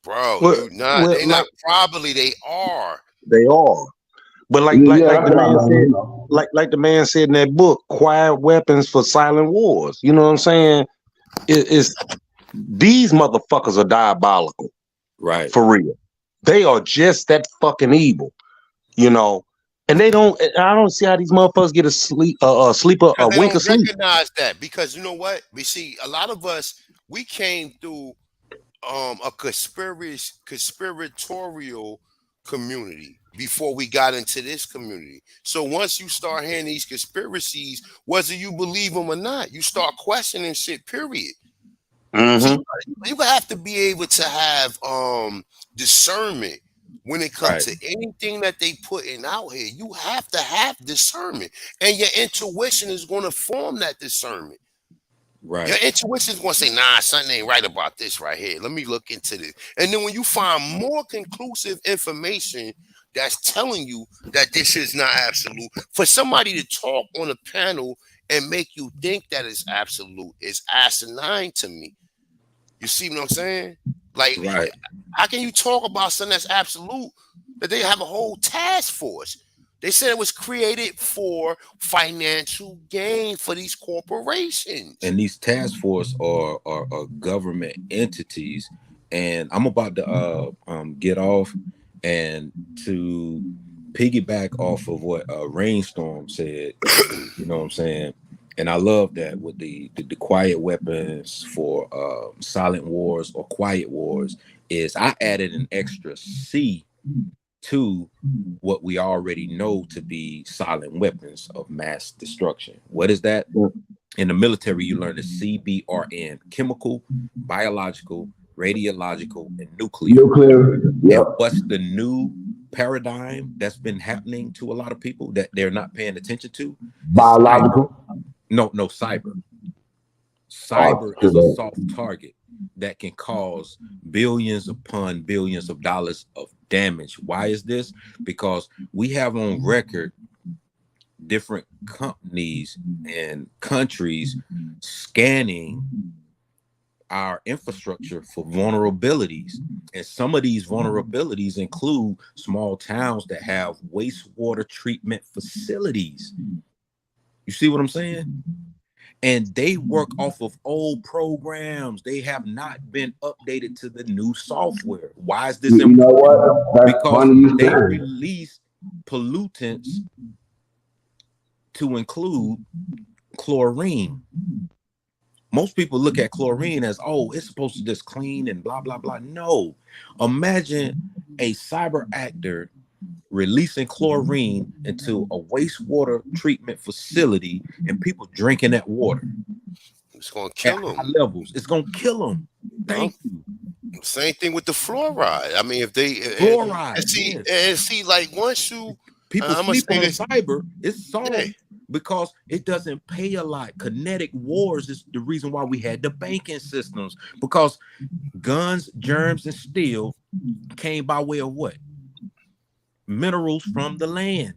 bro, Well, you not. well, They not like probably. They are. they are, but Yeah, like that's the what I man mean. said, You know. like the man said in that book, quiet weapons for silent wars. You know what I'm saying? It's these motherfuckers are diabolical, Right. for real. They are just that fucking evil, you know. And they don't. I don't see how these motherfuckers get a Because they wink don't of sleep. recognize that. Because you know what? We see a lot of us. We came through a conspiratorial community before we got into this community. So once you start hearing these conspiracies, whether you believe them or not, you start questioning shit. Period. So Mm-hmm. you have to be able to have discernment when it comes Right. to anything that they putting out here. You have to have discernment, and your intuition is going to form that discernment. Right. Your intuition is going to say, nah, something ain't right about this right here. Let me look into this. And then when you find more conclusive information that's telling you that this is not absolute, for somebody to talk on a panel and make you think that it's absolute is asinine to me. You see what I'm saying? Like, Right. how can you talk about something that's absolute that they have a whole task force? They said it was created for financial gain for these corporations. And these task force are government entities. And I'm about to get off, and to piggyback off of what Rainstorm said. You know what I'm saying? And I love that with the quiet weapons for silent wars or quiet wars is I added an extra C to what we already know to be silent weapons of mass destruction. What is that? In the military, you learn the CBRN: chemical, biological, radiological, and nuclear. Nuclear. Yep. And what's the new paradigm that's been happening to a lot of people that they're not paying attention to? Biological. No, cyber. Cyber is a soft target that can cause billions upon billions of dollars of damage. Why is this? Because we have on record different companies and countries scanning our infrastructure for vulnerabilities. And some of these vulnerabilities include small towns that have wastewater treatment facilities. You see what I'm saying? And they work off of old programs. They have not been updated to the new software. Why is this important? You know what? That's Because funny you they say. release pollutants to include chlorine. Most people look at chlorine as, oh, it's supposed to just clean and blah, blah, blah. No. Imagine a cyber actor releasing chlorine into a wastewater treatment facility and people drinking that water. It's going to kill them. High levels. It's going to kill them. Thank you. Same thing with the fluoride. I mean, if they fluoride, and see, like once you people sleep on cyber, it's solved. Yeah. Because it doesn't pay a lot. Kinetic wars is the reason why we had the banking systems. Because guns, germs, and steel came by way of what? Minerals from the land.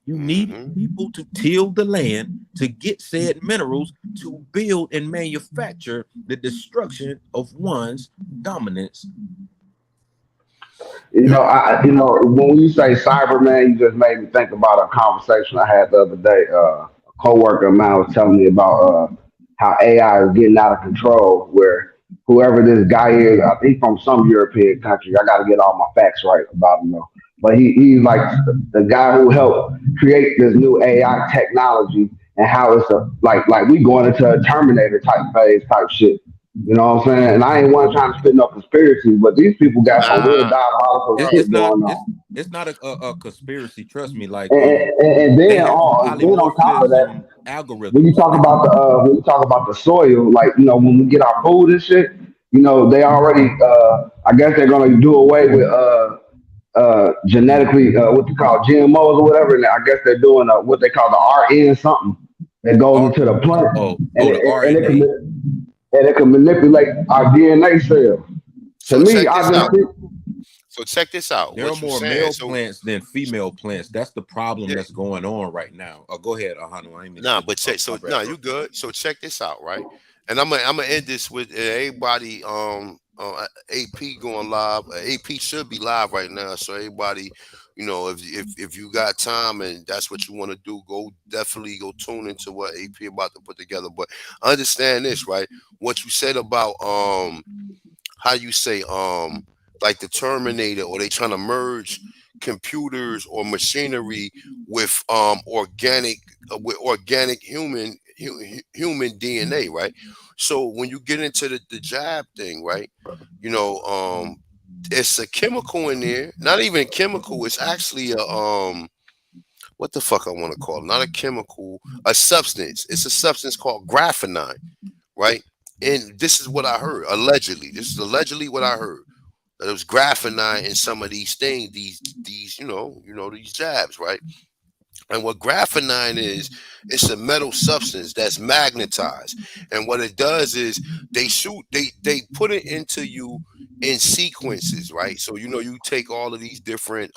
You need people to till the land to get said minerals to build and manufacture the destruction of one's dominance. You know, when you say cyber, man, you just made me think about a conversation I had the other day. A coworker of mine was telling me about how AI is getting out of control. Where whoever this guy is, I think from some European country. I got to get all my facts right about him, though. But he's like the guy who helped create this new AI technology and how it's like we going into a Terminator type phase type shit. You know what I'm saying? And I ain't one trying to spit no conspiracy, but these people got some real diabolical shit going on. It's not a conspiracy. Trust me. Like and then on top of that, algorithm. when you talk about the soil, like when we get our food and shit, they already. I guess they're gonna do away with genetically what they call GMOs or whatever. And I guess they're doing what they call the RN something that goes into the plant, and it can manipulate our DNA cells. So check this out. There are more male plants than female plants. That's the problem that's going on right now. Go ahead, Ahanu. You good. So check this out, right? And I'm gonna end this with everybody. AP going live. AP should be live right now. So everybody, if you got time and that's what you want to do, definitely go tune into what AP about to put together. But understand this, right? What you said about how you say like the Terminator, or they trying to merge computers or machinery with organic human DNA, right? So when you get into the jab thing, right, it's a chemical in there. Not even chemical. It's actually a what the fuck I want to call it? Not a chemical, a substance. It's a substance called graphenine, right? And this is what I heard. Allegedly, this is allegedly what I heard. That it was graphenine in some of these things, these these jabs, right? And what graphenine is, it's a metal substance that's magnetized. And what it does is they put it into you in sequences, right? So you take all these different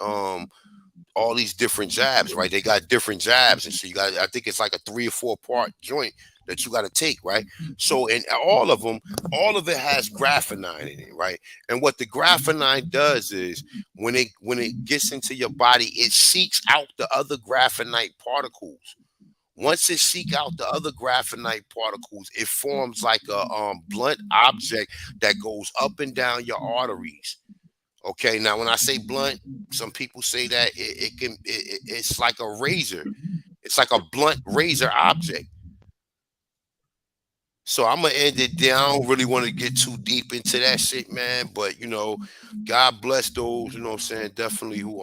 jabs, right? They got different jabs, and so I think it's like a 3 or 4 part joint that you got to take, right? So in all of them, all of it has graphenine in it, right? And what the graphenine does is when it gets into your body, it seeks out the other graphenite particles. Once it seeks out the other graphenite particles, it forms like a blunt object that goes up and down your arteries. Okay, now when I say blunt, some people say that it's like a razor. It's like a blunt razor object. So I'm gonna end it there. I don't really want to get too deep into that shit, man. But you know, God bless those, you know what I'm saying, definitely who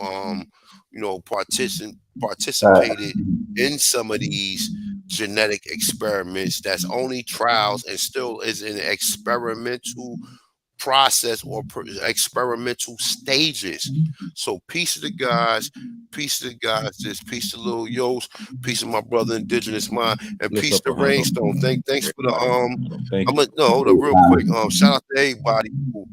you know, participated in some of these genetic experiments that's only trials and still is in experimental process or experimental stages. So peace to the guys, peace to the guys, just peace to Lil Yos, peace to my brother Indigenous Mind, and Lift peace up to a humble Rainstone. Thanks for the thank I'm you. gonna no hold up real quick. Shout out to everybody who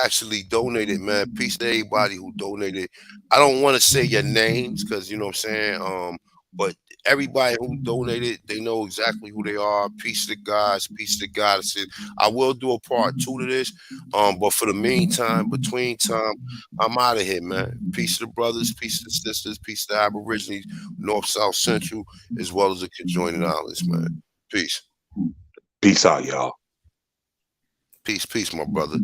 actually donated, man. Peace to everybody who donated. I don't want to say your names because you know what I'm saying. But everybody who donated, they know exactly who they are. Peace to the guys, peace to the goddesses. I will do a part 2 to this. But for the meantime, between time, I'm out of here, man. Peace to the brothers, peace to the sisters, peace to the Aborigines, North, South, Central, as well as the conjoining islands, man. Peace. Peace out, y'all. Peace, my brother.